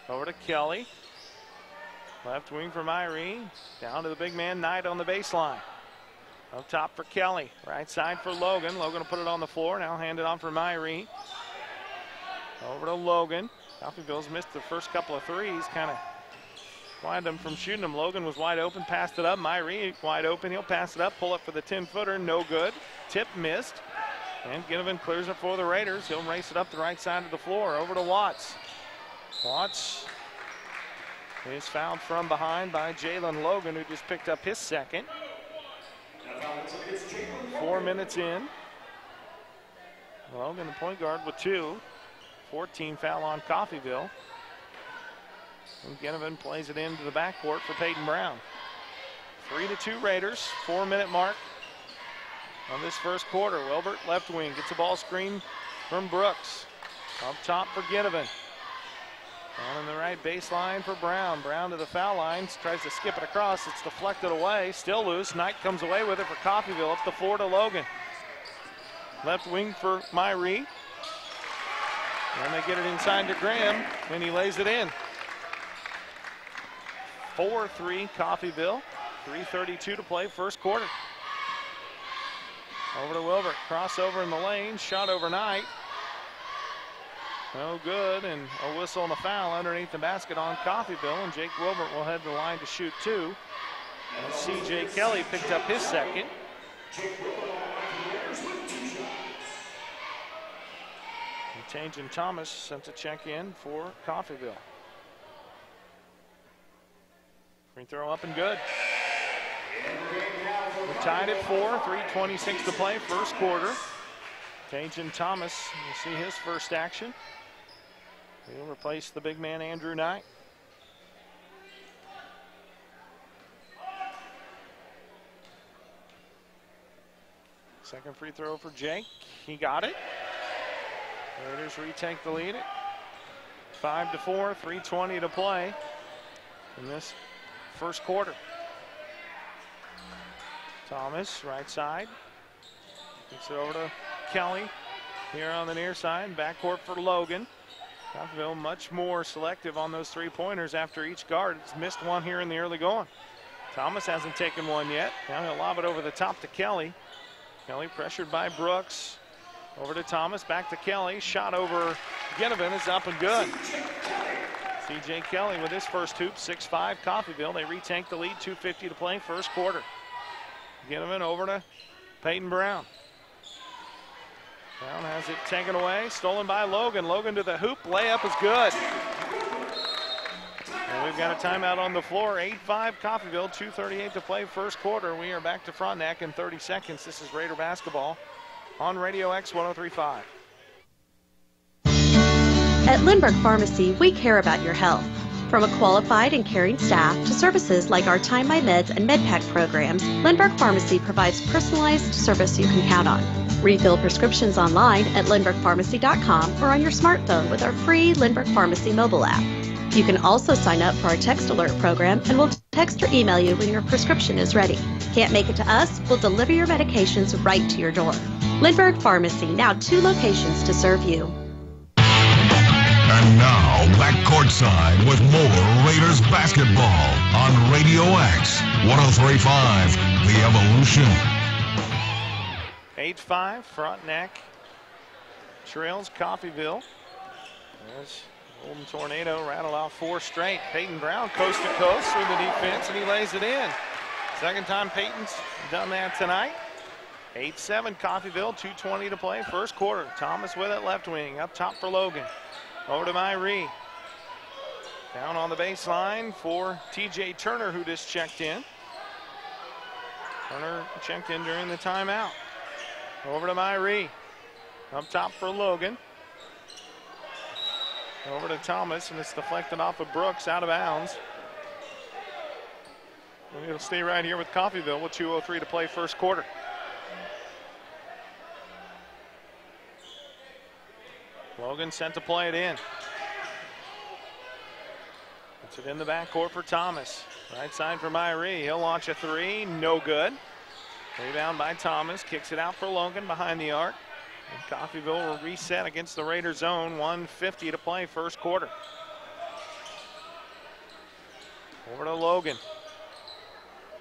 over to Kelly. Left wing for Myrie. Down to the big man Knight on the baseline. Up top for Kelly. Right side for Logan. Logan will put it on the floor. Now hand it on for Myrie. Over to Logan. Coffeyville's missed the first couple of threes. Kind of blinded them from shooting them. Logan was wide open. Passed it up. Myrie wide open. He'll pass it up. Pull up for the 10-footer. No good. Tip missed. And Ginnivan clears it for the Raiders. He'll race it up the right side of the floor. Over to Watts. Watts is fouled from behind by Jalen Logan, who just picked up his second. 4 minutes in. Logan, the point guard, with 2. 14 foul on Coffeyville. And Ginnivan plays it into the backcourt for Peyton Brown. 3-2 Raiders. 4-minute mark on this first quarter. Wilbert, left wing, gets a ball screen from Brooks. Up top for Ginnivan. Down in the right baseline for Brown. Brown to the foul line, tries to skip it across. It's deflected away, still loose. Knight comes away with it for Coffeyville. Up the floor to Logan. Left wing for Myrie. And they get it inside to Graham, and he lays it in. 4-3 Coffeyville. 3:32 to play, first quarter. Over to Wilbert, crossover in the lane, shot overnight. No good, and a whistle and a foul underneath the basket on Coffeyville, and Jake Wilbert will head to the line to shoot 2. And C.J. Kelly picked up his second. And Tangen Thomas sent to check in for Coffeyville. Free throw up and good. We're tied at 4, 3:26 to play, first quarter. Tangen Thomas will see his first action. He'll replace the big man Andrew Knight. Second free throw for Jake. He got it. Raiders retake the lead at 5-4, 3:20 to play in this first quarter. Thomas, right side. Gets it over to Kelly here on the near side. Backcourt for Logan. Coffeyville much more selective on those three-pointers after each guard. It's missed one here in the early going. Thomas hasn't taken one yet. Now he'll lob it over the top to Kelly. Kelly pressured by Brooks. Over to Thomas, back to Kelly. Shot over Ginnivan is up and good. C.J. Kelly with his first hoop, 6-5 Coffeyville. They retake the lead, 2:50 to play, first quarter. Ginnivan over to Peyton Brown. Brown has it taken away, stolen by Logan. Logan to the hoop, layup is good. And we've got a timeout on the floor, 8-5 Coffeyville, 2:38 to play, first quarter. We are back to Frontenac in 30 seconds. This is Raider basketball on Radio X 103.5. At Lindbergh Pharmacy, we care about your health. From a qualified and caring staff to services like our Time My Meds and MedPack programs, Lindbergh Pharmacy provides personalized service you can count on. Refill prescriptions online at lindberghpharmacy.com or on your smartphone with our free Lindbergh Pharmacy mobile app. You can also sign up for our text alert program and we'll text or email you when your prescription is ready. Can't make it to us? We'll deliver your medications right to your door. Lindbergh Pharmacy, now 2 locations to serve you. And now, back courtside with more Raiders basketball on Radio X 103.5, The Evolution. 8-5, Frontenac trails Coffeyville. There's Golden Tornado rattled off 4 straight. Peyton Brown coast to coast through the defense, and he lays it in. Second time Peyton's done that tonight. 8-7 Coffeyville, 2:20 to play, first quarter. Thomas with it, left wing, up top for Logan. Over to Myrie. Down on the baseline for TJ Turner, who just checked in. Turner checked in during the timeout. Over to Myrie. Up top for Logan. Over to Thomas, and it's deflected off of Brooks, out of bounds. And it'll stay right here with Coffeyville with 2:03 to play, first quarter. Logan sent to play it in. Puts it in the backcourt for Thomas. Right side for Myrie. He'll launch a 3. No good. Rebound by Thomas. Kicks it out for Logan behind the arc. And Coffeyville will reset against the Raiders zone. 1:50 to play, first quarter. Over to Logan.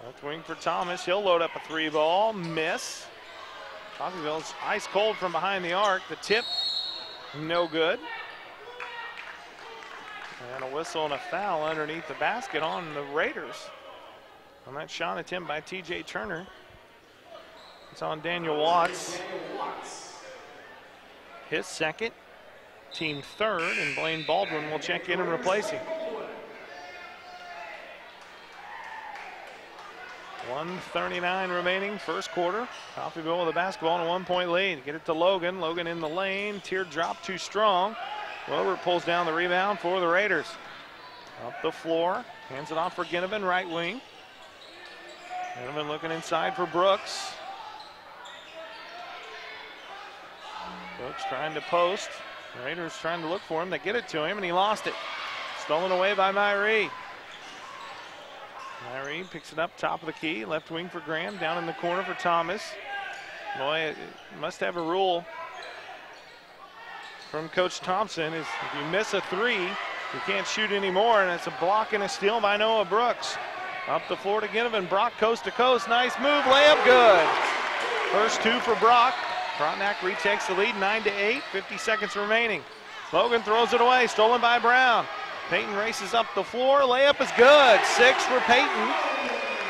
Left wing for Thomas. He'll load up a 3-ball. Miss. Coffeyville's ice cold from behind the arc. The tip, no good. And a whistle and a foul underneath the basket on the Raiders. On that shot attempt by TJ Turner. It's on Daniel Watts. His second, team third, and Blaine Baldwin will check in and replace him. 1:39 remaining, first quarter. Coffeyville with a basketball and a 1-point lead. Get it to Logan. Logan in the lane. Teardrop too strong. Wilbert pulls down the rebound for the Raiders. Up the floor. Hands it off for Ginnivan, right wing. Ginnivan looking inside for Brooks. Brooks trying to post. The Raiders trying to look for him. They get it to him, and he lost it. Stolen away by Myrie. Myrie picks it up top of the key. Left wing for Graham. Down in the corner for Thomas. Boy, it must have a rule from Coach Thompson is if you miss a three, you can't shoot anymore, and it's a block and a steal by Noah Brooks. Up the floor to Ginnivan. Brock coast to coast. Nice move. Layup good. First two for Brock. Frontenac retakes the lead, 9-8. 50 seconds remaining. Logan throws it away. Stolen by Brown. Peyton races up the floor. Layup is good. 6 for Peyton.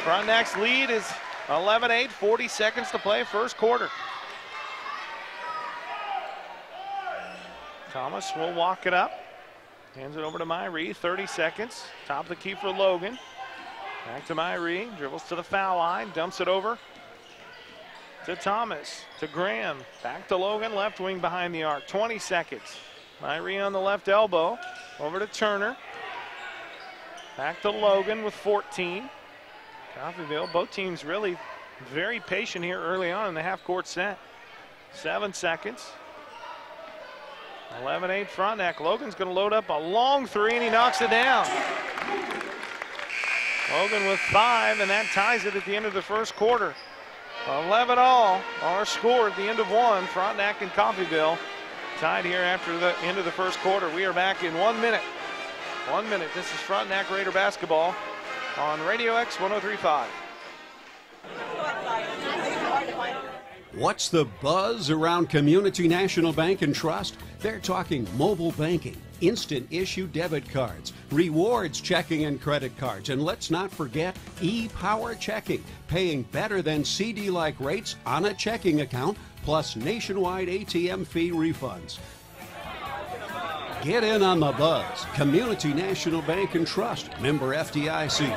Frontenac's lead is 11-8. 40 seconds to play, first quarter. Thomas will walk it up. Hands it over to Myrie. 30 seconds. Top of the key for Logan. Back to Myrie. Dribbles to the foul line. Dumps it over to Thomas. To Graham. Back to Logan. Left wing behind the arc. 20 seconds. Myrie on the left elbow. Over to Turner. Back to Logan with 14. Coffeyville, both teams really very patient here early on in the half-court set. 7 seconds. 11-8 Frontenac. Logan's going to load up a long three, and he knocks it down. Logan with 5, and that ties it at the end of the first quarter. 11 all, our score at the end of one. Frontenac and Coffeyville tied here after the end of the first quarter. We are back in 1 minute. 1 minute. This is Frontenac Raider basketball on Radio X 103.5. What's the buzz around Community National Bank and Trust? They're talking mobile banking, instant issue debit cards, rewards checking and credit cards, and let's not forget e-Power checking, paying better than CD-like rates on a checking account, plus nationwide ATM fee refunds. Get in on the buzz. Community National Bank and Trust, member FDIC.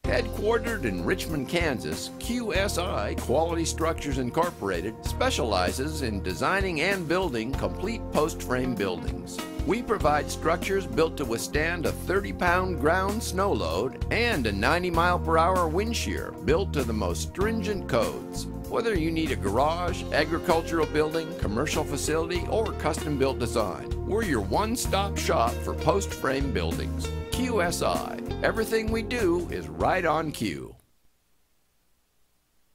Headquartered in Richmond, Kansas, QSI Quality Structures Incorporated specializes in designing and building complete post-frame buildings. We provide structures built to withstand a 30-pound ground snow load and a 90-mile-per-hour wind shear built to the most stringent codes. Whether you need a garage, agricultural building, commercial facility, or custom-built design, we're your one-stop shop for post-frame buildings. QSI. Everything we do is right on cue.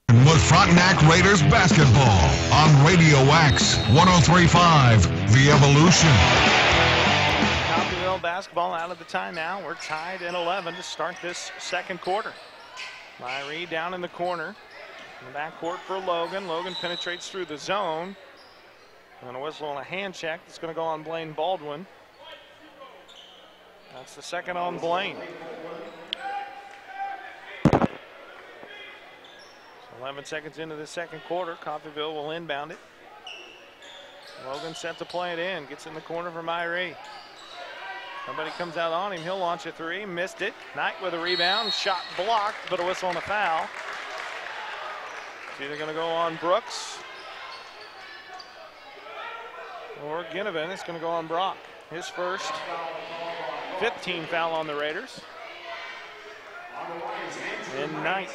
With Frontenac Raiders basketball on Radio X 103.5, The Evolution. Coffeyville basketball out of the timeout. We're tied at 11 to start this second quarter. Myrie down in the corner. In the backcourt for Logan. Logan penetrates through the zone. And a whistle and a hand check. It's going to go on Blaine Baldwin. That's the second on Blaine. 11 seconds into the second quarter. Coffeyville will inbound it. Logan set to play it in. Gets in the corner for Myrie. Somebody comes out on him. He'll launch a three. Missed it. Knight with a rebound. Shot blocked, but a whistle and a foul. It's either going to go on Brooks or Ginnivan. It's going to go on Brock. His first 15 foul on the Raiders. And Knight,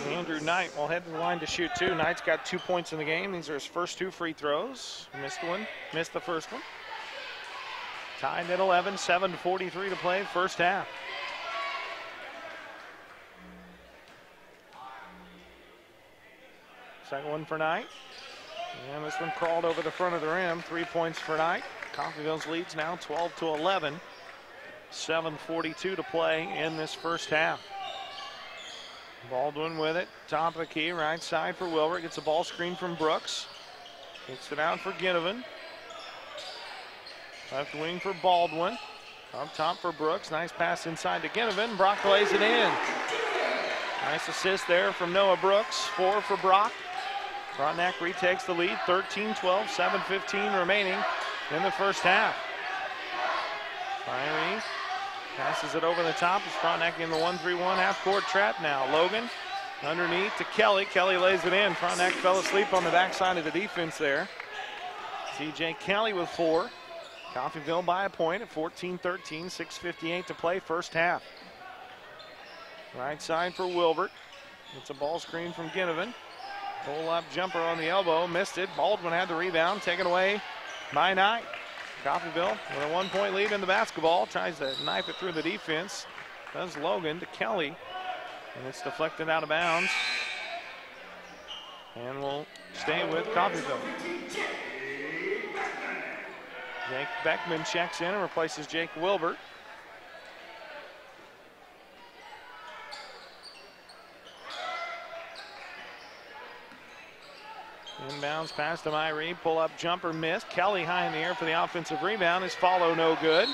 Andrew Knight will head to the line to shoot two. Knight's got 2 points in the game. These are his first 2 free throws. Missed one, missed the first one. Tied at 11, 7:43 to play, first half. Second one for Knight. And this one crawled over the front of the rim. 3 points for Knight. Coffeyville's leads now 12-11. 7:42 to play in this first half. Baldwin with it. Top of the key. Right side for Wilbert. Gets a ball screen from Brooks. Kicks it out for Ginnivan. Left wing for Baldwin. Up top for Brooks. Nice pass inside to Ginnivan. Brock lays it in. Nice assist there from Noah Brooks. 4 for Brock. Frontenac retakes the lead. 13-12. 7:15 remaining in the first half. Myrie passes it over the top. It's Frontenac in the 1-3-1 half-court trap now. Logan underneath to Kelly. Kelly lays it in. Frontenac fell asleep on the backside of the defense there. C.J. Kelly with 4. Coffeyville by a point at 14-13. 6:58 to play first half. Right side for Wilbert. It's a ball screen from Ginnivan. Pull-up jumper on the elbow. Missed it. Baldwin had the rebound. Taken away by Knight. Coffeyville with a 1-point lead in the basketball. Tries to knife it through the defense. Does Logan to Kelly. And it's deflected out of bounds. And we'll stay with Coffeyville. Jake Beckman checks in and replaces Jake Wilbert. Inbounds pass to Myrie. Pull-up jumper missed. Kelly high in the air for the offensive rebound. His follow no good.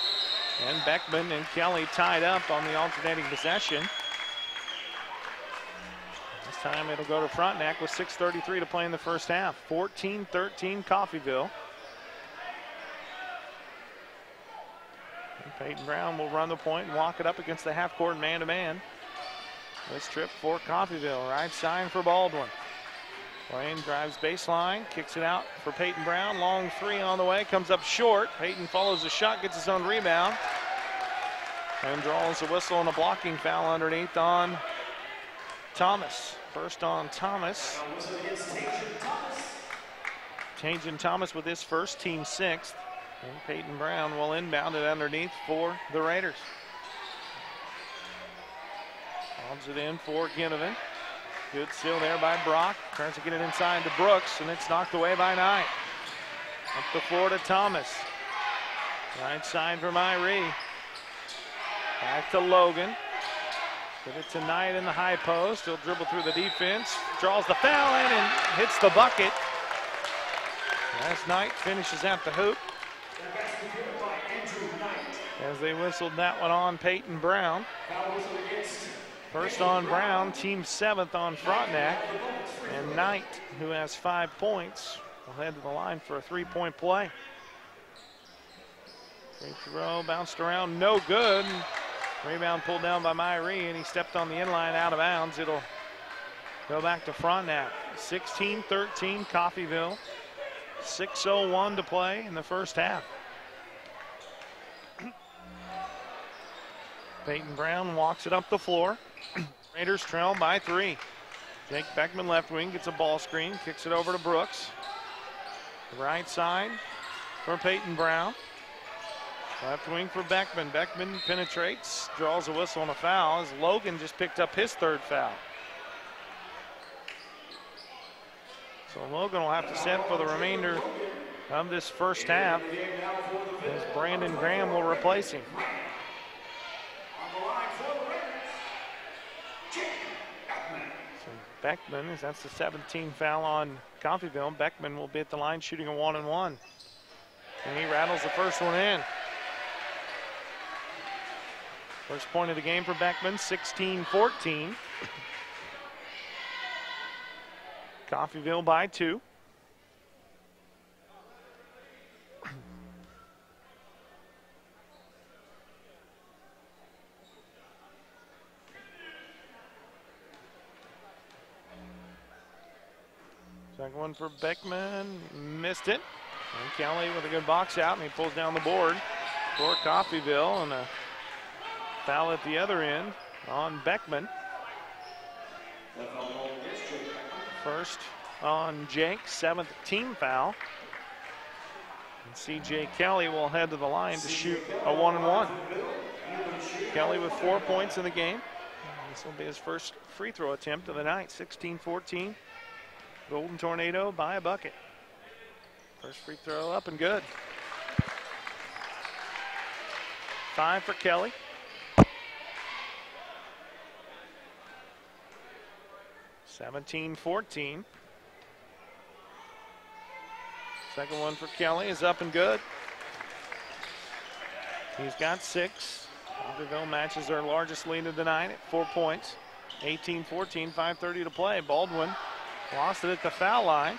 And Beckman and Kelly tied up on the alternating possession. This time it'll go to Frontenac with 6:33 to play in the first half. 14-13 Coffeyville. And Peyton Brown will run the point and walk it up against the half-court man-to-man. This trip for Coffeyville. Right side for Baldwin. Blaine drives baseline, kicks it out for Peyton Brown. Long 3 on the way, comes up short. Peyton follows the shot, gets his own rebound. And draws a whistle and a blocking foul underneath on Thomas. First on Thomas. Tajan Thomas with his first, team 6th. And Peyton Brown will inbound it underneath for the Raiders. Lobs it in for Ginnivan. Good steal there by Brock. Tries to get it inside to Brooks, and it's knocked away by Knight. Up the floor to Thomas. Right side for Myrie. Back to Logan. Give it to Knight in the high post. He'll dribble through the defense. Draws the foul in and hits the bucket. As Knight finishes at the hoop. As they whistled that one on Peyton Brown. First on Brown, team 7th on Frontenac. And Knight, who has 5 points, will head to the line for a 3-point play. Free throw bounced around, no good. Rebound pulled down by Myrie, and he stepped on the inline out of bounds. It'll go back to Frontenac. 16-13 Coffeyville. 6:01 to play in the first half. Peyton Brown walks it up the floor. Raiders trail by 3. Jake Beckman left wing gets a ball screen, kicks it over to Brooks. Right side for Peyton Brown. Left wing for Beckman. Beckman penetrates, draws a whistle and a foul as Logan just picked up his 3rd foul. So Logan will have to set for the remainder of this first half as Brandon Graham will replace him. Beckman, as that's the 17th foul on Coffeyville. Beckman will be at the line shooting a 1-and-1. And he rattles the first one in. First point of the game for Beckman, 16-14. Coffeyville by 2. Second one for Beckman, missed it. And Kelly with a good box out, and he pulls down the board for Coffeyville, and a foul at the other end on Beckman. First on Jake, 7th team foul. And C.J. Kelly will head to the line to shoot a 1-and-1. Kelly with 4 points in the game. This will be his first free throw attempt of the night, 16-14. Golden Tornado by a bucket. First free throw up and good. 5 for Kelly. (17-14). Second one for Kelly is up and good. He's got 6. Coffeyville matches their largest lead of the night at 4 points. 18-14, 5:30 to play. Baldwin lost it at the foul line.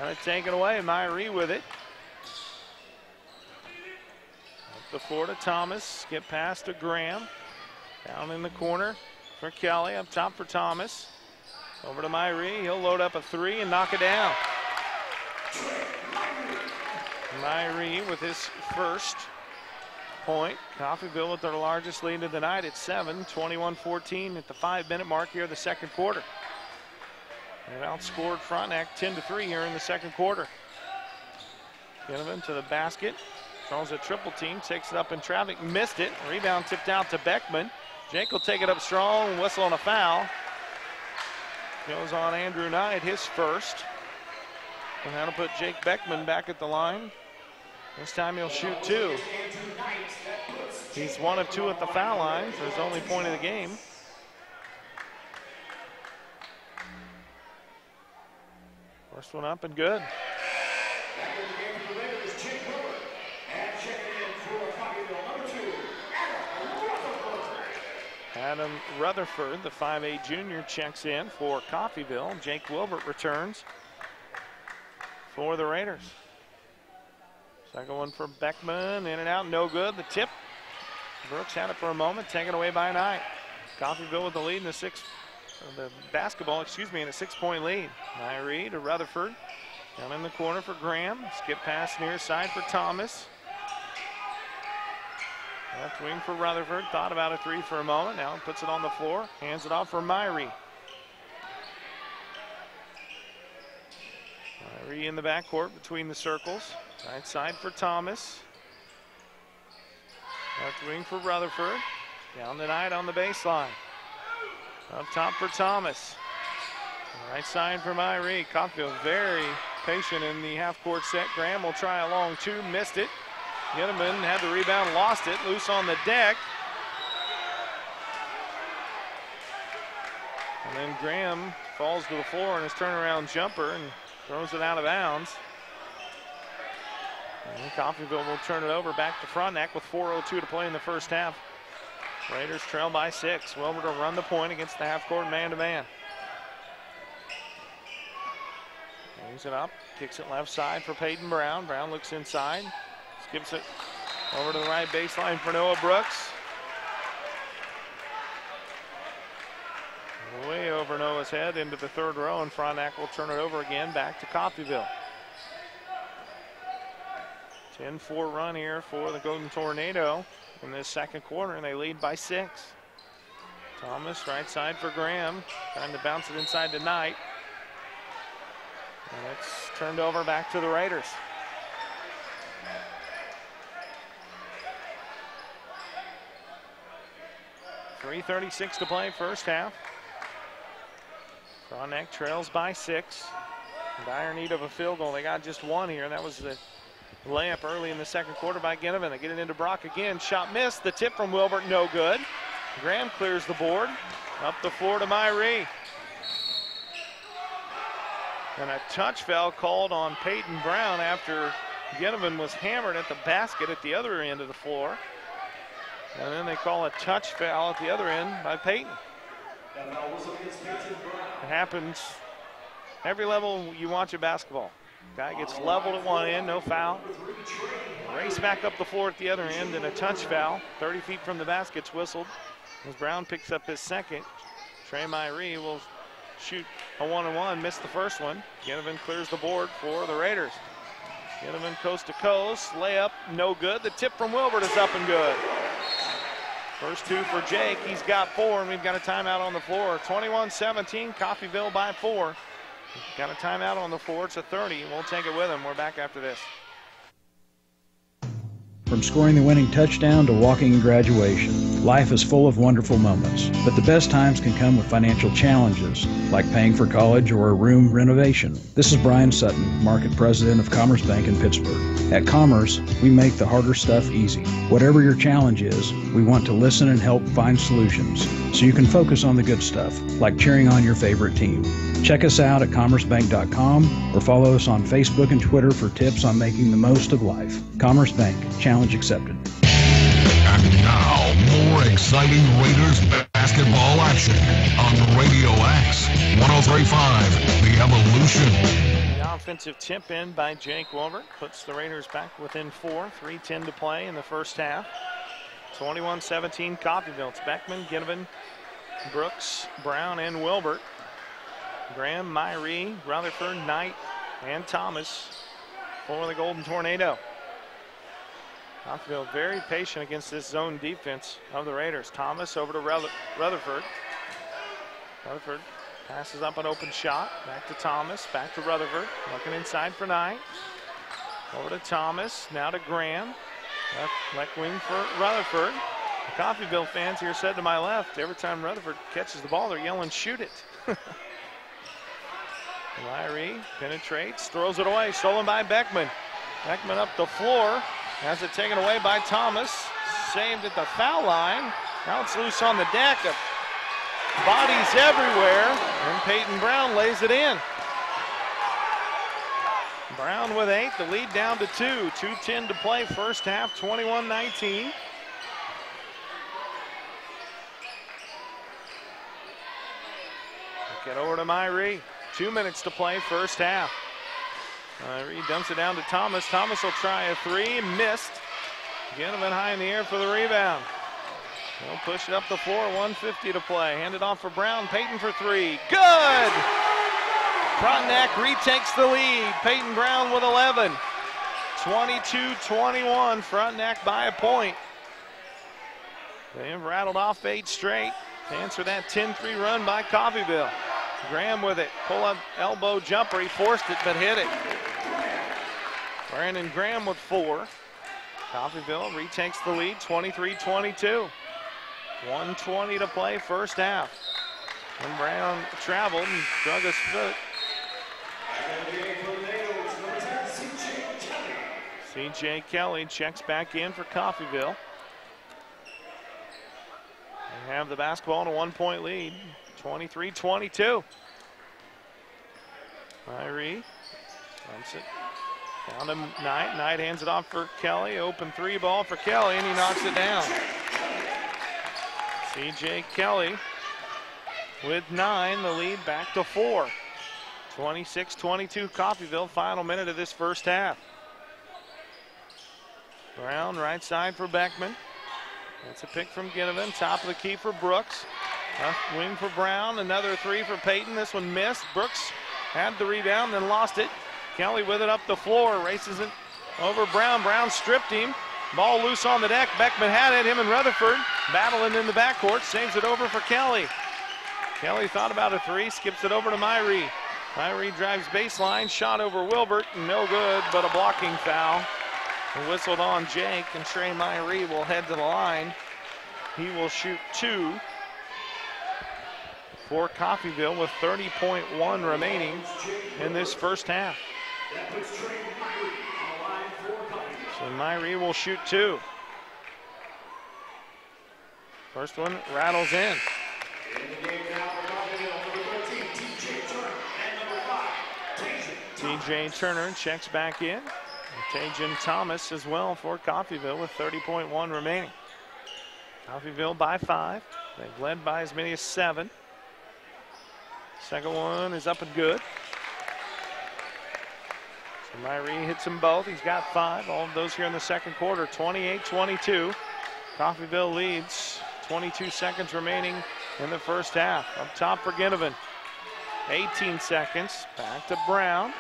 Got it taken away. Myrie with it. Up the floor to Thomas. Skip pass to Graham. Down in the corner for Kelly. Up top for Thomas. Over to Myrie. He'll load up a 3 and knock it down. Myrie with his first point. Coffeyville with their largest lead of the night at 7. 21-14 at the 5-minute mark here of the second quarter. They've outscored Frontenac 10-3 here in the second quarter. Ginnivan to the basket. Throws a triple team. Takes it up in traffic. Missed it. Rebound tipped out to Beckman. Jake will take it up strong. Whistle on a foul. Goes on Andrew Knight, his first. And that'll put Jake Beckman back at the line. This time he'll shoot 2. He's 1 of 2 at the foul line for his only point of the game. First one up and good. Adam Rutherford, the 5'8" junior, checks in for Coffeyville. Jake Wilbert returns for the Raiders. Second one for Beckman, in and out, no good. The tip, Brooks had it for a moment, taken away by Knight. Coffeyville with the lead in the basketball, in a 6-point lead. Myrie to Rutherford, down in the corner for Graham. Skip pass near side for Thomas. Left wing for Rutherford, thought about a 3 for a moment, now puts it on the floor, hands it off for Myrie. Myrie in the backcourt between the circles. Right side for Thomas. Left wing for Rutherford. Down the night on the baseline. Up top for Thomas. Right side for Myrie. Coffeyville very patient in the half-court set. Graham will try a long 2, missed it. Ginnivan had the rebound, lost it, loose on the deck. And then Graham falls to the floor in his turnaround jumper and throws it out of bounds. And Coffeyville will turn it over back to Frontenac with 4:02 to play in the first half. Raiders trail by 6. Wilbert will run the point against the half-court man-to-man. Brings it up, kicks it left side for Peyton Brown. Brown looks inside, skips it over to the right baseline for Noah Brooks. Way over Noah's head into the third row, and Frontenac will turn it over again back to Coffeyville. 10-4 run here for the Golden Tornado in this second quarter, and they lead by 6. Thomas, right side for Graham, trying to bounce it inside to Knight. And it's turned over back to the Raiders. .336 to play first half. Frontenac trails by 6. Dire need of a field goal. They got just 1 here. That was the layup early in the second quarter by Ginnivan. They get it into Brock again. Shot missed. The tip from Wilbert, no good. Graham clears the board. Up the floor to Myrie. And a touch foul called on Peyton Brown after Ginnivan was hammered at the basket at the other end of the floor. And then they call a touch foul at the other end by Peyton. It happens every level you watch a basketball. Guy gets leveled at one end, no foul. Race back up the floor at the other end, and a touch foul. 30 feet from the basket's whistled. As Brown picks up his second, Trey Myrie will shoot a 1-on-1, missed the first one. Ginnivan clears the board for the Raiders. Ginnivan coast to coast, layup, no good. The tip from Wilbert is up and good. First 2 for Jake, he's got 4, and we've got a timeout on the floor. 21-17, Coffeyville by 4. Got a timeout on the floor, it's a 30, we'll take it with him. We're back after this. From scoring the winning touchdown to walking in graduation, life is full of wonderful moments. But the best times can come with financial challenges, like paying for college or a room renovation. This is Brian Sutton, Market President of Commerce Bank in Pittsburgh. At Commerce, we make the harder stuff easy. Whatever your challenge is, we want to listen and help find solutions so you can focus on the good stuff, like cheering on your favorite team. Check us out at commercebank.com or follow us on Facebook and Twitter for tips on making the most of life. Commerce Bank, challenge accepted. And now, more exciting Raiders basketball action on Radio X 103.5, The Evolution. The offensive tip in by Jake Wilbert puts the Raiders back within 4, 3:10 to play in the first half. 21-17 Coffeyville. It's Beckman, Ginnivan, Brooks, Brown, and Wilbert. Graham, Myrie, Rutherford, Knight, and Thomas for the Golden Tornado. Coffeyville very patient against this zone defense of the Raiders. Thomas over to Rutherford. Rutherford passes up an open shot. Back to Thomas, back to Rutherford. Looking inside for Knight. Over to Thomas, now to Graham. Left wing for Rutherford. The Coffeyville fans here said to my left, every time Rutherford catches the ball, they're yelling, shoot it. Myrie penetrates, throws it away, stolen by Beckman. Beckman up the floor, has it taken away by Thomas. Saved at the foul line. Now it's loose on the deck. Bodies everywhere, and Peyton Brown lays it in. Brown with 8, the lead down to 2. 2:10 to play, first half, 21-19. Get over to Myrie. 2 minutes to play, first half. Myrie dumps it down to Thomas. Thomas will try a 3, missed. Ginnivan high in the air for the rebound. He'll push it up the floor, 1:50 to play. Hand it off for Brown, Peyton for 3. Good! Frontenac retakes the lead. Peyton Brown with 11. 22-21, Frontenac by a point. They have rattled off 8 straight to answer that 10-3 run by Coffeyville. Graham with it, pull-up elbow jumper. He forced it, but hit it. Brandon Graham with 4. Coffeyville retakes the lead, 23-22. 1:20 to play, first half. And Brown traveled and drug his foot. C.J. Kelly checks back in for Coffeyville. They have the basketball in a 1-point lead, 23-22. Myrie dumps it down to Knight. Knight hands it off for Kelly. Open 3 ball for Kelly, and he knocks it down. C.J. Kelly with 9, the lead back to 4. 26-22 Coffeyville, final minute of this first half. Brown right side for Beckman. That's a pick from Ginnivan. Top of the key for Brooks. Left wing for Brown. Another 3 for Peyton. This one missed. Brooks had the rebound, then lost it. Kelly with it up the floor. Races it over Brown. Brown stripped him. Ball loose on the deck. Beckman had it. Him and Rutherford battling in the backcourt. Saves it over for Kelly. Kelly thought about a 3. Skips it over to Myrie. Myrie drives baseline. Shot over Wilbert. No good, but a blocking foul. Whistled on Jake, and Trey Myrie will head to the line. He will shoot 2 for Coffeyville with 30.1 remaining in this first half. So Myrie will shoot 2. First one rattles in. TJ Turner checks back in. Tajan Thomas as well for Coffeyville with 30.1 remaining. Coffeyville by 5. They've led by as many as 7. Second one is up and good. So Myrie hits them both. He's got 5. All of those here in the second quarter. 28-22. Coffeyville leads. 22 seconds remaining in the first half. Up top for Ginnivan. 18 seconds. Back to Brown.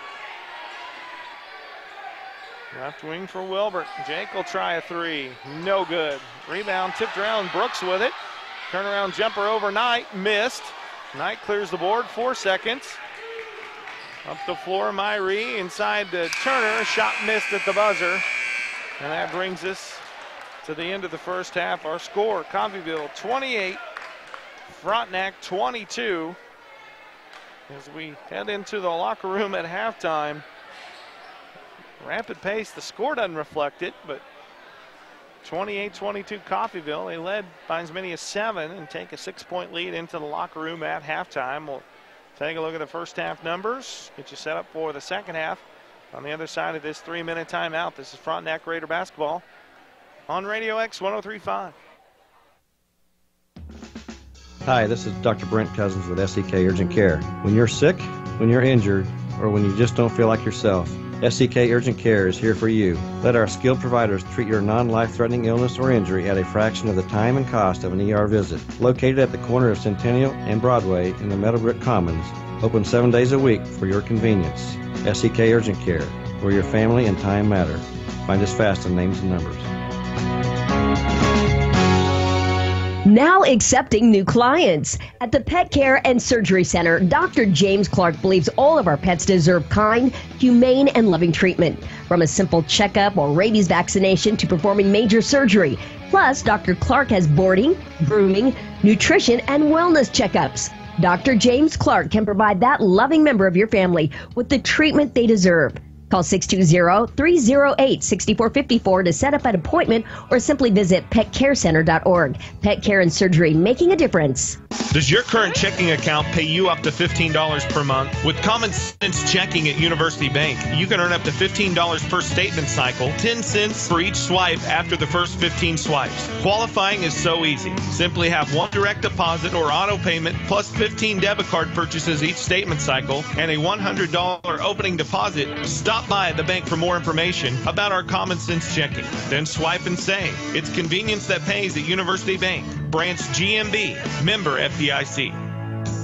Left wing for Wilbert. Jake will try a 3. No good. Rebound tipped around. Brooks with it. Turnaround jumper over Knight. Missed. Knight clears the board. 4 seconds. Up the floor, Myrie inside to Turner. Shot missed at the buzzer. And that brings us to the end of the first half. Our score, Coffeyville 28, Frontenac 22. As we head into the locker room at halftime, rapid pace, the score doesn't reflect it, but 28-22 Coffeyville. They led by as many as 7 and take a 6-point lead into the locker room at halftime. We'll take a look at the first half numbers, get you set up for the second half on the other side of this 3-minute timeout. This is Frontenac Raider basketball on Radio X 103.5. Hi, this is Dr. Brent Cousins with SEK Urgent Care. When you're sick, when you're injured, or when you just don't feel like yourself, SEK Urgent Care is here for you. Let our skilled providers treat your non-life-threatening illness or injury at a fraction of the time and cost of an ER visit. Located at the corner of Centennial and Broadway in the Meadowbrook Commons. Open 7 days a week for your convenience. SEK Urgent Care, where your family and time matter. Find us fast on names and numbers. Now accepting new clients. At the Pet Care and Surgery Center, Dr. James Clark believes all of our pets deserve kind, humane, and loving treatment. From a simple checkup or rabies vaccination to performing major surgery. Plus, Dr. Clark has boarding, grooming, nutrition, and wellness checkups. Dr. James Clark can provide that loving member of your family with the treatment they deserve. Call 620-308-6454 to set up an appointment or simply visit petcarecenter.org. Pet Care and Surgery, making a difference. Does your current checking account pay you up to $15 per month? With Common Sense Checking at University Bank, you can earn up to $15 per statement cycle, 10 cents for each swipe after the first 15 swipes. Qualifying is so easy. Simply have one direct deposit or auto payment plus 15 debit card purchases each statement cycle and a $100 opening deposit. Stop by the bank for more information about our Common Sense Checking. Then swipe and save. It's convenience that pays at University Bank. Branch GMB. Member FDIC.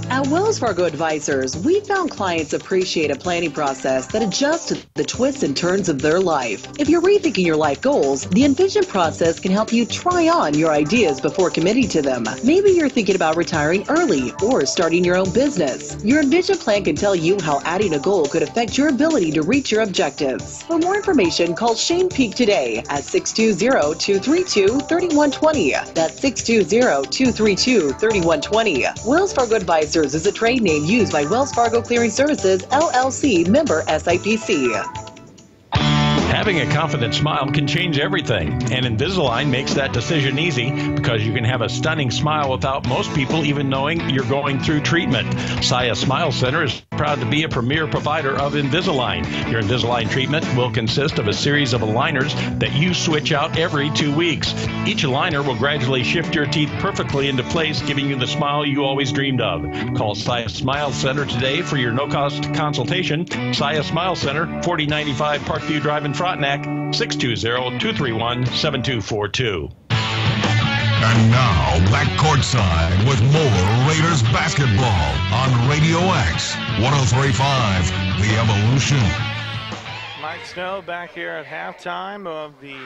At Wells Fargo Advisors, we found clients appreciate a planning process that adjusts to the twists and turns of their life. If you're rethinking your life goals, the Envision process can help you try on your ideas before committing to them. Maybe you're thinking about retiring early or starting your own business. Your Envision plan can tell you how adding a goal could affect your ability to reach your objectives. For more information, call Shane Peak today at 620-232-3120. That's 620-232-3120. Wells Fargo Advisors is a trade name used by Wells Fargo Clearing Services, LLC, member SIPC. Having a confident smile can change everything, and Invisalign makes that decision easy because you can have a stunning smile without most people even knowing you're going through treatment. Saya Smile Center is proud to be a premier provider of Invisalign. Your Invisalign treatment will consist of a series of aligners that you switch out every 2 weeks. Each aligner will gradually shift your teeth perfectly into place, giving you the smile you always dreamed of. Call Saya Smile Center today for your no-cost consultation. Saya Smile Center, 4095 Parkview Drive in Frontenac, 620-231-7242. And now, back courtside with more Raiders basketball on Radio X 103.5, The Evolution. Mike Snow back here at halftime of the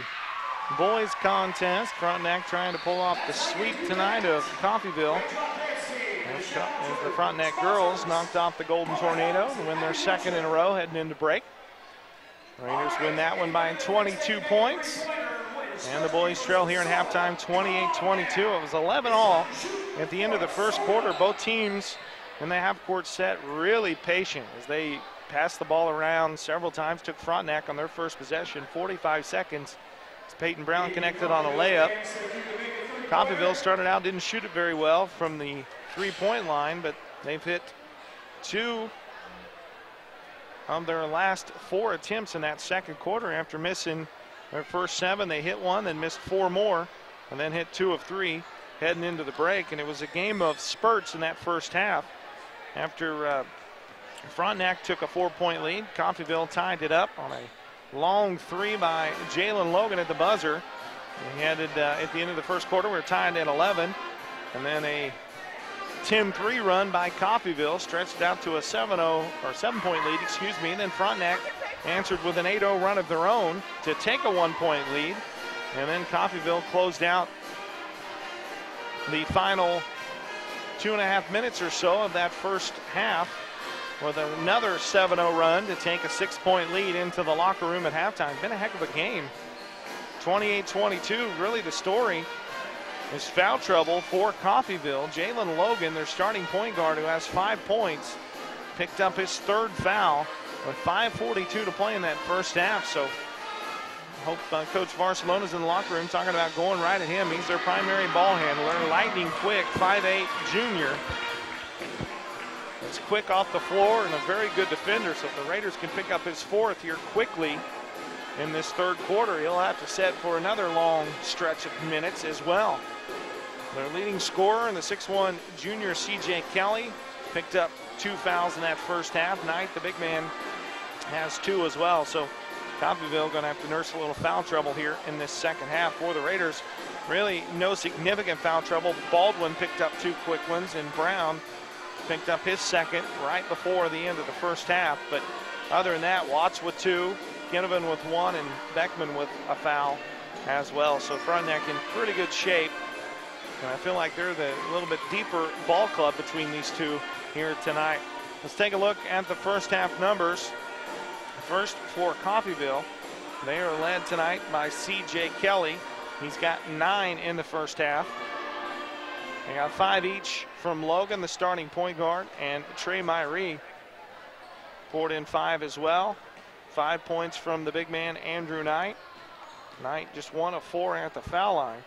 boys contest. Frontenac trying to pull off the sweep tonight of Coffeyville. As the Frontenac girls knocked off the Golden Tornado and win their second in a row heading into break. Raiders win that one by 22 points. And the boys trail here in halftime 28-22. It was 11-all at the end of the first quarter. Both teams in the half-court set really patient as they passed the ball around several times, took Frontenac on their first possession, 45 seconds. As Peyton Brown connected on a layup. Coffeyville started out, didn't shoot it very well from the three-point line, but they've hit 2 of their last 4 attempts in that second quarter. After missing their first 7, they hit 1, then missed 4 more, and then hit 2 of 3 heading into the break. And it was a game of spurts in that first half. After Frontenac took a 4-point lead, Coffeyville tied it up on a long 3 by Jalen Logan at the buzzer. We headed at the end of the first quarter, we were tied at 11, and then a 10-3 run by Coffeyville stretched out to a 7-point lead, and then Frontenac answered with an 8-0 run of their own to take a 1-point lead. And then Coffeyville closed out the final 2.5 minutes or so of that first half with another 7-0 run to take a 6-point lead into the locker room at halftime. Been a heck of a game. 28-22, really the story is foul trouble for Coffeyville. Jalen Logan, their starting point guard, who has 5 points, picked up his 3rd foul with 5:42 to play in that first half. So I hope Coach Barcelona's in the locker room talking about going right at him. He's their primary ball handler. Lightning quick, 5'8" junior. It's quick off the floor and a very good defender. So if the Raiders can pick up his 4th here quickly in this 3rd quarter, he'll have to set for another long stretch of minutes as well. Their leading scorer in the 6'1" junior, C.J. Kelly, picked up 2 fouls in that first half. Knight, the big man, has 2 as well. So Coffeyville going to have to nurse a little foul trouble here in this second half for the Raiders. Really no significant foul trouble. Baldwin picked up 2 quick ones, and Brown picked up his 2nd right before the end of the first half. But other than that, Watts with 2, Ginnivan with 1, and Beckman with a foul as well. So Frontenac in pretty good shape. And I feel like they're the little bit deeper ball club between these two here tonight. Let's take a look at the first half numbers. First for Coffeyville, they are led tonight by C.J. Kelly. He's got 9 in the first half. They got 5 each from Logan, the starting point guard, and Trey Myrie poured in 5 as well. 5 points from the big man, Andrew Knight. Knight just 1 of 4 at the foul line.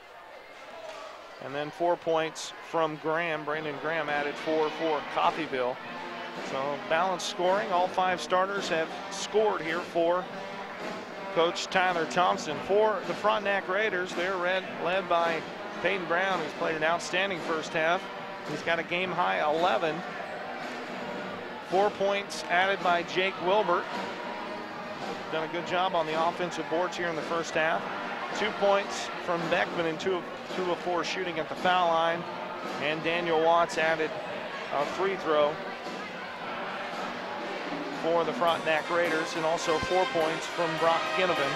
And then 4 points from Graham. Brandon Graham added 4 for Coffeyville. So balanced scoring. All 5 starters have scored here for Coach Tyler Thompson. For the Frontenac Raiders, they're led by Peyton Brown, who's played an outstanding first half. He's got a game-high 11. 4 points added by Jake Wilbert. Done a good job on the offensive boards here in the first half. 2 points from Beckman and 2 of 4 shooting at the foul line. And Daniel Watts added a free throw for the Frontenac Raiders, and also 4 points from Brock Ginnivan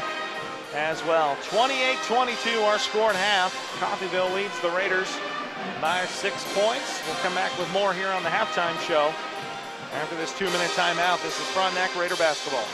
as well. 28-22 our score at half. Coffeyville leads the Raiders by 6 points. We'll come back with more here on the halftime show after this 2-minute timeout. This is Frontenac Raider basketball.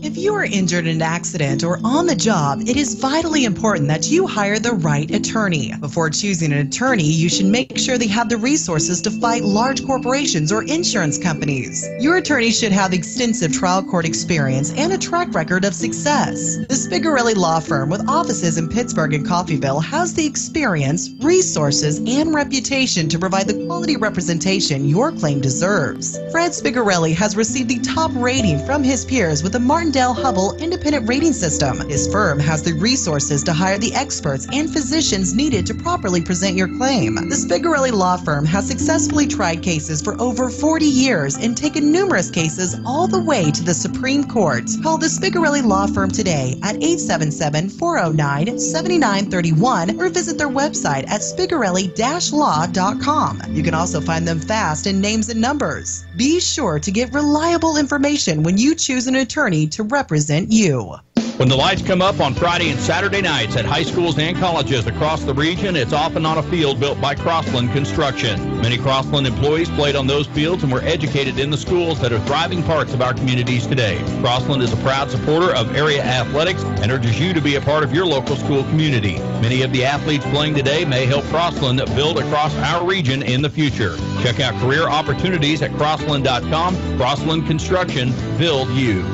If you are injured in an accident or on the job, it is vitally important that you hire the right attorney. Before choosing an attorney, you should make sure they have the resources to fight large corporations or insurance companies. Your attorney should have extensive trial court experience and a track record of success. The Spigarelli Law Firm, with offices in Pittsburgh and Coffeyville, has the experience, resources, and reputation to provide the quality representation your claim deserves. Fred Spigarelli has received the top rating from his peers with the Martindale-Hubbell Independent Rating System. His firm has the resources to hire the experts and physicians needed to properly present your claim. The Spigarelli Law Firm has successfully tried cases for over 40 years and taken numerous cases all the way to the Supreme Court. Call the Spigarelli Law Firm today at 877-409-7931 or visit their website at spigarelli-law.com. You can also find them fast in names and numbers. Be sure to get reliable information when you choose an attorney to represent you. When the lights come up on Friday and Saturday nights at high schools and colleges across the region, it's often on a field built by Crossland Construction. Many Crossland employees played on those fields and were educated in the schools that are thriving parts of our communities today. Crossland is a proud supporter of area athletics and urges you to be a part of your local school community. Many of the athletes playing today may help Crossland build across our region in the future. Check out career opportunities at crossland.com. Crossland Construction, build you.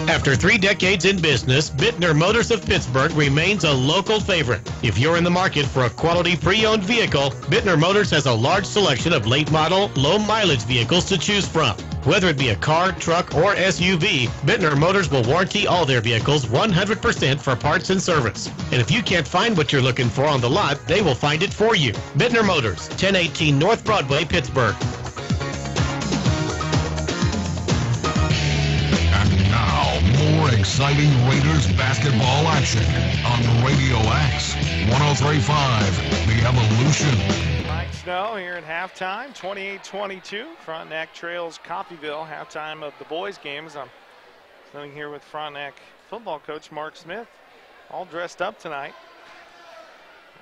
After 3 decades in business, Bittner Motors of Pittsburgh remains a local favorite. If you're in the market for a quality pre-owned vehicle, Bittner Motors has a large selection of late model, low mileage vehicles to choose from. Whether it be a car, truck, or SUV, Bittner Motors will warranty all their vehicles 100% for parts and service. And if you can't find what you're looking for on the lot, they will find it for you. Bittner Motors, 1018 North Broadway, Pittsburgh. More exciting Raiders basketball action on Radio X 103.5 The Evolution. Mike Snow here at halftime, 28-22. Frontenac trails Coffeyville. Halftime of the boys' games. I'm sitting here with Frontenac football coach Mark Smith, all dressed up tonight,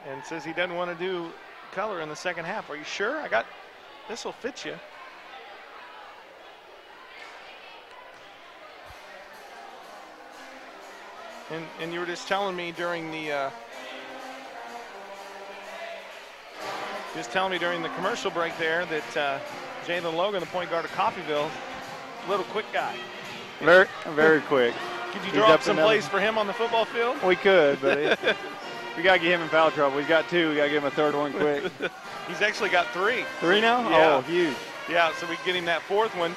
and says he doesn't want to do color in the second half. Are you sure? This will fit you. And you were just telling me during the commercial break there that Jalen Logan, the point guard of Coffeyville, little quick guy. Very, very quick. Could you draw up some plays for him on the football field? We could, but we got to get him in foul trouble. He's got 2. We got to give him a third one quick. He's actually got 3. 3 now? Yeah. Oh, huge. Yeah, so we get him that 4th one.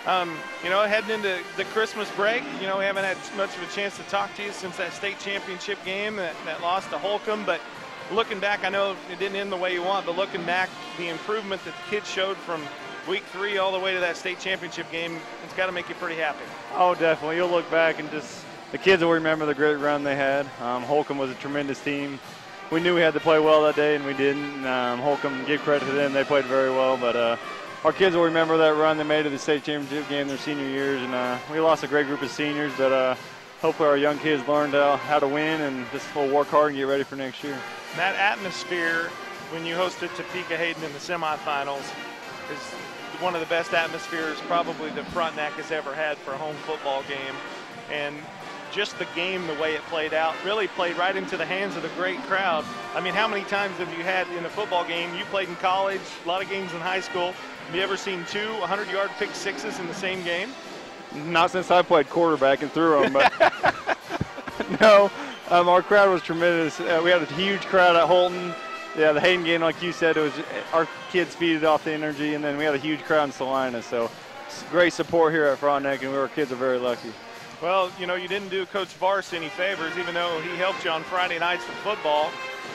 Heading into the Christmas break, we haven't had much of a chance to talk to you since that state championship game that lost to Holcomb. But looking back, I know it didn't end the way you want, but looking back, the improvement that the kids showed from week 3 all the way to that state championship game, it's got to make you pretty happy. Oh, definitely. You'll look back and just the kids will remember the great run they had. Holcomb was a tremendous team. We knew we had to play well that day, and we didn't. Holcomb, give credit to them. They played very well, but our kids will remember that run they made to the state championship game their senior years, and we lost a great group of seniors, but hopefully our young kids learned how to win, and just will work hard and get ready for next year. That atmosphere when you hosted Topeka Hayden in the semifinals is one of the best atmospheres probably that Frontenac has ever had for a home football game. And just the game, the way it played out, really played right into the hands of the great crowd. I mean, how many times have you had in a football game, you played in college, a lot of games in high school, have you ever seen 2 100-yard pick sixes in the same game? Not since I played quarterback and threw them, but no, our crowd was tremendous. We had a huge crowd at Holton. Yeah, the Hayden game, like you said, it was our kids feeded off the energy, and then we had a huge crowd in Salina. So great support here at Frontenac, and our kids are very lucky. Well, you didn't do Coach Vars any favors, even though he helped you on Friday nights with football.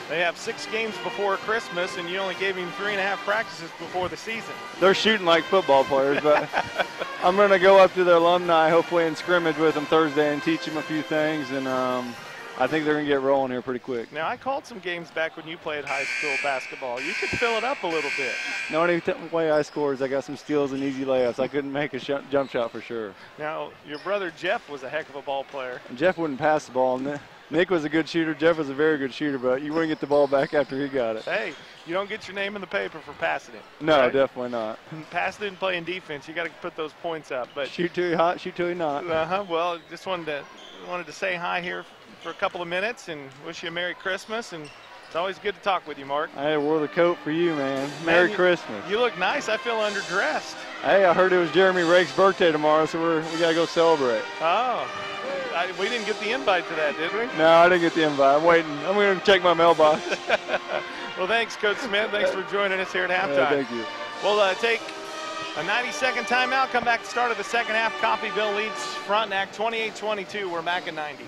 They have 6 games before Christmas, and you only gave him 3.5 practices before the season. They're shooting like football players, but I'm going to go up to their alumni, hopefully, and scrimmage with them Thursday and teach them a few things, and I think they're going to get rolling here pretty quick. Now, I called some games back when you played high school basketball. You could fill it up a little bit. The only way I scored is I got some steals and easy layups. I couldn't make a jump shot for sure. Now, your brother Jeff was a heck of a ball player. And Jeff wouldn't pass the ball. Nick was a good shooter. Jeff was a very good shooter, but you wouldn't get the ball back after he got it. Hey, you don't get your name in the paper for passing it. No, right? Definitely not. Passing it and playing defense, you got to put those points up. But shoot till you hot, shoot till you not. Well, just wanted to say hi here for a couple of minutes and wish you a Merry Christmas. And it's always good to talk with you, Mark. I wore the coat for you, man. Merry Christmas. You look nice. I feel underdressed. Hey, I heard it was Jeremy Rake's birthday tomorrow, so we got to go celebrate. Oh. We didn't get the invite to that, did we? No, I didn't get the invite. I'm waiting. I'm going to check my mailbox. Well, thanks, Coach Smith. Thanks for joining us here at halftime. Thank you. We'll take a 90-second timeout, come back to the start of the second half. Coffeyville leads Frontenac 28-22. We're back at 90.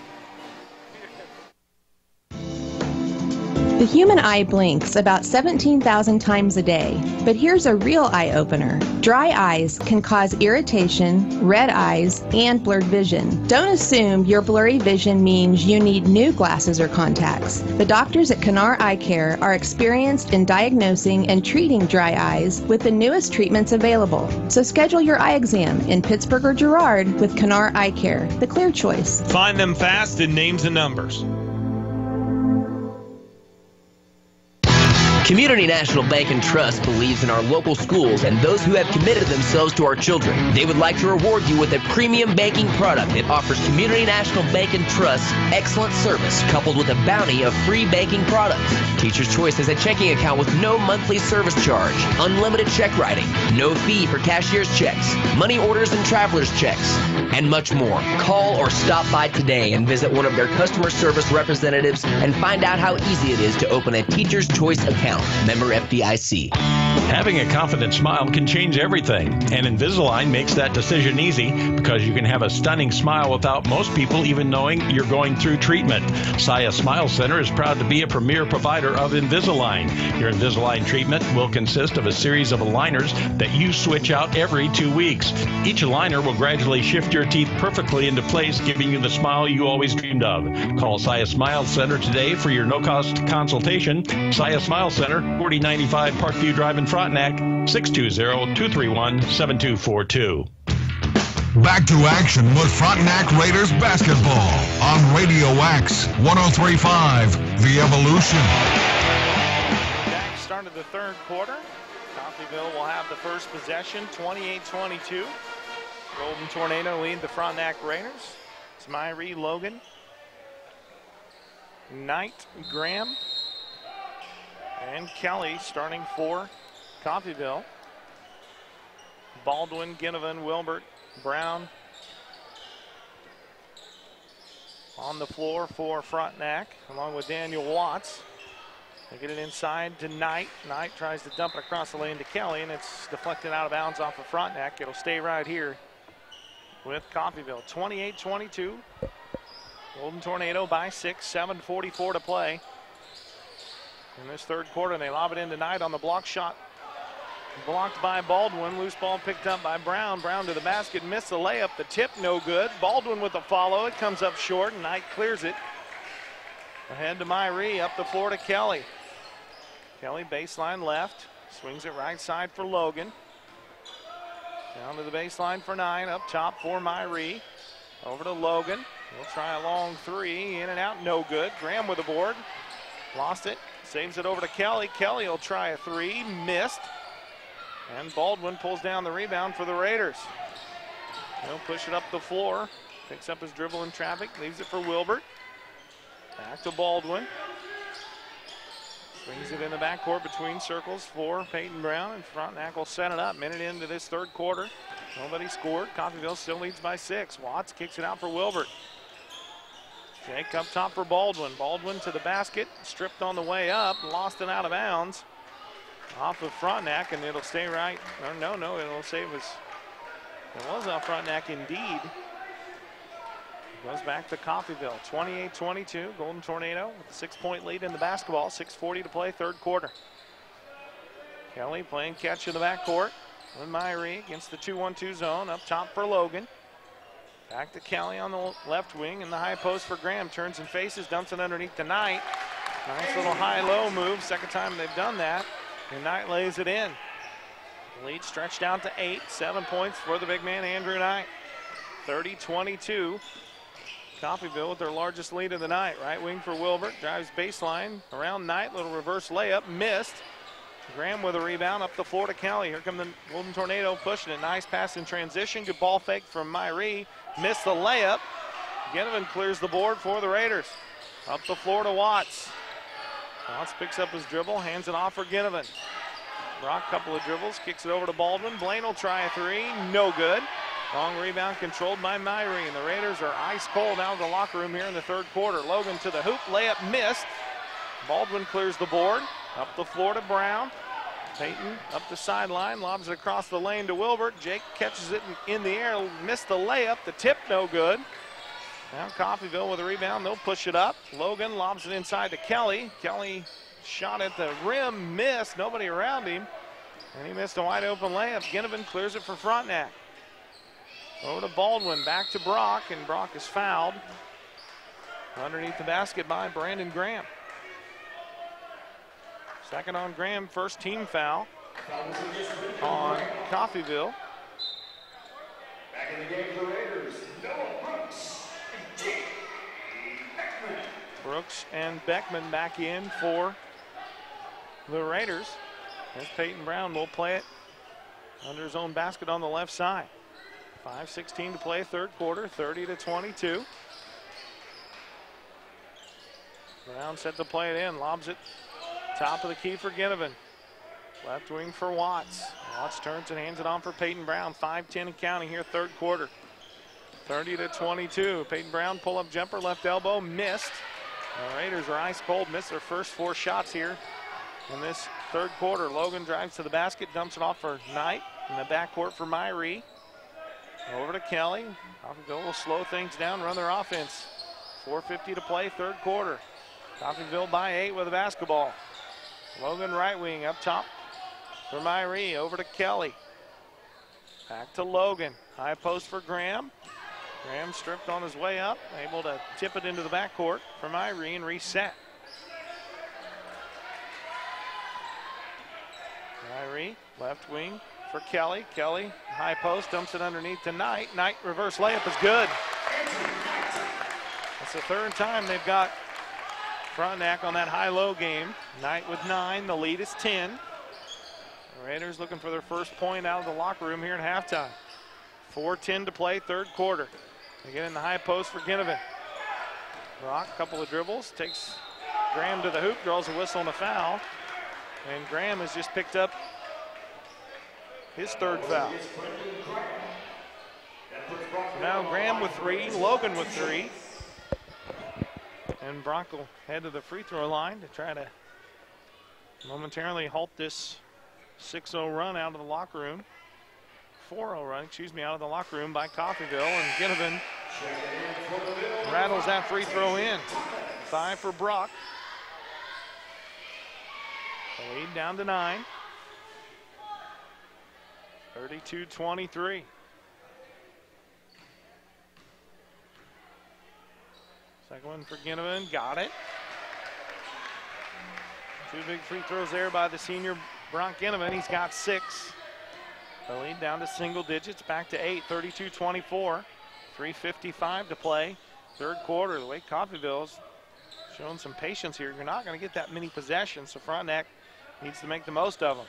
The human eye blinks about 17,000 times a day, but here's a real eye-opener. Dry eyes can cause irritation, red eyes, and blurred vision. Don't assume your blurry vision means you need new glasses or contacts. The doctors at Kanar Eye Care are experienced in diagnosing and treating dry eyes with the newest treatments available. So schedule your eye exam in Pittsburgh or Girard with Kanar Eye Care, the clear choice. Find them fast in names and numbers. Community National Bank and Trust believes in our local schools and those who have committed themselves to our children. They would like to reward you with a premium banking product that offers Community National Bank and Trust excellent service coupled with a bounty of free banking products. Teacher's Choice has a checking account with no monthly service charge, unlimited check writing, no fee for cashier's checks, money orders and traveler's checks, and much more. Call or stop by today and visit one of their customer service representatives and find out how easy it is to open a Teacher's Choice account. Member FDIC. Having a confident smile can change everything, and Invisalign makes that decision easy because you can have a stunning smile without most people even knowing you're going through treatment. Saya Smile Center is proud to be a premier provider of Invisalign. Your Invisalign treatment will consist of a series of aligners that you switch out every 2 weeks. Each aligner will gradually shift your teeth perfectly into place, giving you the smile you always dreamed of. Call Saya Smile Center today for your no-cost consultation. Saya Smile Center, 4095 Parkview Drive in Frontenac, 620-231-7242. Back to action with Frontenac Raiders basketball on Radio X 103.5, The Evolution. Back start of the third quarter. Coffeyville will have the first possession, 28-22. Golden Tornado lead the Frontenac Raiders. It's Myrie Logan Knight, Graham, and Kelly starting for Coffeyville. Baldwin, Ginnivan, Wilbert, Brown on the floor for Frontenac, along with Daniel Watts. They get it inside to Knight. Knight tries to dump it across the lane to Kelly, and it's deflected out of bounds off of Frontenac. It'll stay right here with Coffeyville. 28-22. Golden Tornado by 6, 7:44 to play in this third quarter. They lob it in tonight on the block shot. Blocked by Baldwin. Loose ball picked up by Brown. Brown to the basket. Missed the layup. The tip no good. Baldwin with the follow. It comes up short, and Knight clears it. Ahead to Myrie. Up the floor to Kelly. Kelly baseline left. Swings it right side for Logan. Down to the baseline for 9. Up top for Myrie. Over to Logan. He'll try a long three. In and out. No good. Graham with the board. Lost it. Saves it over to Kelly. Kelly will try a three. Missed. And Baldwin pulls down the rebound for the Raiders. He'll push it up the floor. Picks up his dribble in traffic. Leaves it for Wilbert. Back to Baldwin. Swings it in the backcourt between circles for Peyton Brown. And Frontenac will set it up. Minute into this third quarter. Nobody scored. Coffeyville still leads by 6. Watts kicks it out for Wilbert. Jake up top for Baldwin. Baldwin to the basket. Stripped on the way up. Lost it out of bounds. Off of Frontenac, and it'll stay right. Or no, it'll say it was off Frontenac indeed. Goes back to Coffeyville. 28-22. Golden Tornado with a 6-point lead in the basketball. 6:40 to play, third quarter. Kelly playing catch in the backcourt with Myrie against the 2-1-2 zone. Up top for Logan. Back to Kelly on the left wing in the high post for Graham. Turns and faces, dumps it underneath the Knight. Nice little high-low move. Second time they've done that. And Knight lays it in. The lead stretched out to 8. 7 points for the big man, Andrew Knight. 30-22. Coffeyville with their largest lead of the night. Right wing for Wilbert. Drives baseline around Knight. Little reverse layup. Missed. Graham with a rebound up the floor to Kelly. Here come the Golden Tornado pushing it. Nice pass in transition. Good ball fake from Myrie. Missed the layup. Ginnivan clears the board for the Raiders. Up the floor to Watts. Watts picks up his dribble, hands it off for Ginnivan. Brock, couple of dribbles, kicks it over to Baldwin. Blaine will try a three, no good. Long rebound controlled by Myrie, and the Raiders are ice cold out of the locker room here in the third quarter. Logan to the hoop, layup missed. Baldwin clears the board, up the floor to Brown. Peyton up the sideline, lobs it across the lane to Wilbert. Jake catches it in the air, missed the layup, the tip no good. Now Coffeyville with a rebound, they'll push it up. Logan lobs it inside to Kelly. Kelly shot at the rim, missed, nobody around him. And he missed a wide open layup. Ginnivan clears it for Frontenac. Over to Baldwin, back to Brock, and Brock is fouled. Underneath the basket by Brandon Graham. Second on Graham, first team foul on Coffeyville. Back in the game for the Raiders, Noah Brooks. Brooks and Beckman back in for the Raiders. As Peyton Brown will play it under his own basket on the left side. 5:16 to play, third quarter, 30-22. Brown set to play it in, lobs it top of the key for Ginnivan. Left wing for Watts. Watts turns and hands it on for Peyton Brown. 5:10 and counting here, third quarter. 30-22. Peyton Brown pull-up jumper, left elbow, missed. The Raiders are ice cold, missed their first 4 shots here in this third quarter. Logan drives to the basket, dumps it off for Knight in the backcourt for Myrie. Over to Kelly. Coffeyville will slow things down, run their offense. 4:50 to play, third quarter. Coffeyville by 8 with the basketball. Logan right wing up top for Myrie. Over to Kelly. Back to Logan. High post for Graham. Graham stripped on his way up, able to tip it into the backcourt for Myrie and reset. Myrie, left wing for Kelly. Kelly, high post, dumps it underneath to Knight. Knight reverse layup is good. That's the third time they've got Frontenac on that high-low game. Knight with 9, the lead is 10. The Raiders looking for their first point out of the locker room here at halftime. 4:10 to play, third quarter. They get in the high post for Ginnivan. Brock, couple of dribbles, takes Graham to the hoop, draws a whistle and a foul. And Graham has just picked up his third foul. So now Graham with 3, Logan with 3. And Brock will head to the free throw line to try to momentarily halt this 6-0 run out of the locker room. 4-0 run, out of the locker room by Coffeyville. And Ginnivan rattles that free throw in. 5 for Brock. The lead down to 9. 32-23. Second one for Ginnivan, got it. 2 big free throws there by the senior Brock Ginnivan. He's got 6. The lead down to single digits, back to 8, 32-24. 3:55 to play. Third quarter, the way Coffeyville's showing some patience here. You're not going to get that many possessions, so Frontenac needs to make the most of them.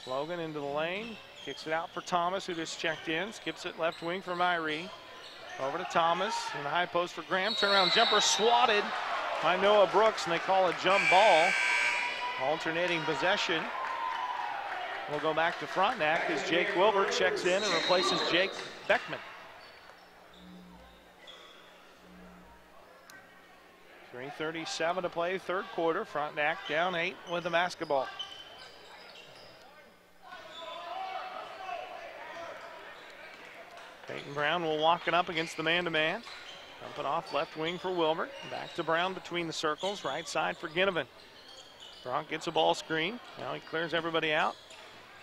Logan into the lane, kicks it out for Thomas, who just checked in, skips it left wing for Myrie. Over to Thomas, in the high post for Graham. Turnaround jumper swatted by Noah Brooks, and they call a jump ball. Alternating possession. We'll go back to Frontenac as Jake Wilbert checks in and replaces Jake Beckman. 3:37 to play, third quarter. Frontenac down 8 with the basketball. Peyton Brown will walk it up against the man-to-man. Dump it off left wing for Wilbert. Back to Brown between the circles. Right side for Ginnivan. Brock gets a ball screen. Now he clears everybody out.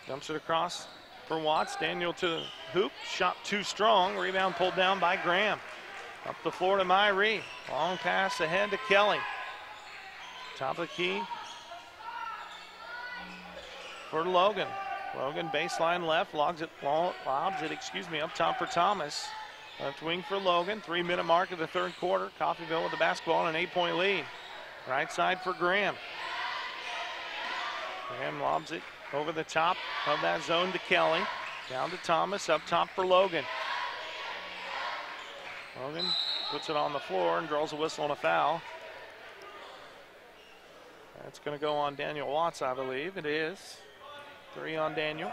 Dumps it across for Watts. Daniel to the hoop. Shot too strong. Rebound pulled down by Graham. Up the floor to Myrie. Long pass ahead to Kelly. Top of the key for Logan. Logan baseline left, lobs it up top for Thomas. Left wing for Logan. 3-minute mark of the third quarter. Coffeyville with the basketball and an 8-point lead. Right side for Graham. Graham lobs it over the top of that zone to Kelly. Down to Thomas, up top for Logan. Logan puts it on the floor and draws a whistle and a foul. That's going to go on Daniel Watts, I believe. It is. 3 on Daniel.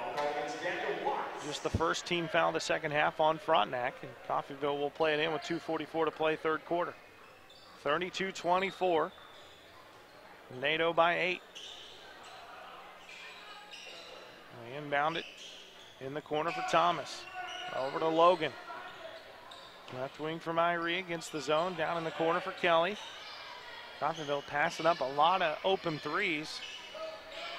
Just the first team foul the second half on Frontenac, and Coffeyville will play it in with 2:44 to play third quarter. 32-24. NATO by 8. They inbound it in the corner for Thomas. Over to Logan. Left wing for Myrie against the zone. Down in the corner for Kelly. Coffeyville passing up a lot of open threes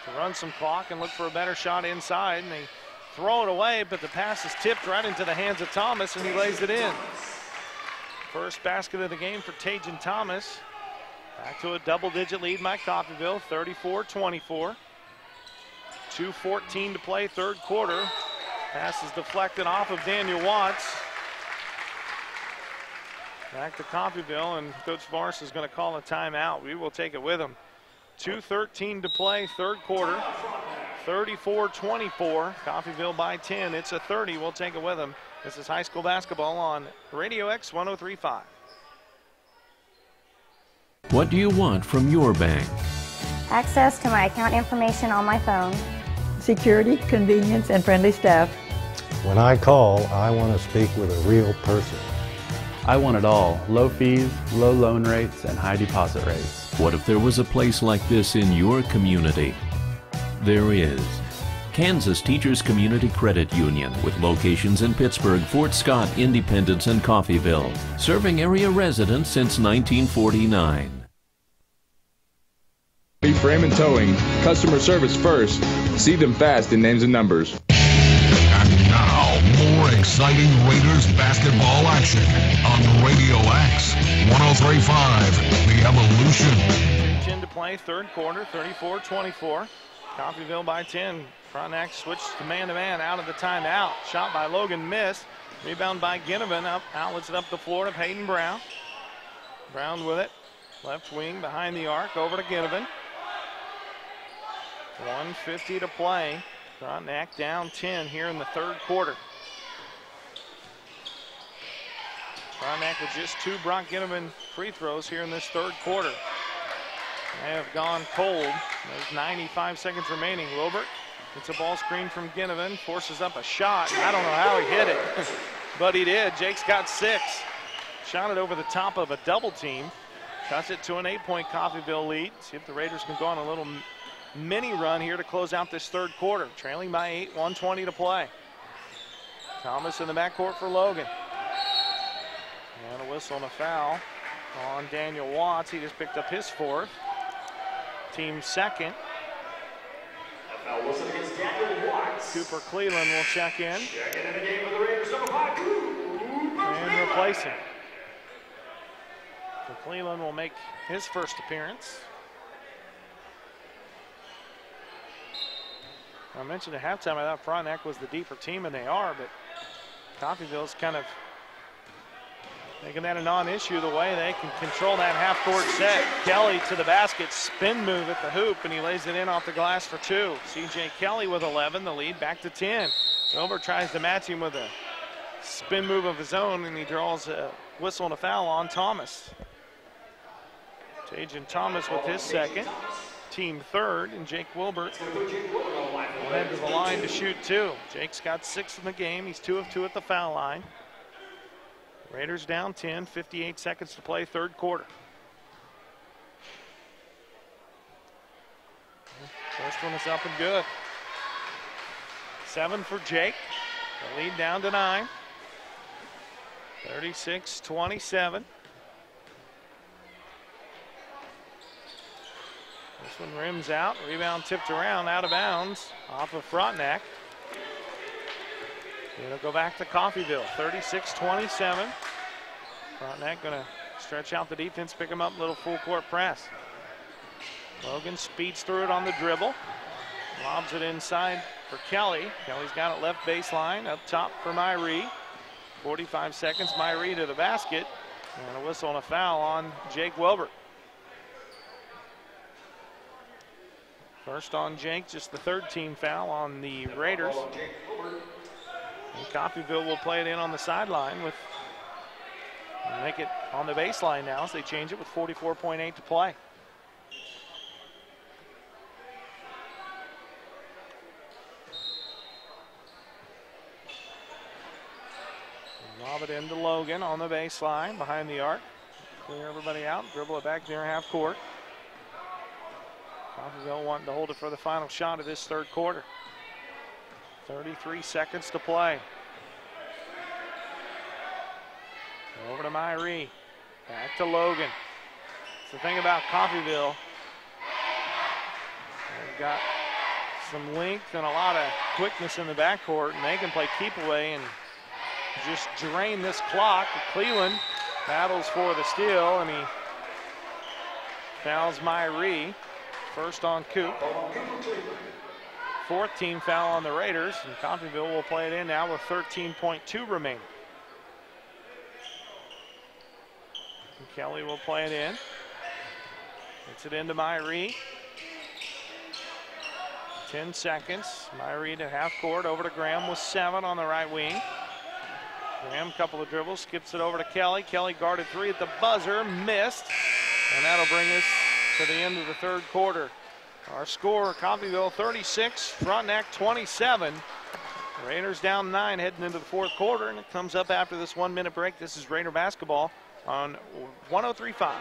to run some clock and look for a better shot inside, and they throw it away, but the pass is tipped right into the hands of Thomas, and he lays it in. First basket of the game for Tajan Thomas. Back to a double-digit lead by Coffeyville, 34-24. 2:14 to play, third quarter. Pass is deflected off of Daniel Watts. Back to Coffeyville, and Coach Morris is going to call a timeout. We will take it with him. 2:13 to play, third quarter. 34-24. Coffeyville by 10. It's a 30. We'll take it with them. This is high school basketball on Radio X 103.5. What do you want from your bank? Access to my account information on my phone. Security, convenience, and friendly staff. When I call, I want to speak with a real person. I want it all. Low fees, low loan rates, and high deposit rates. What if there was a place like this in your community? There is. Kansas Teachers Community Credit Union, with locations in Pittsburgh, Fort Scott, Independence, and Coffeyville, serving area residents since 1949. Frame and Towing. Customer service first. See them fast in names and numbers. And now, more exciting Raiders basketball action on Radio X 103.5, The Evolution. 10 to play, third quarter, 34-24. Coffeyville by 10. Frontenac switched to man-to-man out of the timeout. Shot by Logan, missed. Rebound by Ginnivan, outlets it up the floor to Peyton Brown. Brown with it. Left wing behind the arc, over to Ginnivan. 1:50 to play. Frontenac down 10 here in the third quarter. Frontenac with just 2 Brock Ginnivan free throws here in this third quarter. They have gone cold. There's 95 seconds remaining. Wilbert gets a ball screen from Ginnivan, forces up a shot. I don't know how he hit it, but he did. Jake's got 6. Shot it over the top of a double team. Cuts it to an 8-point Coffeyville lead. See if the Raiders can go on a little mini run here to close out this third quarter. Trailing by 8, 1:20 to play. Thomas in the backcourt for Logan. And a whistle and a foul on Daniel Watts. He just picked up his 4th. Team second. A foul whistle against Daniel Watts. Cooper Cleveland will check in. Checking in the game for the Raiders, number 5, and replacing. So Cleveland will make his first appearance. I mentioned at halftime I thought Frontenac was the deeper team, and they are, but Coffeyville's kind of making that a non-issue the way they can control that half-court set. Kelly to the basket, spin move at the hoop, and he lays it in off the glass for 2. C.J. Kelly with 11, the lead back to 10. Wilbert tries to match him with a spin move of his own, and he draws a whistle and a foul on Thomas. Tajan Thomas with his 2nd, team 3rd, and Jake Wilbert will head to the line to shoot 2. Jake's got 6 in the game. He's 2 of 2 at the foul line. Raiders down 10, 58 seconds to play, third quarter. First one is up and good. 7 for Jake. The lead down to 9. 36-27. This one rims out. Rebound tipped around, out of bounds, off of Frontenac. It'll go back to Coffeyville, 36-27. Frontenac going to stretch out the defense, pick him up, little full court press. Logan speeds through it on the dribble. Lobs it inside for Kelly. Kelly's got it left baseline, up top for Myrie. 45 seconds, Myrie to the basket. And a whistle and a foul on Jake Wilbert. First on Jake, just the 3rd team foul on the Raiders. And Coffeyville will play it in on the sideline with, make it on the baseline now as they change it with 44.8 to play. Lob it into Logan on the baseline behind the arc. Clear everybody out, dribble it back near half court. Coffeyville wanting to hold it for the final shot of this third quarter. 33 seconds to play. Over to Myrie. Back to Logan. It's the thing about Coffeyville. They've got some length and a lot of quickness in the backcourt, and they can play keep away and just drain this clock. Cleveland battles for the steal, and he fouls Myrie. First on Coop. 4th team foul on the Raiders, and Coffeyville will play it in now with 13.2 remaining. And Kelly will play it in. Gets it into Myrie. 10 seconds. Myrie to half court, over to Graham with 7 on the right wing. Graham, couple of dribbles, skips it over to Kelly. Kelly guarded 3 at the buzzer, missed. And that'll bring us to the end of the third quarter. Our score, Coffeyville 36, Frontenac 27. Raiders down 9 heading into the fourth quarter, and it comes up after this 1-minute break. This is Raider basketball on 103.5.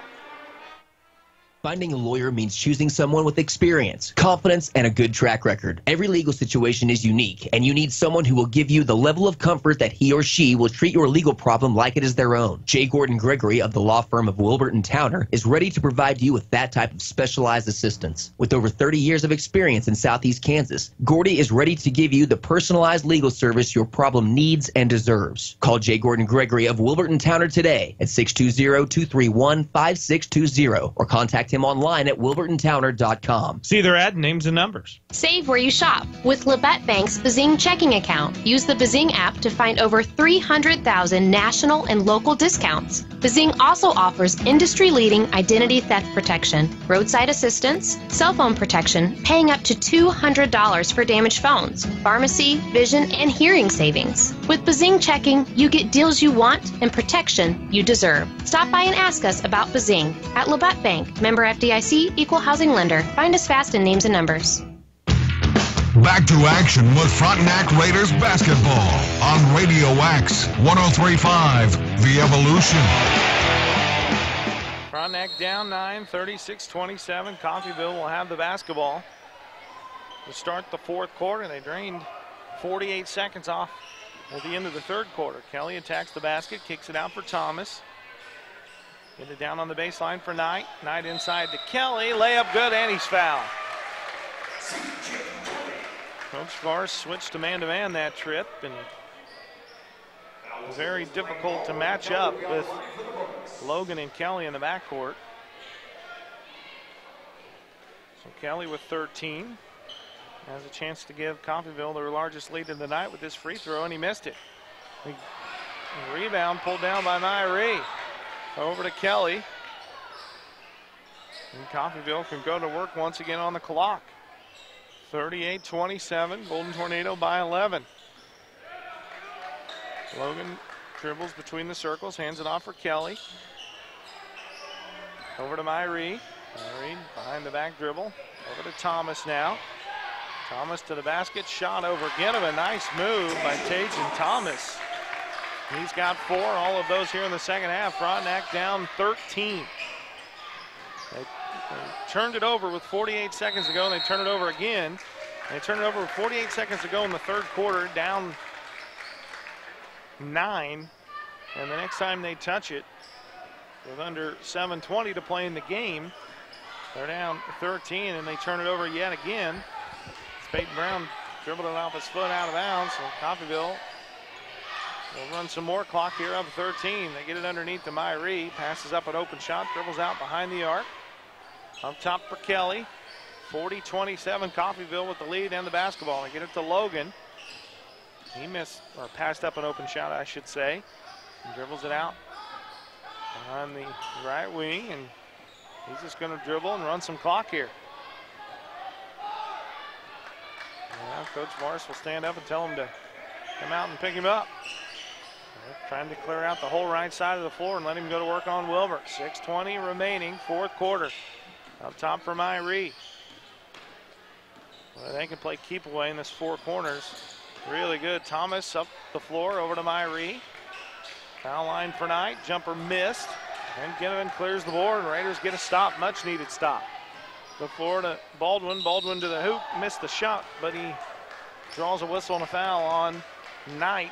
Finding a lawyer means choosing someone with experience, confidence, and a good track record. Every legal situation is unique, and you need someone who will give you the level of comfort that he or she will treat your legal problem like it is their own. J. Gordon Gregory of the law firm of Wilbert & Towner is ready to provide you with that type of specialized assistance. With over 30 years of experience in Southeast Kansas, Gordy is ready to give you the personalized legal service your problem needs and deserves. Call J. Gordon Gregory of Wilbert & Towner today at 620-231-5620 or contact contact him online at wilburtontowner.com. See their ad, names, and numbers. Save where you shop with Labette Bank's Bazing checking account. Use the Bazing app to find over 300,000 national and local discounts. Bazing also offers industry-leading identity theft protection, roadside assistance, cell phone protection, paying up to $200 for damaged phones, pharmacy, vision, and hearing savings. With Bazing checking, you get deals you want and protection you deserve. Stop by and ask us about Bazing at Labette Bank, member FDIC, equal housing lender. Find us fast in names and numbers. Back to action with Frontenac Raiders basketball on Radio X 103.5, The Evolution. Frontenac down 9, 36-27. Coffeyville will have the basketball to start the fourth quarter. They drained 48 seconds off at the end of the third quarter. Kelly attacks the basket, kicks it out for Thomas. Get it down on the baseline for Knight. Knight inside to Kelly. Layup good, and he's fouled. Coach Vars switched to man-to-man that trip, and very difficult to match up with Logan and Kelly in the backcourt. So Kelly with 13 has a chance to give Coffeyville their largest lead of the night with this free throw, and he missed it. Rebound pulled down by Myrie. Over to Kelly. And Coffeyville can go to work once again on the clock. 38-27, Golden Tornado by 11. Logan dribbles between the circles, hands it off for Kelly. Over to Myrie. Myrie behind the back dribble. Over to Thomas now. Thomas to the basket, shot over Ginnivan. Nice move by Tajan Thomas. He's got 4, all of those here in the second half. Frontenac down 13. They turned it over with 48 seconds to go, and they turn it over again. They turned it over with 48 seconds to go in the third quarter, down 9. And the next time they touch it, with under 7:20 to play in the game, they're down 13, and they turn it over yet again. Peyton Brown dribbled it off his foot out of bounds, so Coffeyville will run some more clock here up 13. They get it underneath to Myrie, passes up an open shot, dribbles out behind the arc. Up top for Kelly. 40-27, Coffeyville with the lead and the basketball. They get it to Logan. He missed, or passed up an open shot, I should say. And dribbles it out on the right wing, and he's just going to dribble and run some clock here. Now Coach Morris will stand up and tell him to come out and pick him up. They're trying to clear out the whole right side of the floor and let him go to work on Wilbur. 6:20 remaining, fourth quarter. Up top for Myrie. Well, they can play keep away in this four corners. Really good. Thomas up the floor over to Myrie. Foul line for Knight. Jumper missed. And Ginnivan clears the board. Raiders get a stop. Much needed stop. The floor to Baldwin. Baldwin to the hoop. Missed the shot, but he draws a whistle and a foul on Knight.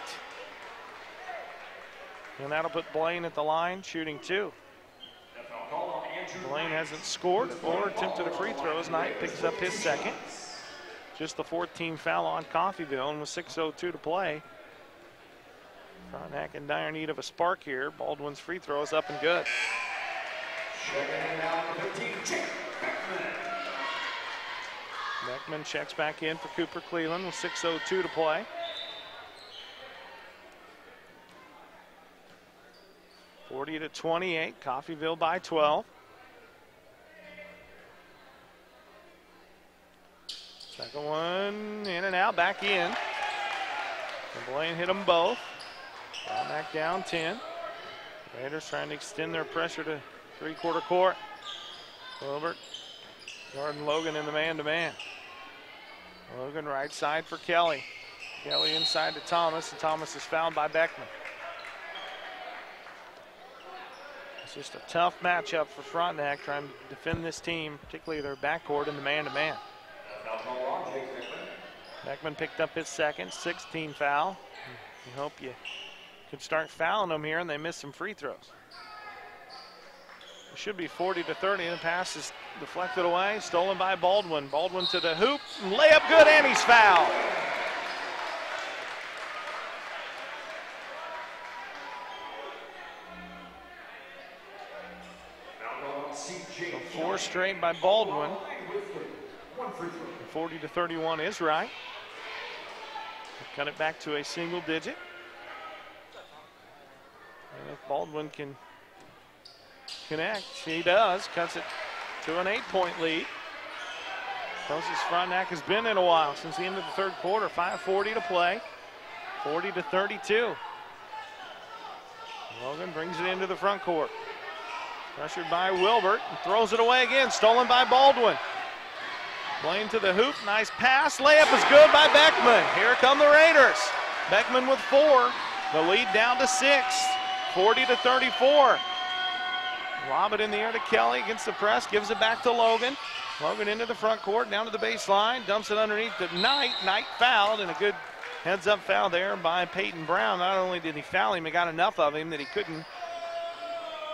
And that'll put Blaine at the line, shooting two. Blaine hasn't scored or attempted a free throw as Knight picks up his second. Just the 14th foul on Coffeyville, and with 6:02 to play. Frontenac in dire need of a spark here. Baldwin's free throw is up and good. Beckman checks back in for Cooper Cleveland with 6:02 to play. (40-28), Coffeyville by 12. Second one in and out, back in. And Blaine hit them both. Frontenac down 10. Raiders trying to extend their pressure to three-quarter court. Wilbert, Jordan Logan in the man-to-man. Logan right side for Kelly. Kelly inside to Thomas, and Thomas is fouled by Beckman. It's just a tough matchup for Frontenac trying to defend this team, particularly their backcourt in the man-to-man. Beckman picked up his second, 16 foul. You hope you could start fouling them here, and they missed some free throws. It should be 40-30, and the pass is deflected away, stolen by Baldwin. Baldwin to the hoop, and layup good, and he's fouled. So 4 straight by Baldwin. 40-31 is right. Cut it back to a single digit. And if Baldwin can connect, he does. Cuts it to an 8-point lead. Closest Frontenac has been in a while since the end of the third quarter. 5:40 to play. 40-32. Logan brings it into the front court. Pressured by Wilbert and throws it away again. Stolen by Baldwin. Blaine to the hoop. Nice pass. Layup is good by Beckman. Here come the Raiders. Beckman with 4. The lead down to 6. 40-34. Lob it in the air to Kelly against the press. Gives it back to Logan. Logan into the front court, down to the baseline. Dumps it underneath to Knight. Knight fouled, and a good heads-up foul there by Peyton Brown. Not only did he foul him, he got enough of him that he couldn't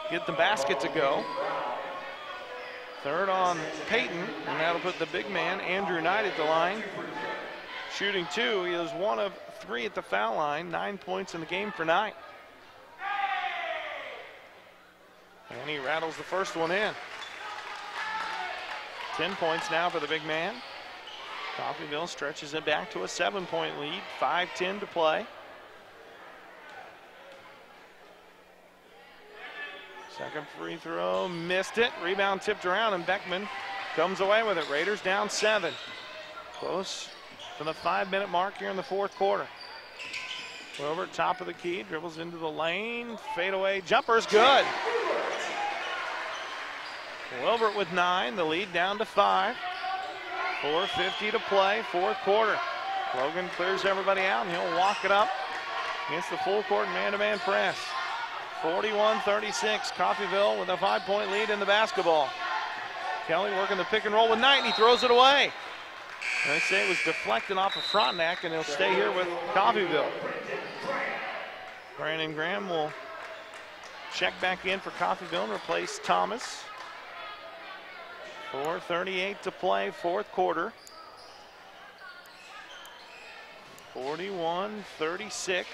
get the basket to go. Third on Peyton, and that'll put the big man, Andrew Knight, at the line. Shooting 2, he is 1 of 3 at the foul line. 9 points in the game for Knight. And he rattles the first one in. 10 points now for the big man. Coffeyville stretches it back to a 7-point lead. 5:10 to play. Second free throw, missed it. Rebound tipped around, and Beckman comes away with it. Raiders down 7. Close to the 5-minute mark here in the fourth quarter. Wilbert, top of the key, dribbles into the lane. Fadeaway jumper's good. Wilbert with 9, the lead down to 5. 4:50 to play, fourth quarter. Logan clears everybody out, and he'll walk it up against the full court man-to-man press. 41-36, Coffeyville with a 5-point lead in the basketball. Kelly working the pick and roll with Knight, and he throws it away. They say it was deflected off of Frontenac, and he'll stay here with Coffeyville. Brandon Graham will check back in for Coffeyville and replace Thomas. 4:38 to play, fourth quarter. 41-36.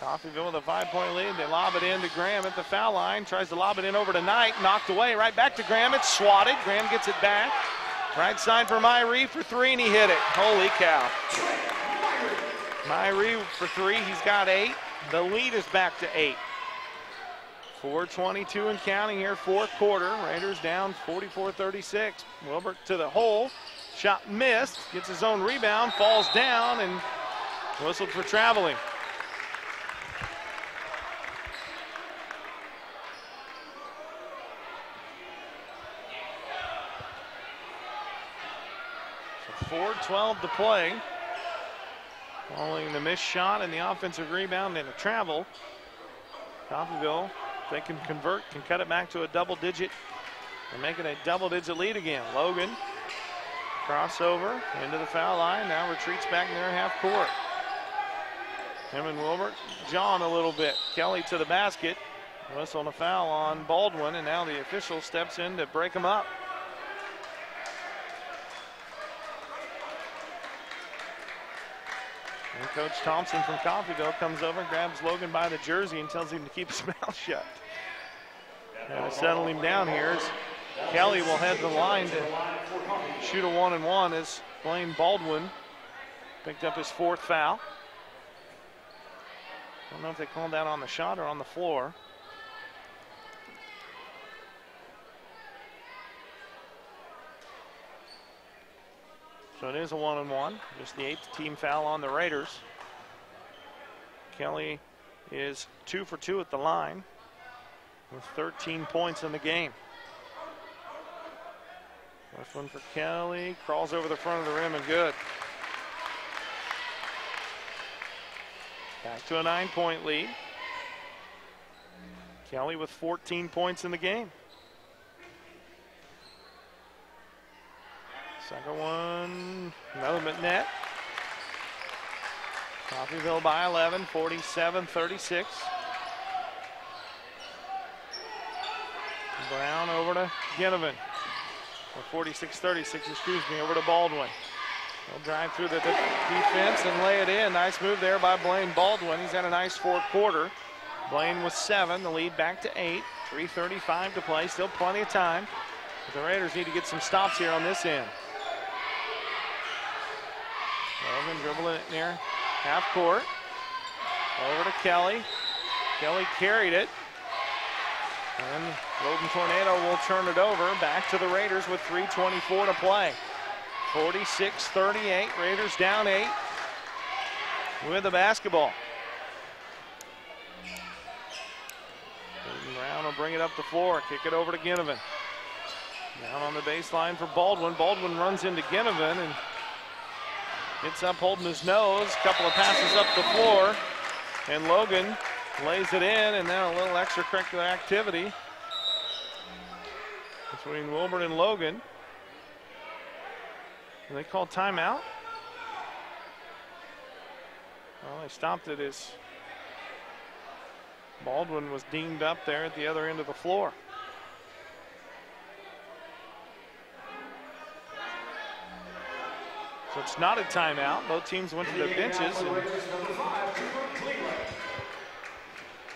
Coffeyville with a 5-point lead. They lob it in to Graham at the foul line. Tries to lob it in over to Knight. Knocked away. Right back to Graham. It's swatted. Graham gets it back. Right side for Myrie for 3, and he hit it. Holy cow. Myrie for 3. He's got 8. The lead is back to 8. 4:22 and counting here, fourth quarter. Raiders down 44-36. Wilbert to the hole. Shot missed. Gets his own rebound. Falls down and whistled for traveling. So 4:12 to play. Following the missed shot and the offensive rebound and a travel. Coffeyville, if they can convert, can cut it back to a double digit and make it a double digit lead again. Logan, crossover into the foul line, now retreats back near half court. Him and Wilbert jawing a little bit. Kelly to the basket, whistle and a foul on Baldwin, and now the official steps in to break him up. And Coach Thompson from Coffeyville comes over, grabs Logan by the jersey and tells him to keep his mouth shut. And to settle him down here as Kelly will head the line to shoot a 1-and-1 as Blaine Baldwin picked up his 4th foul. Don't know if they called that on the shot or on the floor. So it is a 1-and-1, just the 8th team foul on the Raiders. Kelly is 2 for 2 at the line with 13 points in the game. First one for Kelly, crawls over the front of the rim and good. Back to a 9-point lead. Kelly with 14 points in the game. Second one, another net. Coffeyville by 11, 47-36. Brown over to Ginnivan. Or 46-36, excuse me, over to Baldwin. He'll drive through the defense and lay it in. Nice move there by Blaine Baldwin. He's had a nice fourth quarter. Blaine with 7, the lead back to 8. 3:35 to play, still plenty of time. But the Raiders need to get some stops here on this end. Logan dribbling it near half court. Over to Kelly. Kelly carried it. And Logan Tornado will turn it over. Back to the Raiders with 3:24 to play. 46-38. Raiders down 8 with the basketball. Brown will bring it up the floor. Kick it over to Ginnivan. Down on the baseline for Baldwin. Baldwin runs into Ginnivan and gets up holding his nose. Couple of passes up the floor. And Logan lays it in, and then a little extracurricular activity between Wilbert and Logan. And they call timeout. Well, they stopped it as Baldwin was deemed up there at the other end of the floor. So it's not a timeout. Both teams went to their benches.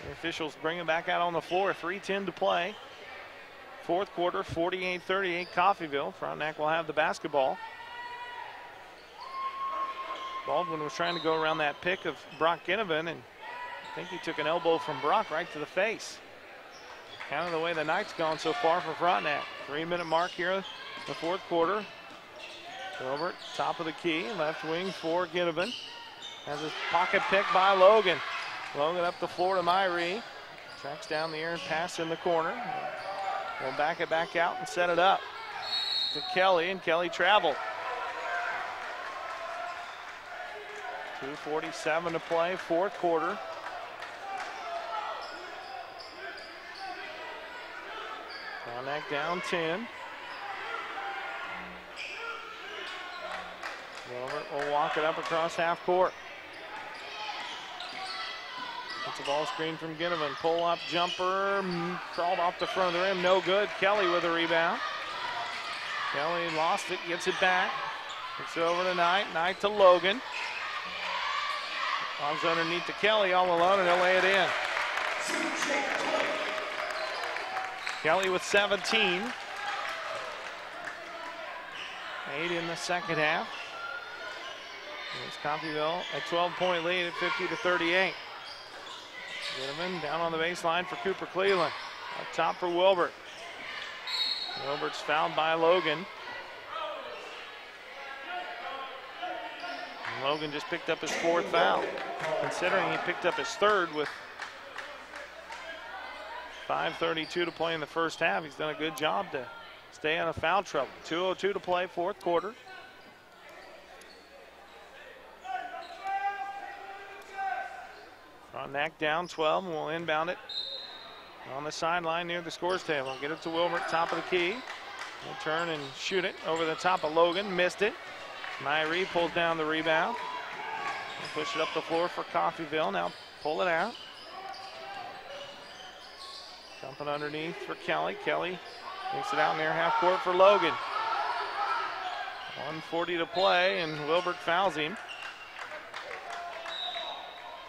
The officials bring him back out on the floor. 3:10 to play. Fourth quarter, 48-38 Coffeyville. Frontenac will have the basketball. Baldwin was trying to go around that pick of Brock Ginnivan, and I think he took an elbow from Brock right to the face. Kind of the way the night's gone so far for Frontenac. 3-minute mark here in the fourth quarter. Wilbert, top of the key, left wing for Ginnivan. Has his pocket pick by Logan. Logan up the floor to Myrie. Tracks down the air and pass in the corner. We'll back it back out and set it up to Kelly, and Kelly traveled. 2:47 to play, fourth quarter. Frontenac down 10. Wilbert will walk it up across half court. It's a ball screen from Ginnivan. Pull up jumper, crawled off the front of the rim, no good. Kelly with a rebound. Kelly lost it, gets it back. It's over to Knight. Knight to Logan. Ball's underneath to Kelly all alone, and he'll lay it in. Kelly with 17. 8 in the second half. It's Coffeyville a 12-point lead at 50-38. Ginnivan down on the baseline for Cooper Cleveland. Up top for Wilbert. Wilbert's fouled by Logan. And Logan just picked up his fourth foul. Considering he picked up his third with 5:32 to play in the first half, he's done a good job to stay out of foul trouble. 2:02 to play, fourth quarter. Frontenac down 12, and we'll inbound it on the sideline near the scores table. Get it to Wilbert, top of the key. He'll turn and shoot it over the top of Logan. Missed it. Myrie pulls down the rebound. We'll push it up the floor for Coffeyville. Now pull it out. Jumping underneath for Kelly. Kelly takes it out near half court for Logan. 1:40 to play, and Wilbert fouls him.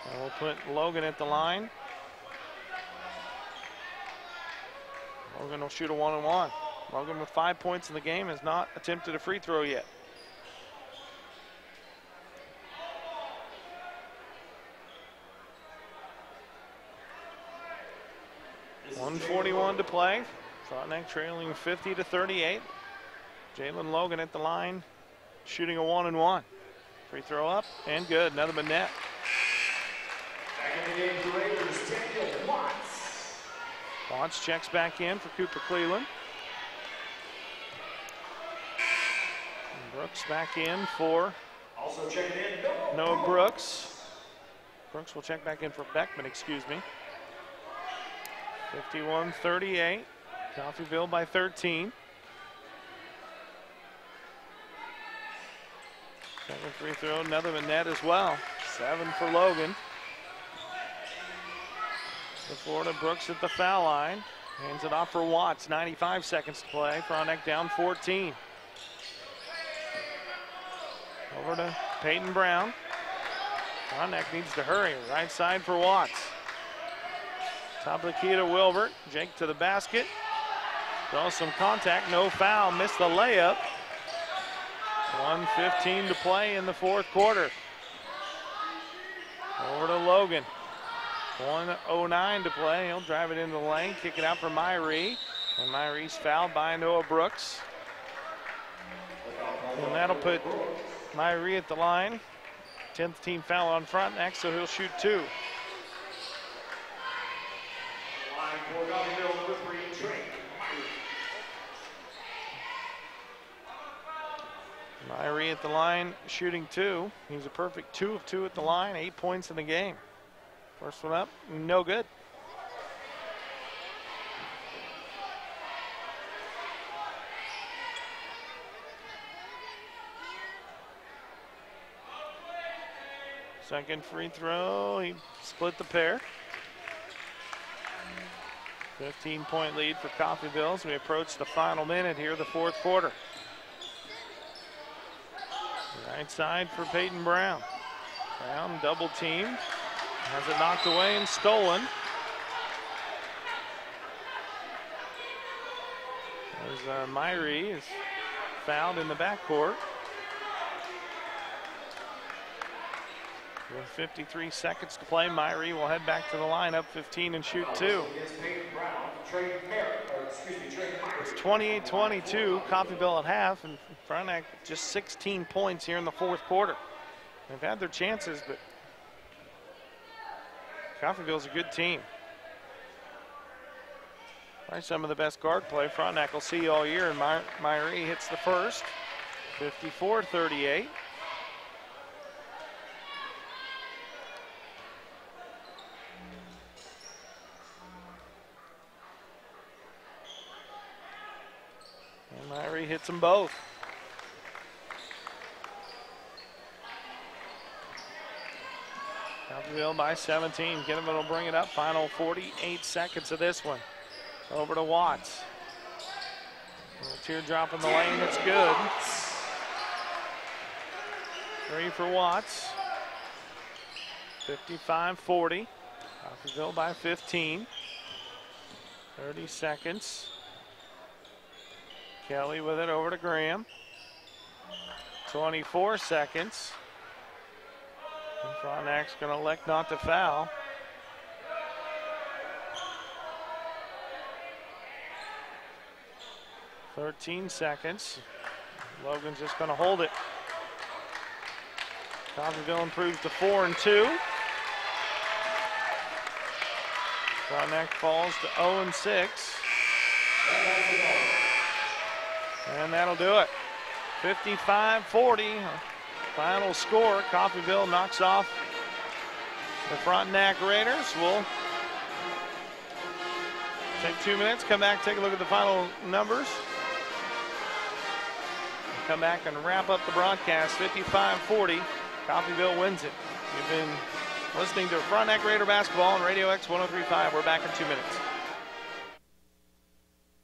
And we'll put Logan at the line. Logan will shoot a 1-and-1. Logan with 5 points in the game has not attempted a free throw yet. .141 to play. Frontenac trailing 50-38. Jalen Logan at the line, shooting a 1-and-1. Free throw up and good. Nothing but net. Watts checks back in for Cooper Cleveland. And Brooks back in for also checking in Noah Brooks. Brooks will check back in for Beckman, excuse me. 51-38. Coffeyville by 13. Second free throw, another but net as well. 7 for Logan. The Florida Brooks at the foul line. Hands it off for Watts. 95 seconds to play. Frontenac down 14. Over to Peyton Brown. Frontenac needs to hurry. Right side for Watts. Top of the key to Wilbert. Jake to the basket. Saw some contact, no foul, missed the layup. 1:15 to play in the fourth quarter. Over to Logan. 1:09 to play. He'll drive it into the lane, kick it out for Myrie. And Myrie's fouled by Noah Brooks. And that'll put Myrie at the line. 10th team foul on Frontenac, so he'll shoot 2. Myrie at the line, shooting 2. He's a perfect 2 of 2 at the line, 8 points in the game. First one up, no good. Second free throw, he split the pair. 15-point lead for Coffeyville as we approach the final minute here, the fourth quarter. Right side for Peyton Brown. Brown double team. Has it knocked away and stolen. There's Myrie is fouled in the backcourt. With 53 seconds to play, Myrie will head back to the line, up 15 and shoot 2. It's 28-22, Coffeyville at half, and Frontenac just 16 points here in the fourth quarter. They've had their chances, but Coffeyville's a good team. Probably some of the best guard play Frontenac will see all year, and Myrie hits the first, 54-38. Myrie hits them both. Coffeyville by 17. Kenneman will bring it up. Final 48 seconds of this one. Over to Watts. A teardrop in the lane. It's good. 3 for Watts. 55-40. Coffeyville by 15. 30 seconds. Kelly with it over to Graham. 24 seconds. And Frontenac's going to elect not to foul. $13 seconds. Logan's just going to hold it. Coffeyville improves to 4-2. Frontenac falls to 0-6. And that'll do it. 55-40. Final score. Coffeyville knocks off the Frontenac Raiders. We'll take 2 minutes, come back, take a look at the final numbers. Come back and wrap up the broadcast. 55-40. Coffeyville wins it. You've been listening to Frontenac Raider basketball on Radio X 103.5. We're back in 2 minutes.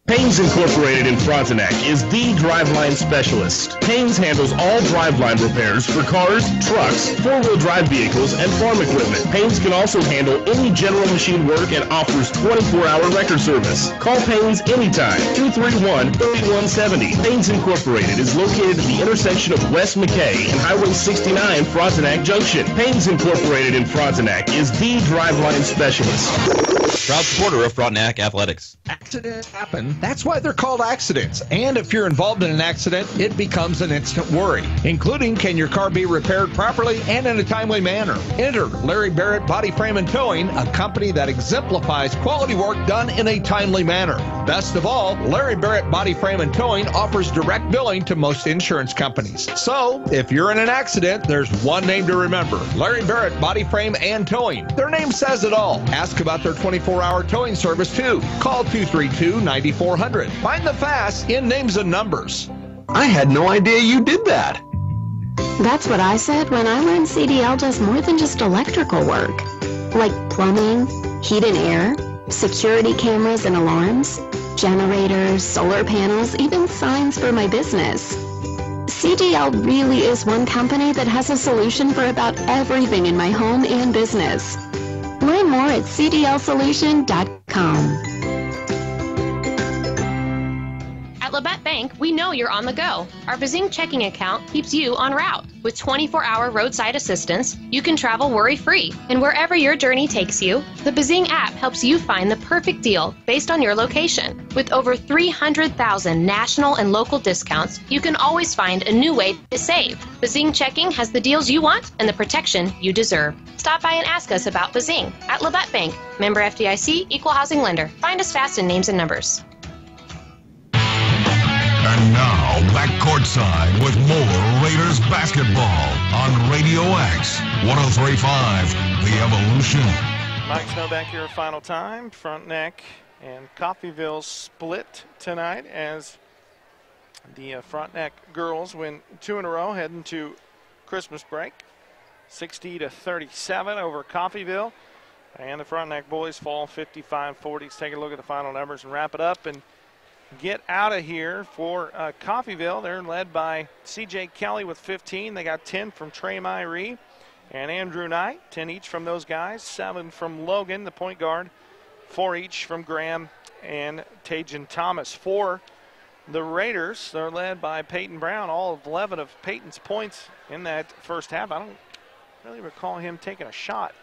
Paynes Incorporated in Frontenac is the driveline specialist. Paynes handles all driveline repairs for cars, trucks, four-wheel drive vehicles, and farm equipment. Paynes can also handle any general machine work and offers 24-hour record service. Call Paynes anytime, 231-3170. Paynes Incorporated is located at the intersection of West McKay and Highway 69, Frontenac Junction. Paynes Incorporated in Frontenac is the driveline specialist. Proud supporter of Frontenac Athletics. Accidents happen. That's why they're called accidents. And if you're involved in an accident, it becomes an instant worry, including can your car be repaired properly and in a timely manner. Enter Larry Barrett Body Frame and Towing, a company that exemplifies quality work done in a timely manner. Best of all, Larry Barrett Body Frame and Towing offers direct billing to most insurance companies. So, if you're in an accident, there's one name to remember. Larry Barrett Body Frame and Towing. Their name says it all. Ask about their 24-hour towing service, too. Call 232-9400. Find the fast in names and numbers. I had no idea you did that. That's what I said when I learned CDL does more than just electrical work. Like plumbing, heat and air, security cameras and alarms, generators, solar panels, even signs for my business. CDL really is one company that has a solution for about everything in my home and business. Learn more at cdlsolution.com. At Labette Bank, we know you're on the go. Our Bazing checking account keeps you en route. With 24-hour roadside assistance, you can travel worry-free. And wherever your journey takes you, the Bazing app helps you find the perfect deal based on your location. With over 300,000 national and local discounts, you can always find a new way to save. Bazing checking has the deals you want and the protection you deserve. Stop by and ask us about Bazing at Labette Bank. Member FDIC, Equal Housing Lender. Find us fast in names and numbers. And now, back courtside with more Raiders basketball on Radio X, 103.5, The Evolution. Mike Snow back here at final time. Frontenac and Coffeyville split tonight as the Frontenac girls win 2 in a row heading to Christmas break. 60-37 over Coffeyville. And the Frontenac boys fall 55-40. Let's take a look at the final numbers and wrap it up and get out of here for Coffeyville. They're led by C.J. Kelly with 15. They got 10 from Trey Myree and Andrew Knight. 10 each from those guys. 7 from Logan, the point guard. 4 each from Graham and Tajan Thomas. For the Raiders, they're led by Peyton Brown. All of 11 of Peyton's points in that first half. I don't really recall him taking a shot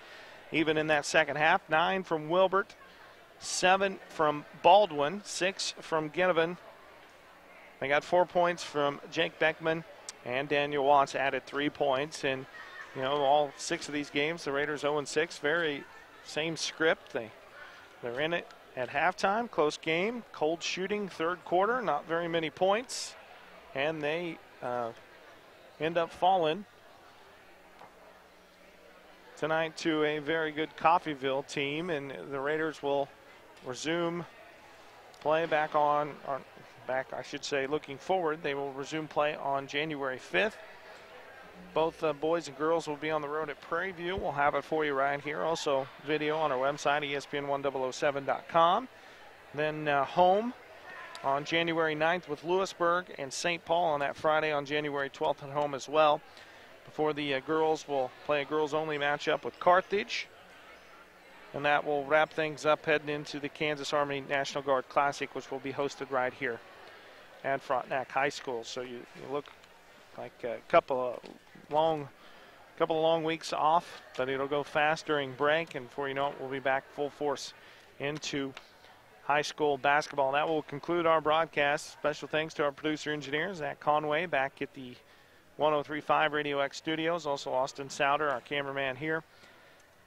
even in that second half. 9 from Wilbert. 7 from Baldwin, 6 from Ginnivan. They got 4 points from Jake Beckman, and Daniel Watts added 3 points. And, you know, all 6 of these games, the Raiders 0-6, very same script. They're in it at halftime, close game, cold shooting third quarter, not very many points. And they end up falling tonight to a very good Coffeyville team, and the Raiders will resume play looking forward. They will resume play on January 5th. Both boys and girls will be on the road at Prairie View. We'll have it for you right here. Also video on our website, ESPN1007.com. Then home on January 9th with Lewisburg and St. Paul on that Friday on January 12th at home as well. Before the girls will play a girls-only matchup with Carthage. And that will wrap things up heading into the Kansas Army National Guard Classic, which will be hosted right here at Frontenac High School. So you look like a couple of long weeks off, but it'll go fast during break, and before you know it, we'll be back full force into high school basketball. That will conclude our broadcast. Special thanks to our producer engineers, Zach Conway, back at the 103.5 Radio X studios. Also Austin Souder, our cameraman here.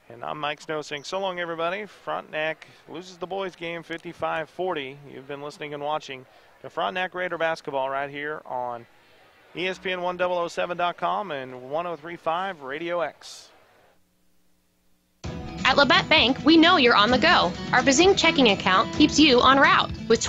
And I'm Mike Snow saying so long, everybody. Frontenac loses the boys game 55-40. You've been listening and watching to Frontenac Raider basketball right here on ESPN1007.com and 103.5 Radio X. At Labette Bank, we know you're on the go. Our Bazing checking account keeps you en route. With